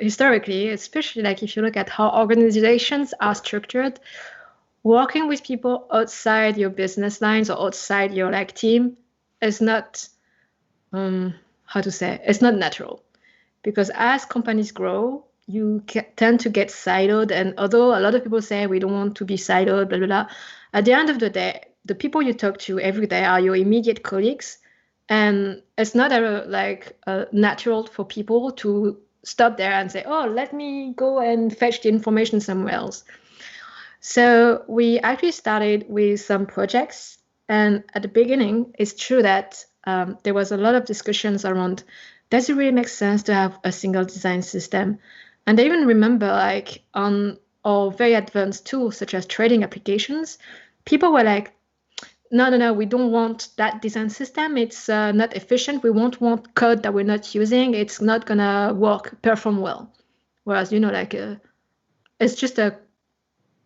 S6: historically, especially like if you look at how organizations are structured, working with people outside your business lines or outside your like team is not it's not natural, because as companies grow, you tend to get siloed. And although a lot of people say we don't want to be siloed, blah blah blah, at the end of the day, the people you talk to every day are your immediate colleagues, and it's not natural for people to stop there and say, oh, let me go and fetch the information somewhere else. So we actually started with some projects, and at the beginning, it's true that there was a lot of discussions around, does it really make sense to have a single design system? And I even remember like on our very advanced tools, such as trading applications, people were like, no, we don't want that design system. It's not efficient. We won't want code that we're not using. It's not gonna perform well. Whereas, it's just a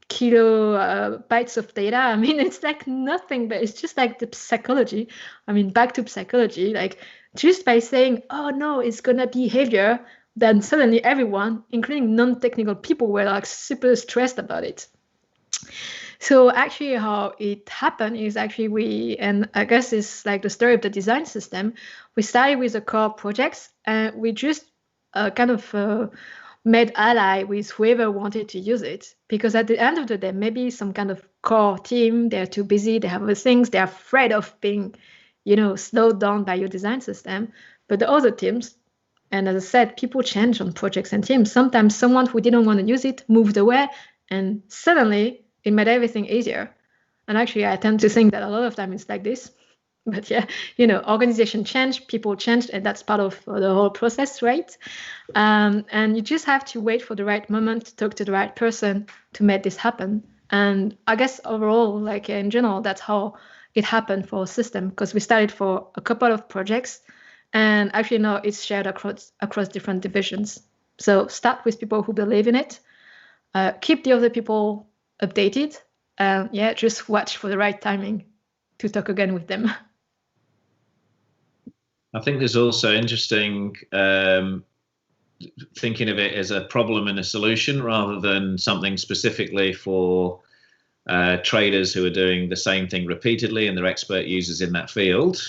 S6: kilobytes of data. I mean, it's like nothing, but it's just like the psychology. I mean, back to psychology, like just by saying, oh no, it's gonna be heavier, then suddenly everyone, including non-technical people, were like super stressed about it. So actually how it happened is actually and I guess it's like the story of the design system. We started with the core projects and we just kind of made ally with whoever wanted to use it. Because at the end of the day, maybe some kind of core team, they're too busy, they have other things, they're afraid of being, slowed down by your design system. But the other teams, and as I said, people change on projects and teams. Sometimes someone who didn't want to use it moved away, and suddenly it made everything easier. And actually, I tend to think that a lot of time it's like this. But yeah, organization change, people change, and that's part of the whole process, right? And you just have to wait for the right moment to talk to the right person to make this happen. And I guess overall, like in general, that's how it happened for a system, because we started for a couple of projects, and actually now it's shared across different divisions. So start with people who believe in it, keep the other people updated, and just watch for the right timing to talk again with them.
S5: I think there's also interesting thinking of it as a problem and a solution rather than something specifically for traders who are doing the same thing repeatedly and they're expert users in that field.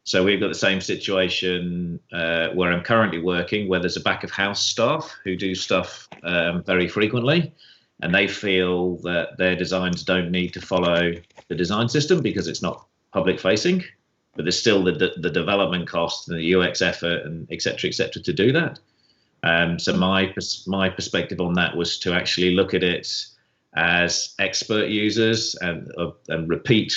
S5: So we've got the same situation where I'm currently working, where there's a back of house staff who do stuff very frequently, and they feel that their designs don't need to follow the design system because it's not public facing, but there's still the development cost and the UX effort and et cetera, to do that. So my perspective on that was to actually look at it as expert users and repeat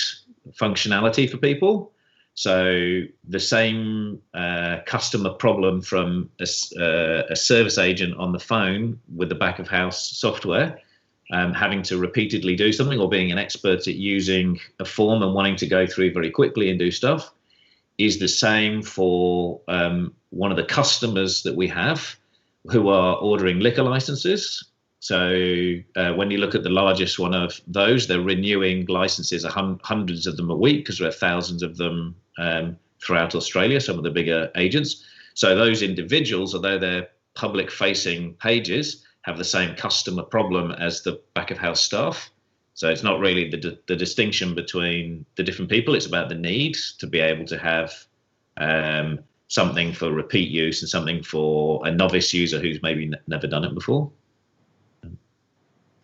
S5: functionality for people. So the same customer problem from a service agent on the phone with the back of house software, having to repeatedly do something, or being an expert at using a form and wanting to go through very quickly and do stuff, is the same for one of the customers that we have who are ordering liquor licenses. So when you look at the largest one of those, they're renewing licenses, hundreds of them a week, because there are thousands of them throughout Australia, some of the bigger agents. So those individuals, although they're public-facing pages, have the same customer problem as the back-of-house staff. So it's not really the distinction between the different people. It's about the need to be able to have something for repeat use and something for a novice user who's maybe never done it before.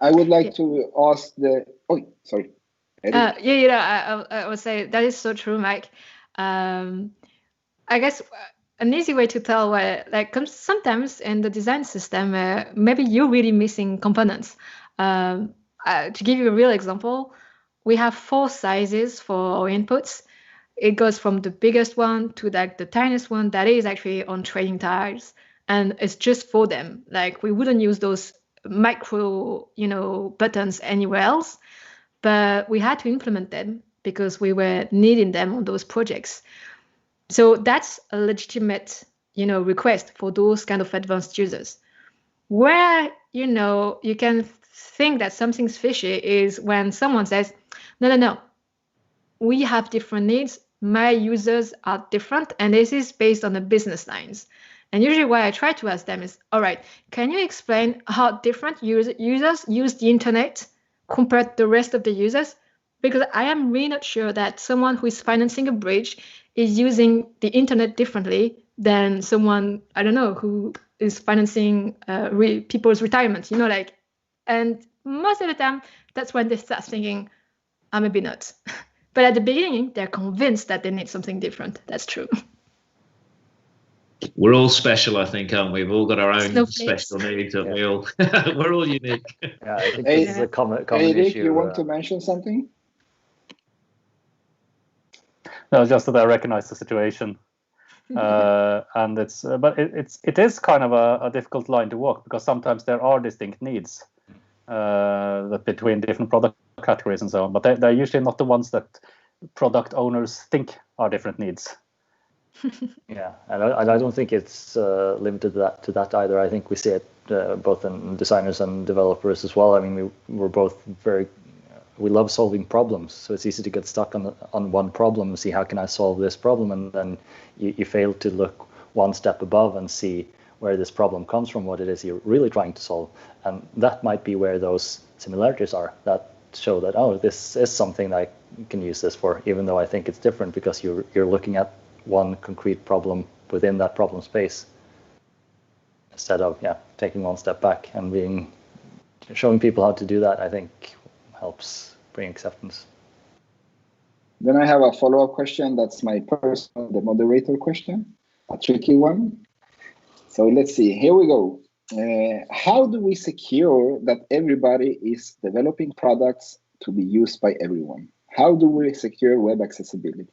S1: I would like to ask the. Oh, sorry.
S6: I would say that is so true, Mike. I guess an easy way to tell where, like, sometimes in the design system, maybe you're really missing components. To give you a real example, we have 4 sizes for our inputs. It goes from the biggest one to like the tiniest one that is actually on trading tiles, and it's just for them. Like, we wouldn't use those micro, buttons anywhere else, but we had to implement them because we were needing them on those projects. So that's a legitimate, request for those kind of advanced users. Where, you can think that something's fishy is when someone says, no, we have different needs. My users are different, and this is based on the business lines. And usually what I try to ask them is, all right, can you explain how different users use the internet compared to the rest of the users? Because I am really not sure that someone who is financing a bridge is using the internet differently than someone, I don't know, who is financing people's retirement, and most of the time, that's when they start thinking, I'm maybe not. But at the beginning, they're convinced that they need something different. That's true.
S5: We're all special, I think, aren't we? We've all got our own special needs. We're all unique.
S4: Yeah, I think this is a common issue.
S1: You want to mention something?
S7: No, just that I recognize the situation, and it is kind of a difficult line to walk, because sometimes there are distinct needs between different product categories and so on, but they're usually not the ones that product owners think are different needs.
S4: Yeah, and I don't think it's limited to that either. I think we see it both in designers and developers as well. I mean, we're both we love solving problems, so it's easy to get stuck on one problem and see how can I solve this problem, and then you fail to look one step above and see where this problem comes from, what it is you're really trying to solve. And that might be where those similarities are, that show that, oh, this is something that I can use this for, even though I think it's different, because you're looking at one concrete problem within that problem space, instead of taking one step back and showing people how to do that. I think helps bring acceptance.
S1: Then I have a follow-up question. That's my personal, the moderator question, a tricky one. So let's see, here we go. How do we secure that everybody is developing products to be used by everyone? How do we secure web accessibility?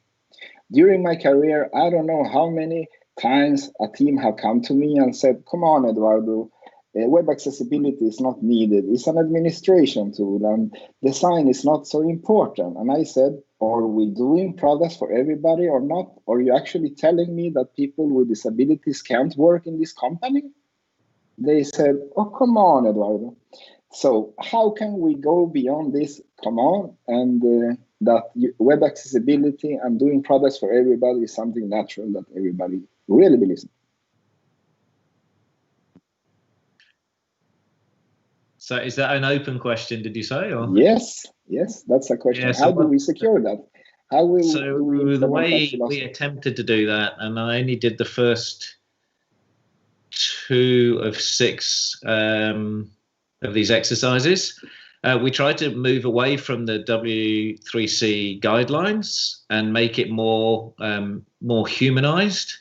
S1: During my career, I don't know how many times a team have come to me and said, come on, Eduardo, web accessibility is not needed. It's an administration tool and design is not so important. And I said, are we doing products for everybody or not? Are you actually telling me that people with disabilities can't work in this company? They said, oh, come on, Eduardo. So how can we go beyond this, come on, and that web accessibility and doing products for everybody is something natural that everybody really believes in?
S5: So is that an open question, did you say? Or?
S1: Yes, that's a question.
S5: Yeah, so
S1: how do we secure that?
S5: The way we attempted to do that, and I only did the first 2 of 6 of these exercises, we tried to move away from the W3C guidelines and make it more humanized.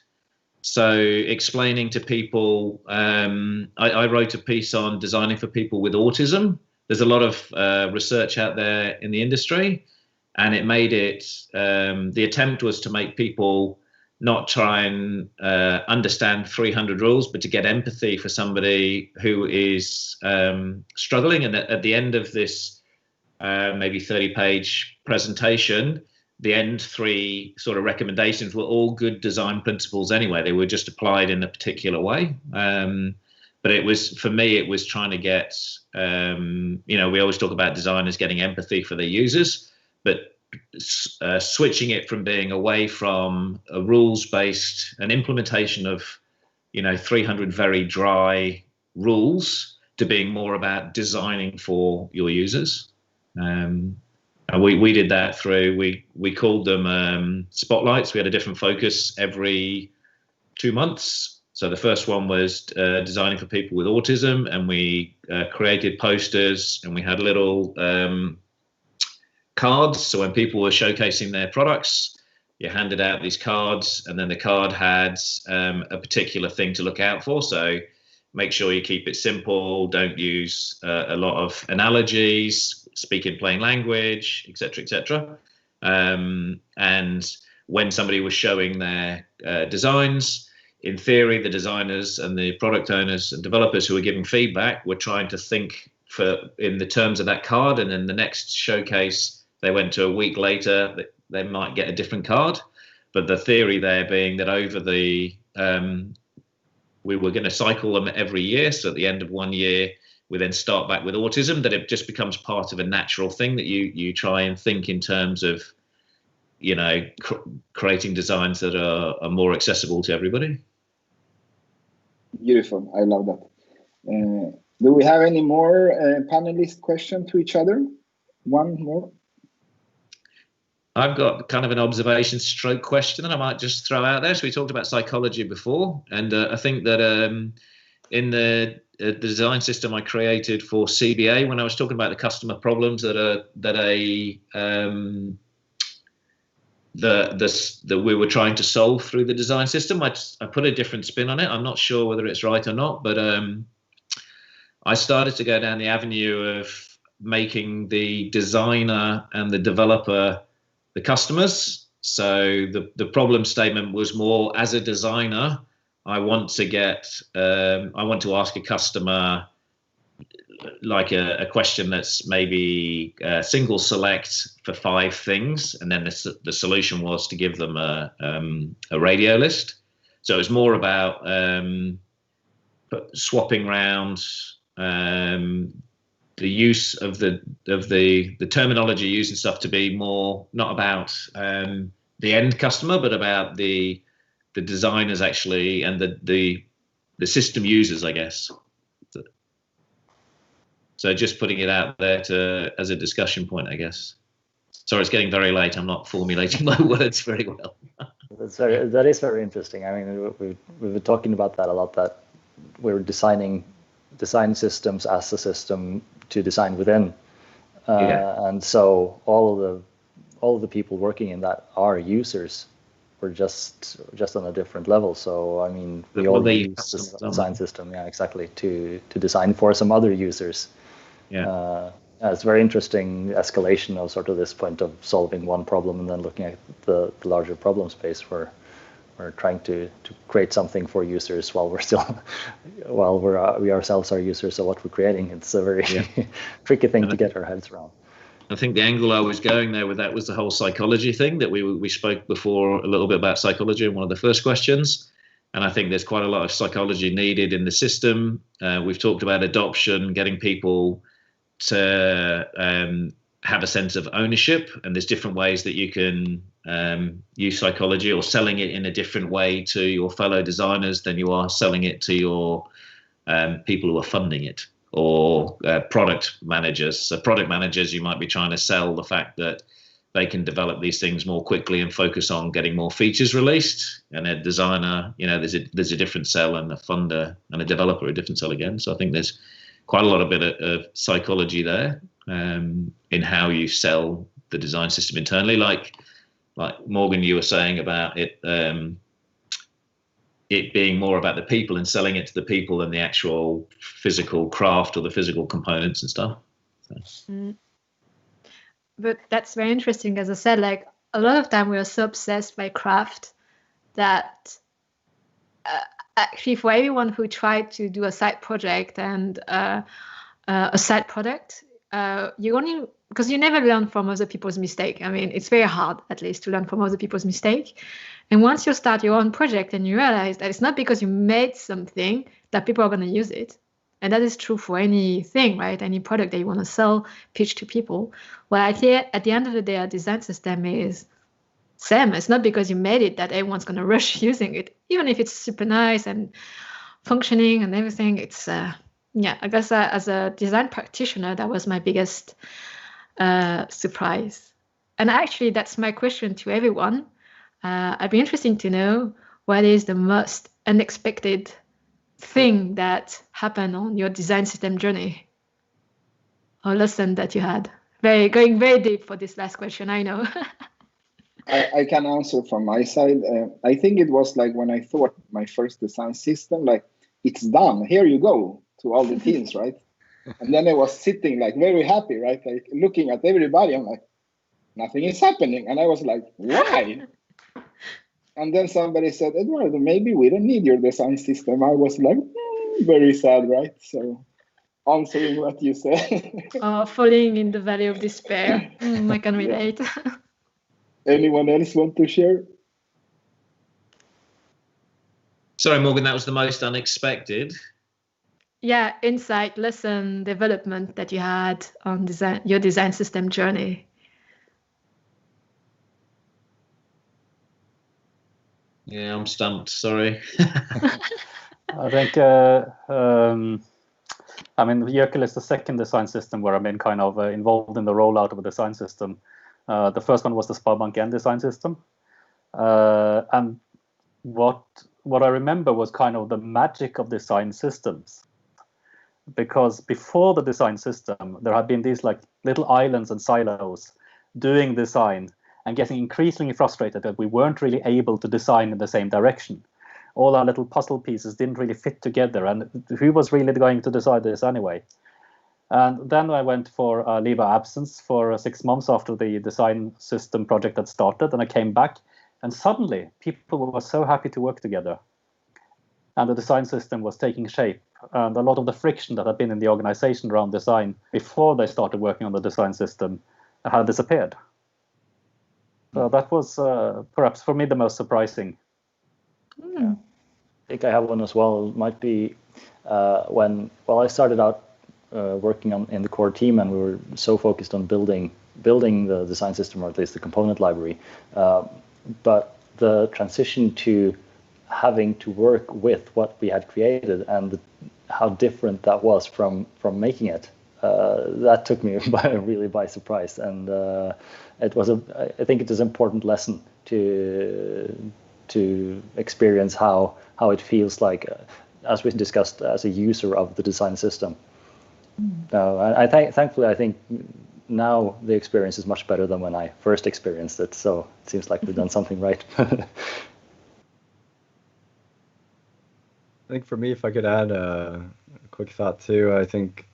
S5: So explaining to people, I wrote a piece on designing for people with autism. There's a lot of research out there in the industry, and it made it, the attempt was to make people not try and understand 300 rules, but to get empathy for somebody who is struggling. And at the end of this maybe 30-page presentation, the end 3 sort of recommendations were all good design principles anyway. They were just applied in a particular way. But it was, for me, it was trying to get, we always talk about designers getting empathy for their users, but switching it from being away from a rules-based, an implementation of 300 very dry rules, to being more about designing for your users. And we did that through, we called them spotlights. We had a different focus every 2 months. So the first one was designing for people with autism, and we created posters, and we had little cards. So when people were showcasing their products, you handed out these cards, and then the card had a particular thing to look out for. So make sure you keep it simple, don't use a lot of analogies, speak in plain language, etc., etc. And when somebody was showing their designs, in theory, the designers and the product owners and developers who were giving feedback were trying to think in the terms of that card, and then the next showcase, they went to a week later, they might get a different card. But the theory there being that over the, we were going to cycle them every year. So at the end of 1 year, we then start back with autism, that it just becomes part of a natural thing that you try and think in terms of, creating designs that are more accessible to everybody.
S1: Beautiful. I love that. Do we have any more panelist questions to each other? One more.
S5: I've got kind of an observation stroke question that I might just throw out there. So we talked about psychology before, and I think that in the design system I created for CBA, when I was talking about the customer problems that we were trying to solve through the design system, I put a different spin on it. I'm not sure whether it's right or not, but I started to go down the avenue of making the designer and the developer the customers. So the problem statement was more, as a designer, I want to ask a customer like a question that's maybe single select for 5 things, and then the solution was to give them a radio list. So it was more about swapping around the use of the terminology used and stuff to be more not about the end customer, but about the designers actually, and the system users, I guess. So just putting it out there as a discussion point, I guess. Sorry, it's getting very late. I'm not formulating my words very well.
S4: That is very interesting. I mean, we've been talking about that a lot, that we're design systems as a system to design within. And so all of the people working in that are users. We're just on a different level. So I mean, we all use the design system, yeah, exactly, to design for some other users.
S5: Yeah.
S4: It's very interesting escalation of sort of this point of solving one problem and then looking at the larger problem space where we're trying to create something for users while we ourselves are users of what we're creating. It's a very tricky thing to get our heads around.
S5: I think the angle I was going there with that was the whole psychology thing that we spoke before a little bit about psychology in one of the first questions. And I think there's quite a lot of psychology needed in the system. We've talked about adoption, getting people to have a sense of ownership. And there's different ways that you can use psychology, or selling it in a different way to your fellow designers than you are selling it to your people who are funding it, or product managers. So product managers, you might be trying to sell the fact that they can develop these things more quickly and focus on getting more features released. And a designer, there's a different sell, and a funder and a developer a different sell again. So I think there's quite a lot of bit of psychology there in how you sell the design system internally. Like Morgan, you were saying about it being more about the people and selling it to the people than the actual physical craft or the physical components and stuff. So.
S6: But that's very interesting. As I said, like a lot of time we are so obsessed by craft that actually for everyone who tried to do a side project and a side product, because you never learn from other people's mistake. I mean, it's very hard, at least, to learn from other people's mistake. And once you start your own project and you realize that it's not because you made something that people are going to use it. And that is true for anything, right? Any product that you want to sell, pitch to people. Well, at the end of the day, a design system is same. It's not because you made it that everyone's going to rush using it. Even if it's super nice and functioning and everything, it's, I guess as a design practitioner, that was my biggest surprise. And actually, that's my question to everyone. I'd be interested to know what is the most unexpected thing that happened on your design system journey, or lesson that you had. Going very deep for this last question, I know.
S1: I can answer from my side. I think it was like when I thought my first design system, like, it's done, here you go, to all the teams, right? And then I was sitting like very happy, right? Like looking at everybody, I'm like, nothing is happening. And I was like, why? And then somebody said, Eduardo, maybe we don't need your design system. I was like, very sad, right? So answering what you said.
S6: Falling in the valley of despair. I can relate.
S1: Anyone else want to share?
S5: Sorry, Morgan, that was the most unexpected.
S6: Yeah, insight, lesson, development that you had on your design system journey.
S5: Yeah, I'm stumped. Sorry.
S7: I think, Jekyll is the second design system where I've been kind of involved in the rollout of a design system. The first one was the Sparbank N design system. And what I remember was kind of the magic of design systems. Because before the design system, there had been these like little islands and silos doing design and getting increasingly frustrated that we weren't really able to design in the same direction. All our little puzzle pieces didn't really fit together, and who was really going to decide this anyway? And then I went for a leave of absence for 6 months after the design system project had started, and I came back, and suddenly people were so happy to work together. And the design system was taking shape, and a lot of the friction that had been in the organization around design before they started working on the design system had disappeared. So that was perhaps for me the most surprising.
S4: Yeah. I think I have one as well. It might be when I started out working in the core team, and we were so focused on building the design system, or at least the component library. But the transition to having to work with what we had created and how different that was from making it that took me really by surprise, and it was I think it is an important lesson to experience how it feels like, as we discussed, as a user of the design system. Thankfully, I think now the experience is much better than when I first experienced it. So it seems like we've done something right.
S2: I think for me, if I could add a quick thought too, I think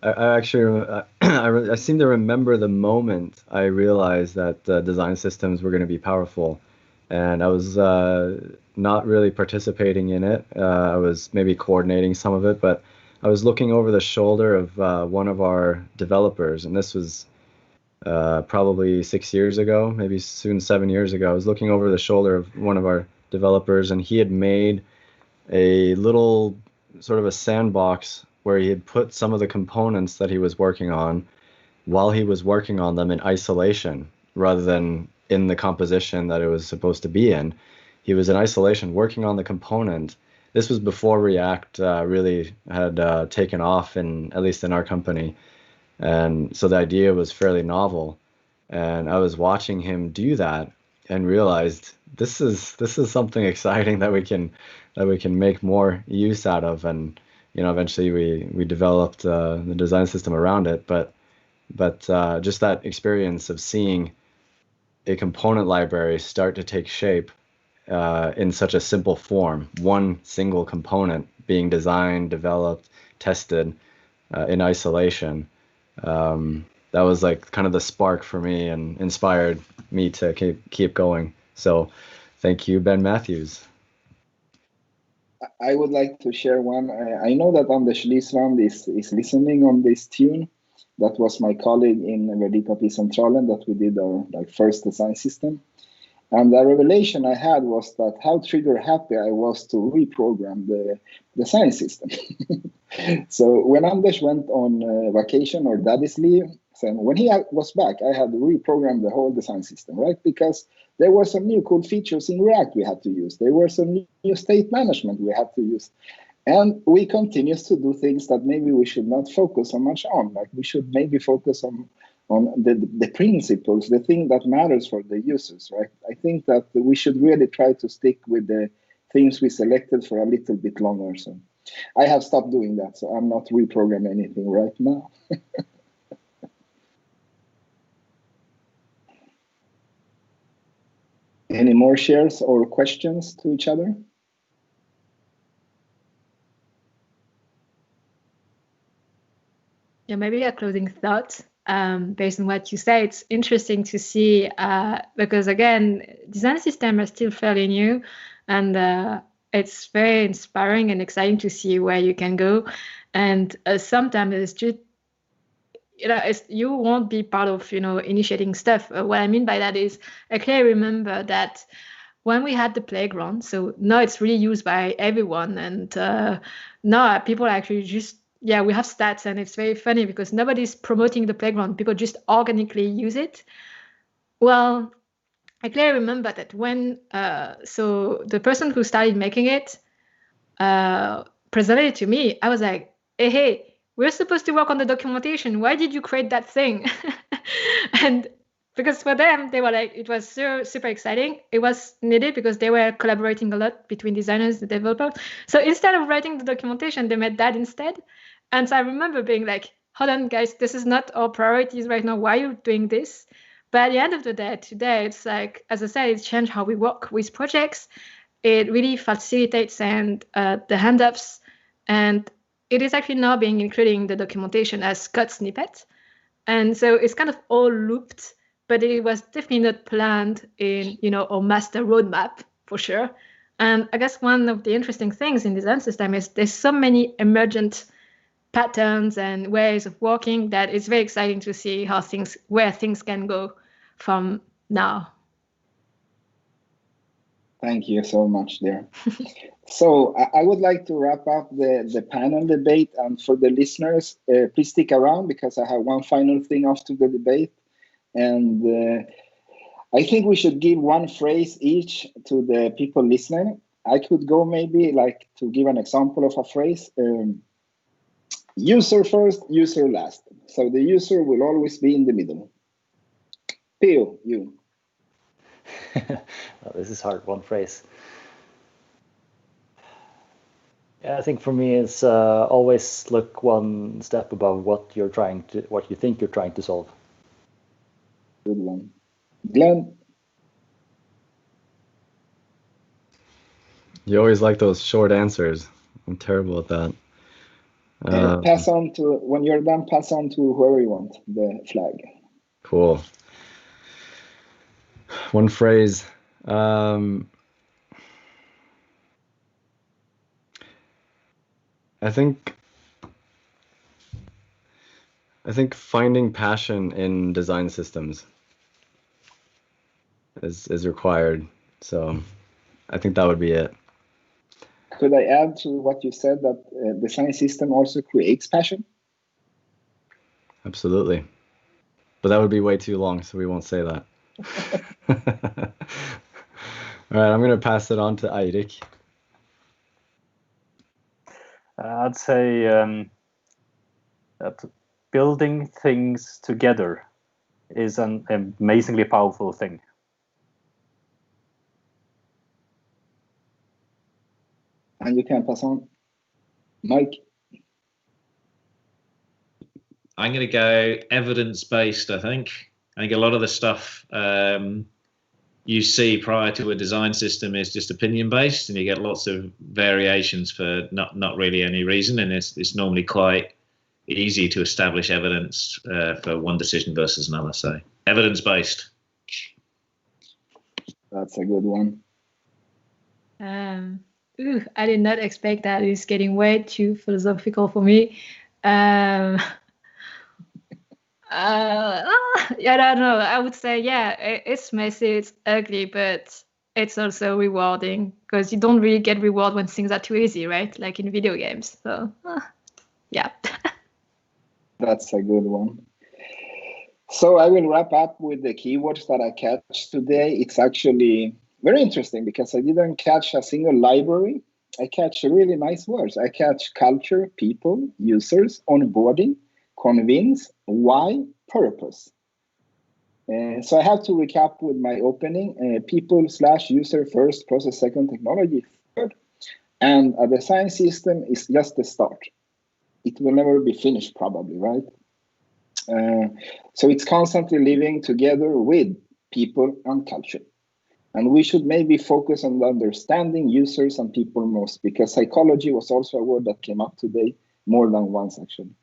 S2: I actually I seem to remember the moment I realized that design systems were going to be powerful, and I was not really participating in it. I was maybe coordinating some of it, but I was looking over the shoulder of one of our developers, and this was probably 6 years ago, maybe soon 7 years ago. I was looking over the shoulder of one of our developers, and he had made a little sort of a sandbox where he had put some of the components that he was working on while he was working on them in isolation rather than in the composition that it was supposed to be in. He was in isolation working on the component. This was before React really had taken off, at least in our company. And so the idea was fairly novel. And I was watching him do that and realized this is something exciting that we can make more use out of. And eventually we developed the design system around it. But just that experience of seeing a component library start to take shape in such a simple form, one single component being designed, developed, tested in isolation. That was like kind of the spark for me and inspired me to keep going. So thank you, Ben Matthews.
S1: I would like to share one. I know that Anders Lysland is listening on this tune. That was my colleague in Verdita P-Centralen that we did our first design system. And the revelation I had was that how trigger happy I was to reprogram the design system. So when Anders went on vacation or daddy's leave, so when he was back, I had reprogrammed the whole design system, right? Because there were some new cool features in React we had to use. There were some new state management we had to use. And we continue to do things that maybe we should not focus so much on. Like we should maybe focus on the principles, the thing that matters for the users, right? I think that we should really try to stick with the things we selected for a little bit longer. So I have stopped doing that, so I'm not reprogramming anything right now. Any more shares or questions to each other?
S6: Yeah, maybe a closing thought. Based on what you say, it's interesting to see because again, design systems are still fairly new, and it's very inspiring and exciting to see where you can go. And sometimes it's just you won't be part of initiating stuff. What I mean by that is I clearly remember that when we had the playground, so now it's really used by everyone, and now people are actually just we have stats, and it's very funny because nobody's promoting the playground. People just organically use it. Well, I clearly remember that when so the person who started making it presented it to me, I was like, hey, we're supposed to work on the documentation. Why did you create that thing? And because for them, they were like, it was super exciting. It was needed because they were collaborating a lot between designers and developers. So instead of writing the documentation, they made that instead. And so I remember being like, hold on, guys, this is not our priorities right now. Why are you doing this? But at the end of the day, today, it's like, as I said, it's changed how we work with projects. It really facilitates and the handoffs. And it is actually now being included in the documentation as code snippet. And so it's kind of all looped, but it was definitely not planned in, our master roadmap for sure. And I guess one of the interesting things in design system is there's so many emergent patterns and ways of working that it's very exciting to see where things can go from now.
S1: Thank you so much, dear. So I would like to wrap up the panel debate, and for the listeners, please stick around because I have one final thing after the debate. And I think we should give one phrase each to the people listening. I could go maybe to give an example of a phrase. User first, user last. So the user will always be in the middle. Theo, you.
S4: Well, this is hard, one phrase. Yeah, I think for me it's always look one step above what you think you're trying to solve.
S1: Good one. Glenn?
S2: You always like those short answers. I'm terrible at that.
S1: Pass on to, when you're done, pass on to whoever you want, the flag.
S2: Cool. One phrase. I think finding passion in design systems is required. So I think that would be it.
S1: Could I add to what you said that design system also creates passion?
S2: Absolutely. But that would be way too long, so we won't say that. All right, I'm going to pass it on to Eirik.
S7: I'd say that building things together is an amazingly powerful thing.
S1: And you can pass on. Mike?
S5: I'm going to go evidence-based, I think. I think a lot of the stuff you see prior to a design system is just opinion-based, and you get lots of variations for not really any reason, and it's normally quite easy to establish evidence for one decision versus another. So evidence-based.
S1: That's a good one.
S6: I did not expect that. It's getting way too philosophical for me. Yeah, I don't know. I would say, yeah, it's messy, it's ugly, but it's also rewarding because you don't really get reward when things are too easy, right? Like in video games. So, yeah.
S1: That's a good one. So I will wrap up with the keywords that I catch today. It's actually very interesting because I didn't catch a single library. I catch really nice words. I catch culture, people, users, onboarding, convince, why, purpose. So I have to recap with my opening. People/user first, process second, technology third. And a design system is just the start. It will never be finished probably, right? So it's constantly living together with people and culture. And we should maybe focus on understanding users and people most, because psychology was also a word that came up today more than once, actually.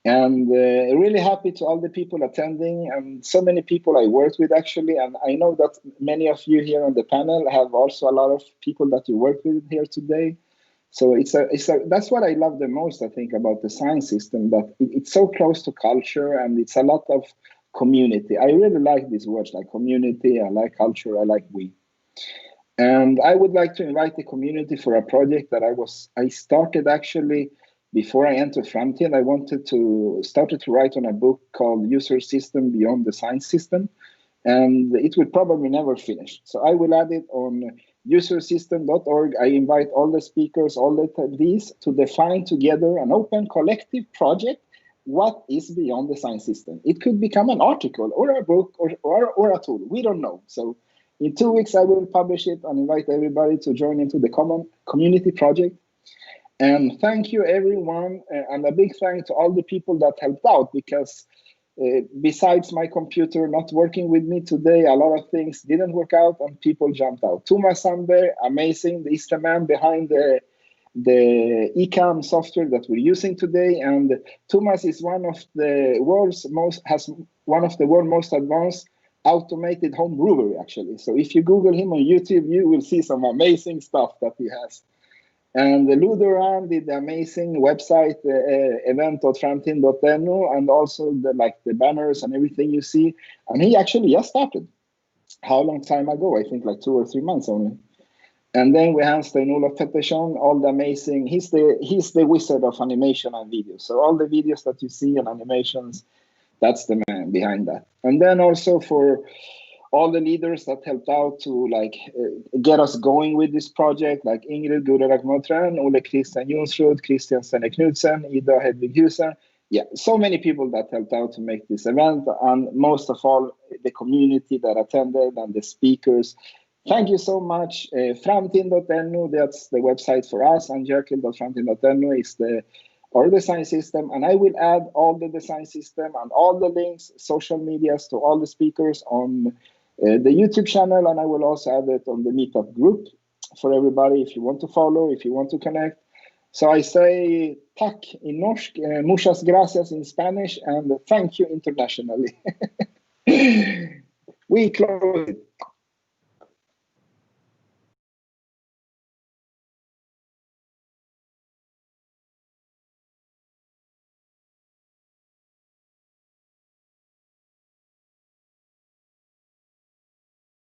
S1: And really happy to all the people attending, and so many people I worked with, actually. And I know that many of you here on the panel have also a lot of people that you worked with here today. So that's what I love the most, I think, about the science system, that it's so close to culture and it's a lot of community. I really like these words, like community, I like culture, I like we. And I would like to invite the community for a project that I started actually before I entered Framtid. I started to write on a book called User System Beyond the Science System, and it will probably never finish. So I will add it on usersystem.org. I invite all the speakers, all the attendees to define together an open collective project. What is beyond the science system? It could become an article or a book or a tool. We don't know. So in 2 weeks, I will publish it and invite everybody to join into the common community project. And thank you, everyone. And a big thank to all the people that helped out, because besides my computer not working with me today, a lot of things didn't work out and people jumped out. Thomas Sandberg, amazing. He's the man behind the eCam software that we're using today. And Thomas is one of the world's most advanced automated home brewery, actually. So if you Google him on YouTube, you will see some amazing stuff that he has. And Ludoran did the amazing website, event.framtid.no, and also the banners and everything you see. And he actually just started. How long time ago? I think like 2 or 3 months only. And then we have Stein-Olof Pettersson, all the amazing. He's the wizard of animation and video. So all the videos that you see and animations, that's the man behind that. And then also for all the leaders that helped out to like get us going with this project, like Ingrid Guderak Motren, Ole Christian Jonsrud, Christian Stenne Knudsen, Ida Hedvig Husen. Yeah, so many people that helped out to make this event, and most of all, the community that attended and the speakers. Thank you so much. Framtiden.no, that's the website for us, and Jekyll.framtiden.no is our design system. And I will add all the design system and all the links, social medias to all the speakers on the YouTube channel, and I will also add it on the Meetup group for everybody if you want to follow, if you want to connect. So I say tack in norsk, muchas gracias in Spanish, and thank you internationally. We close it.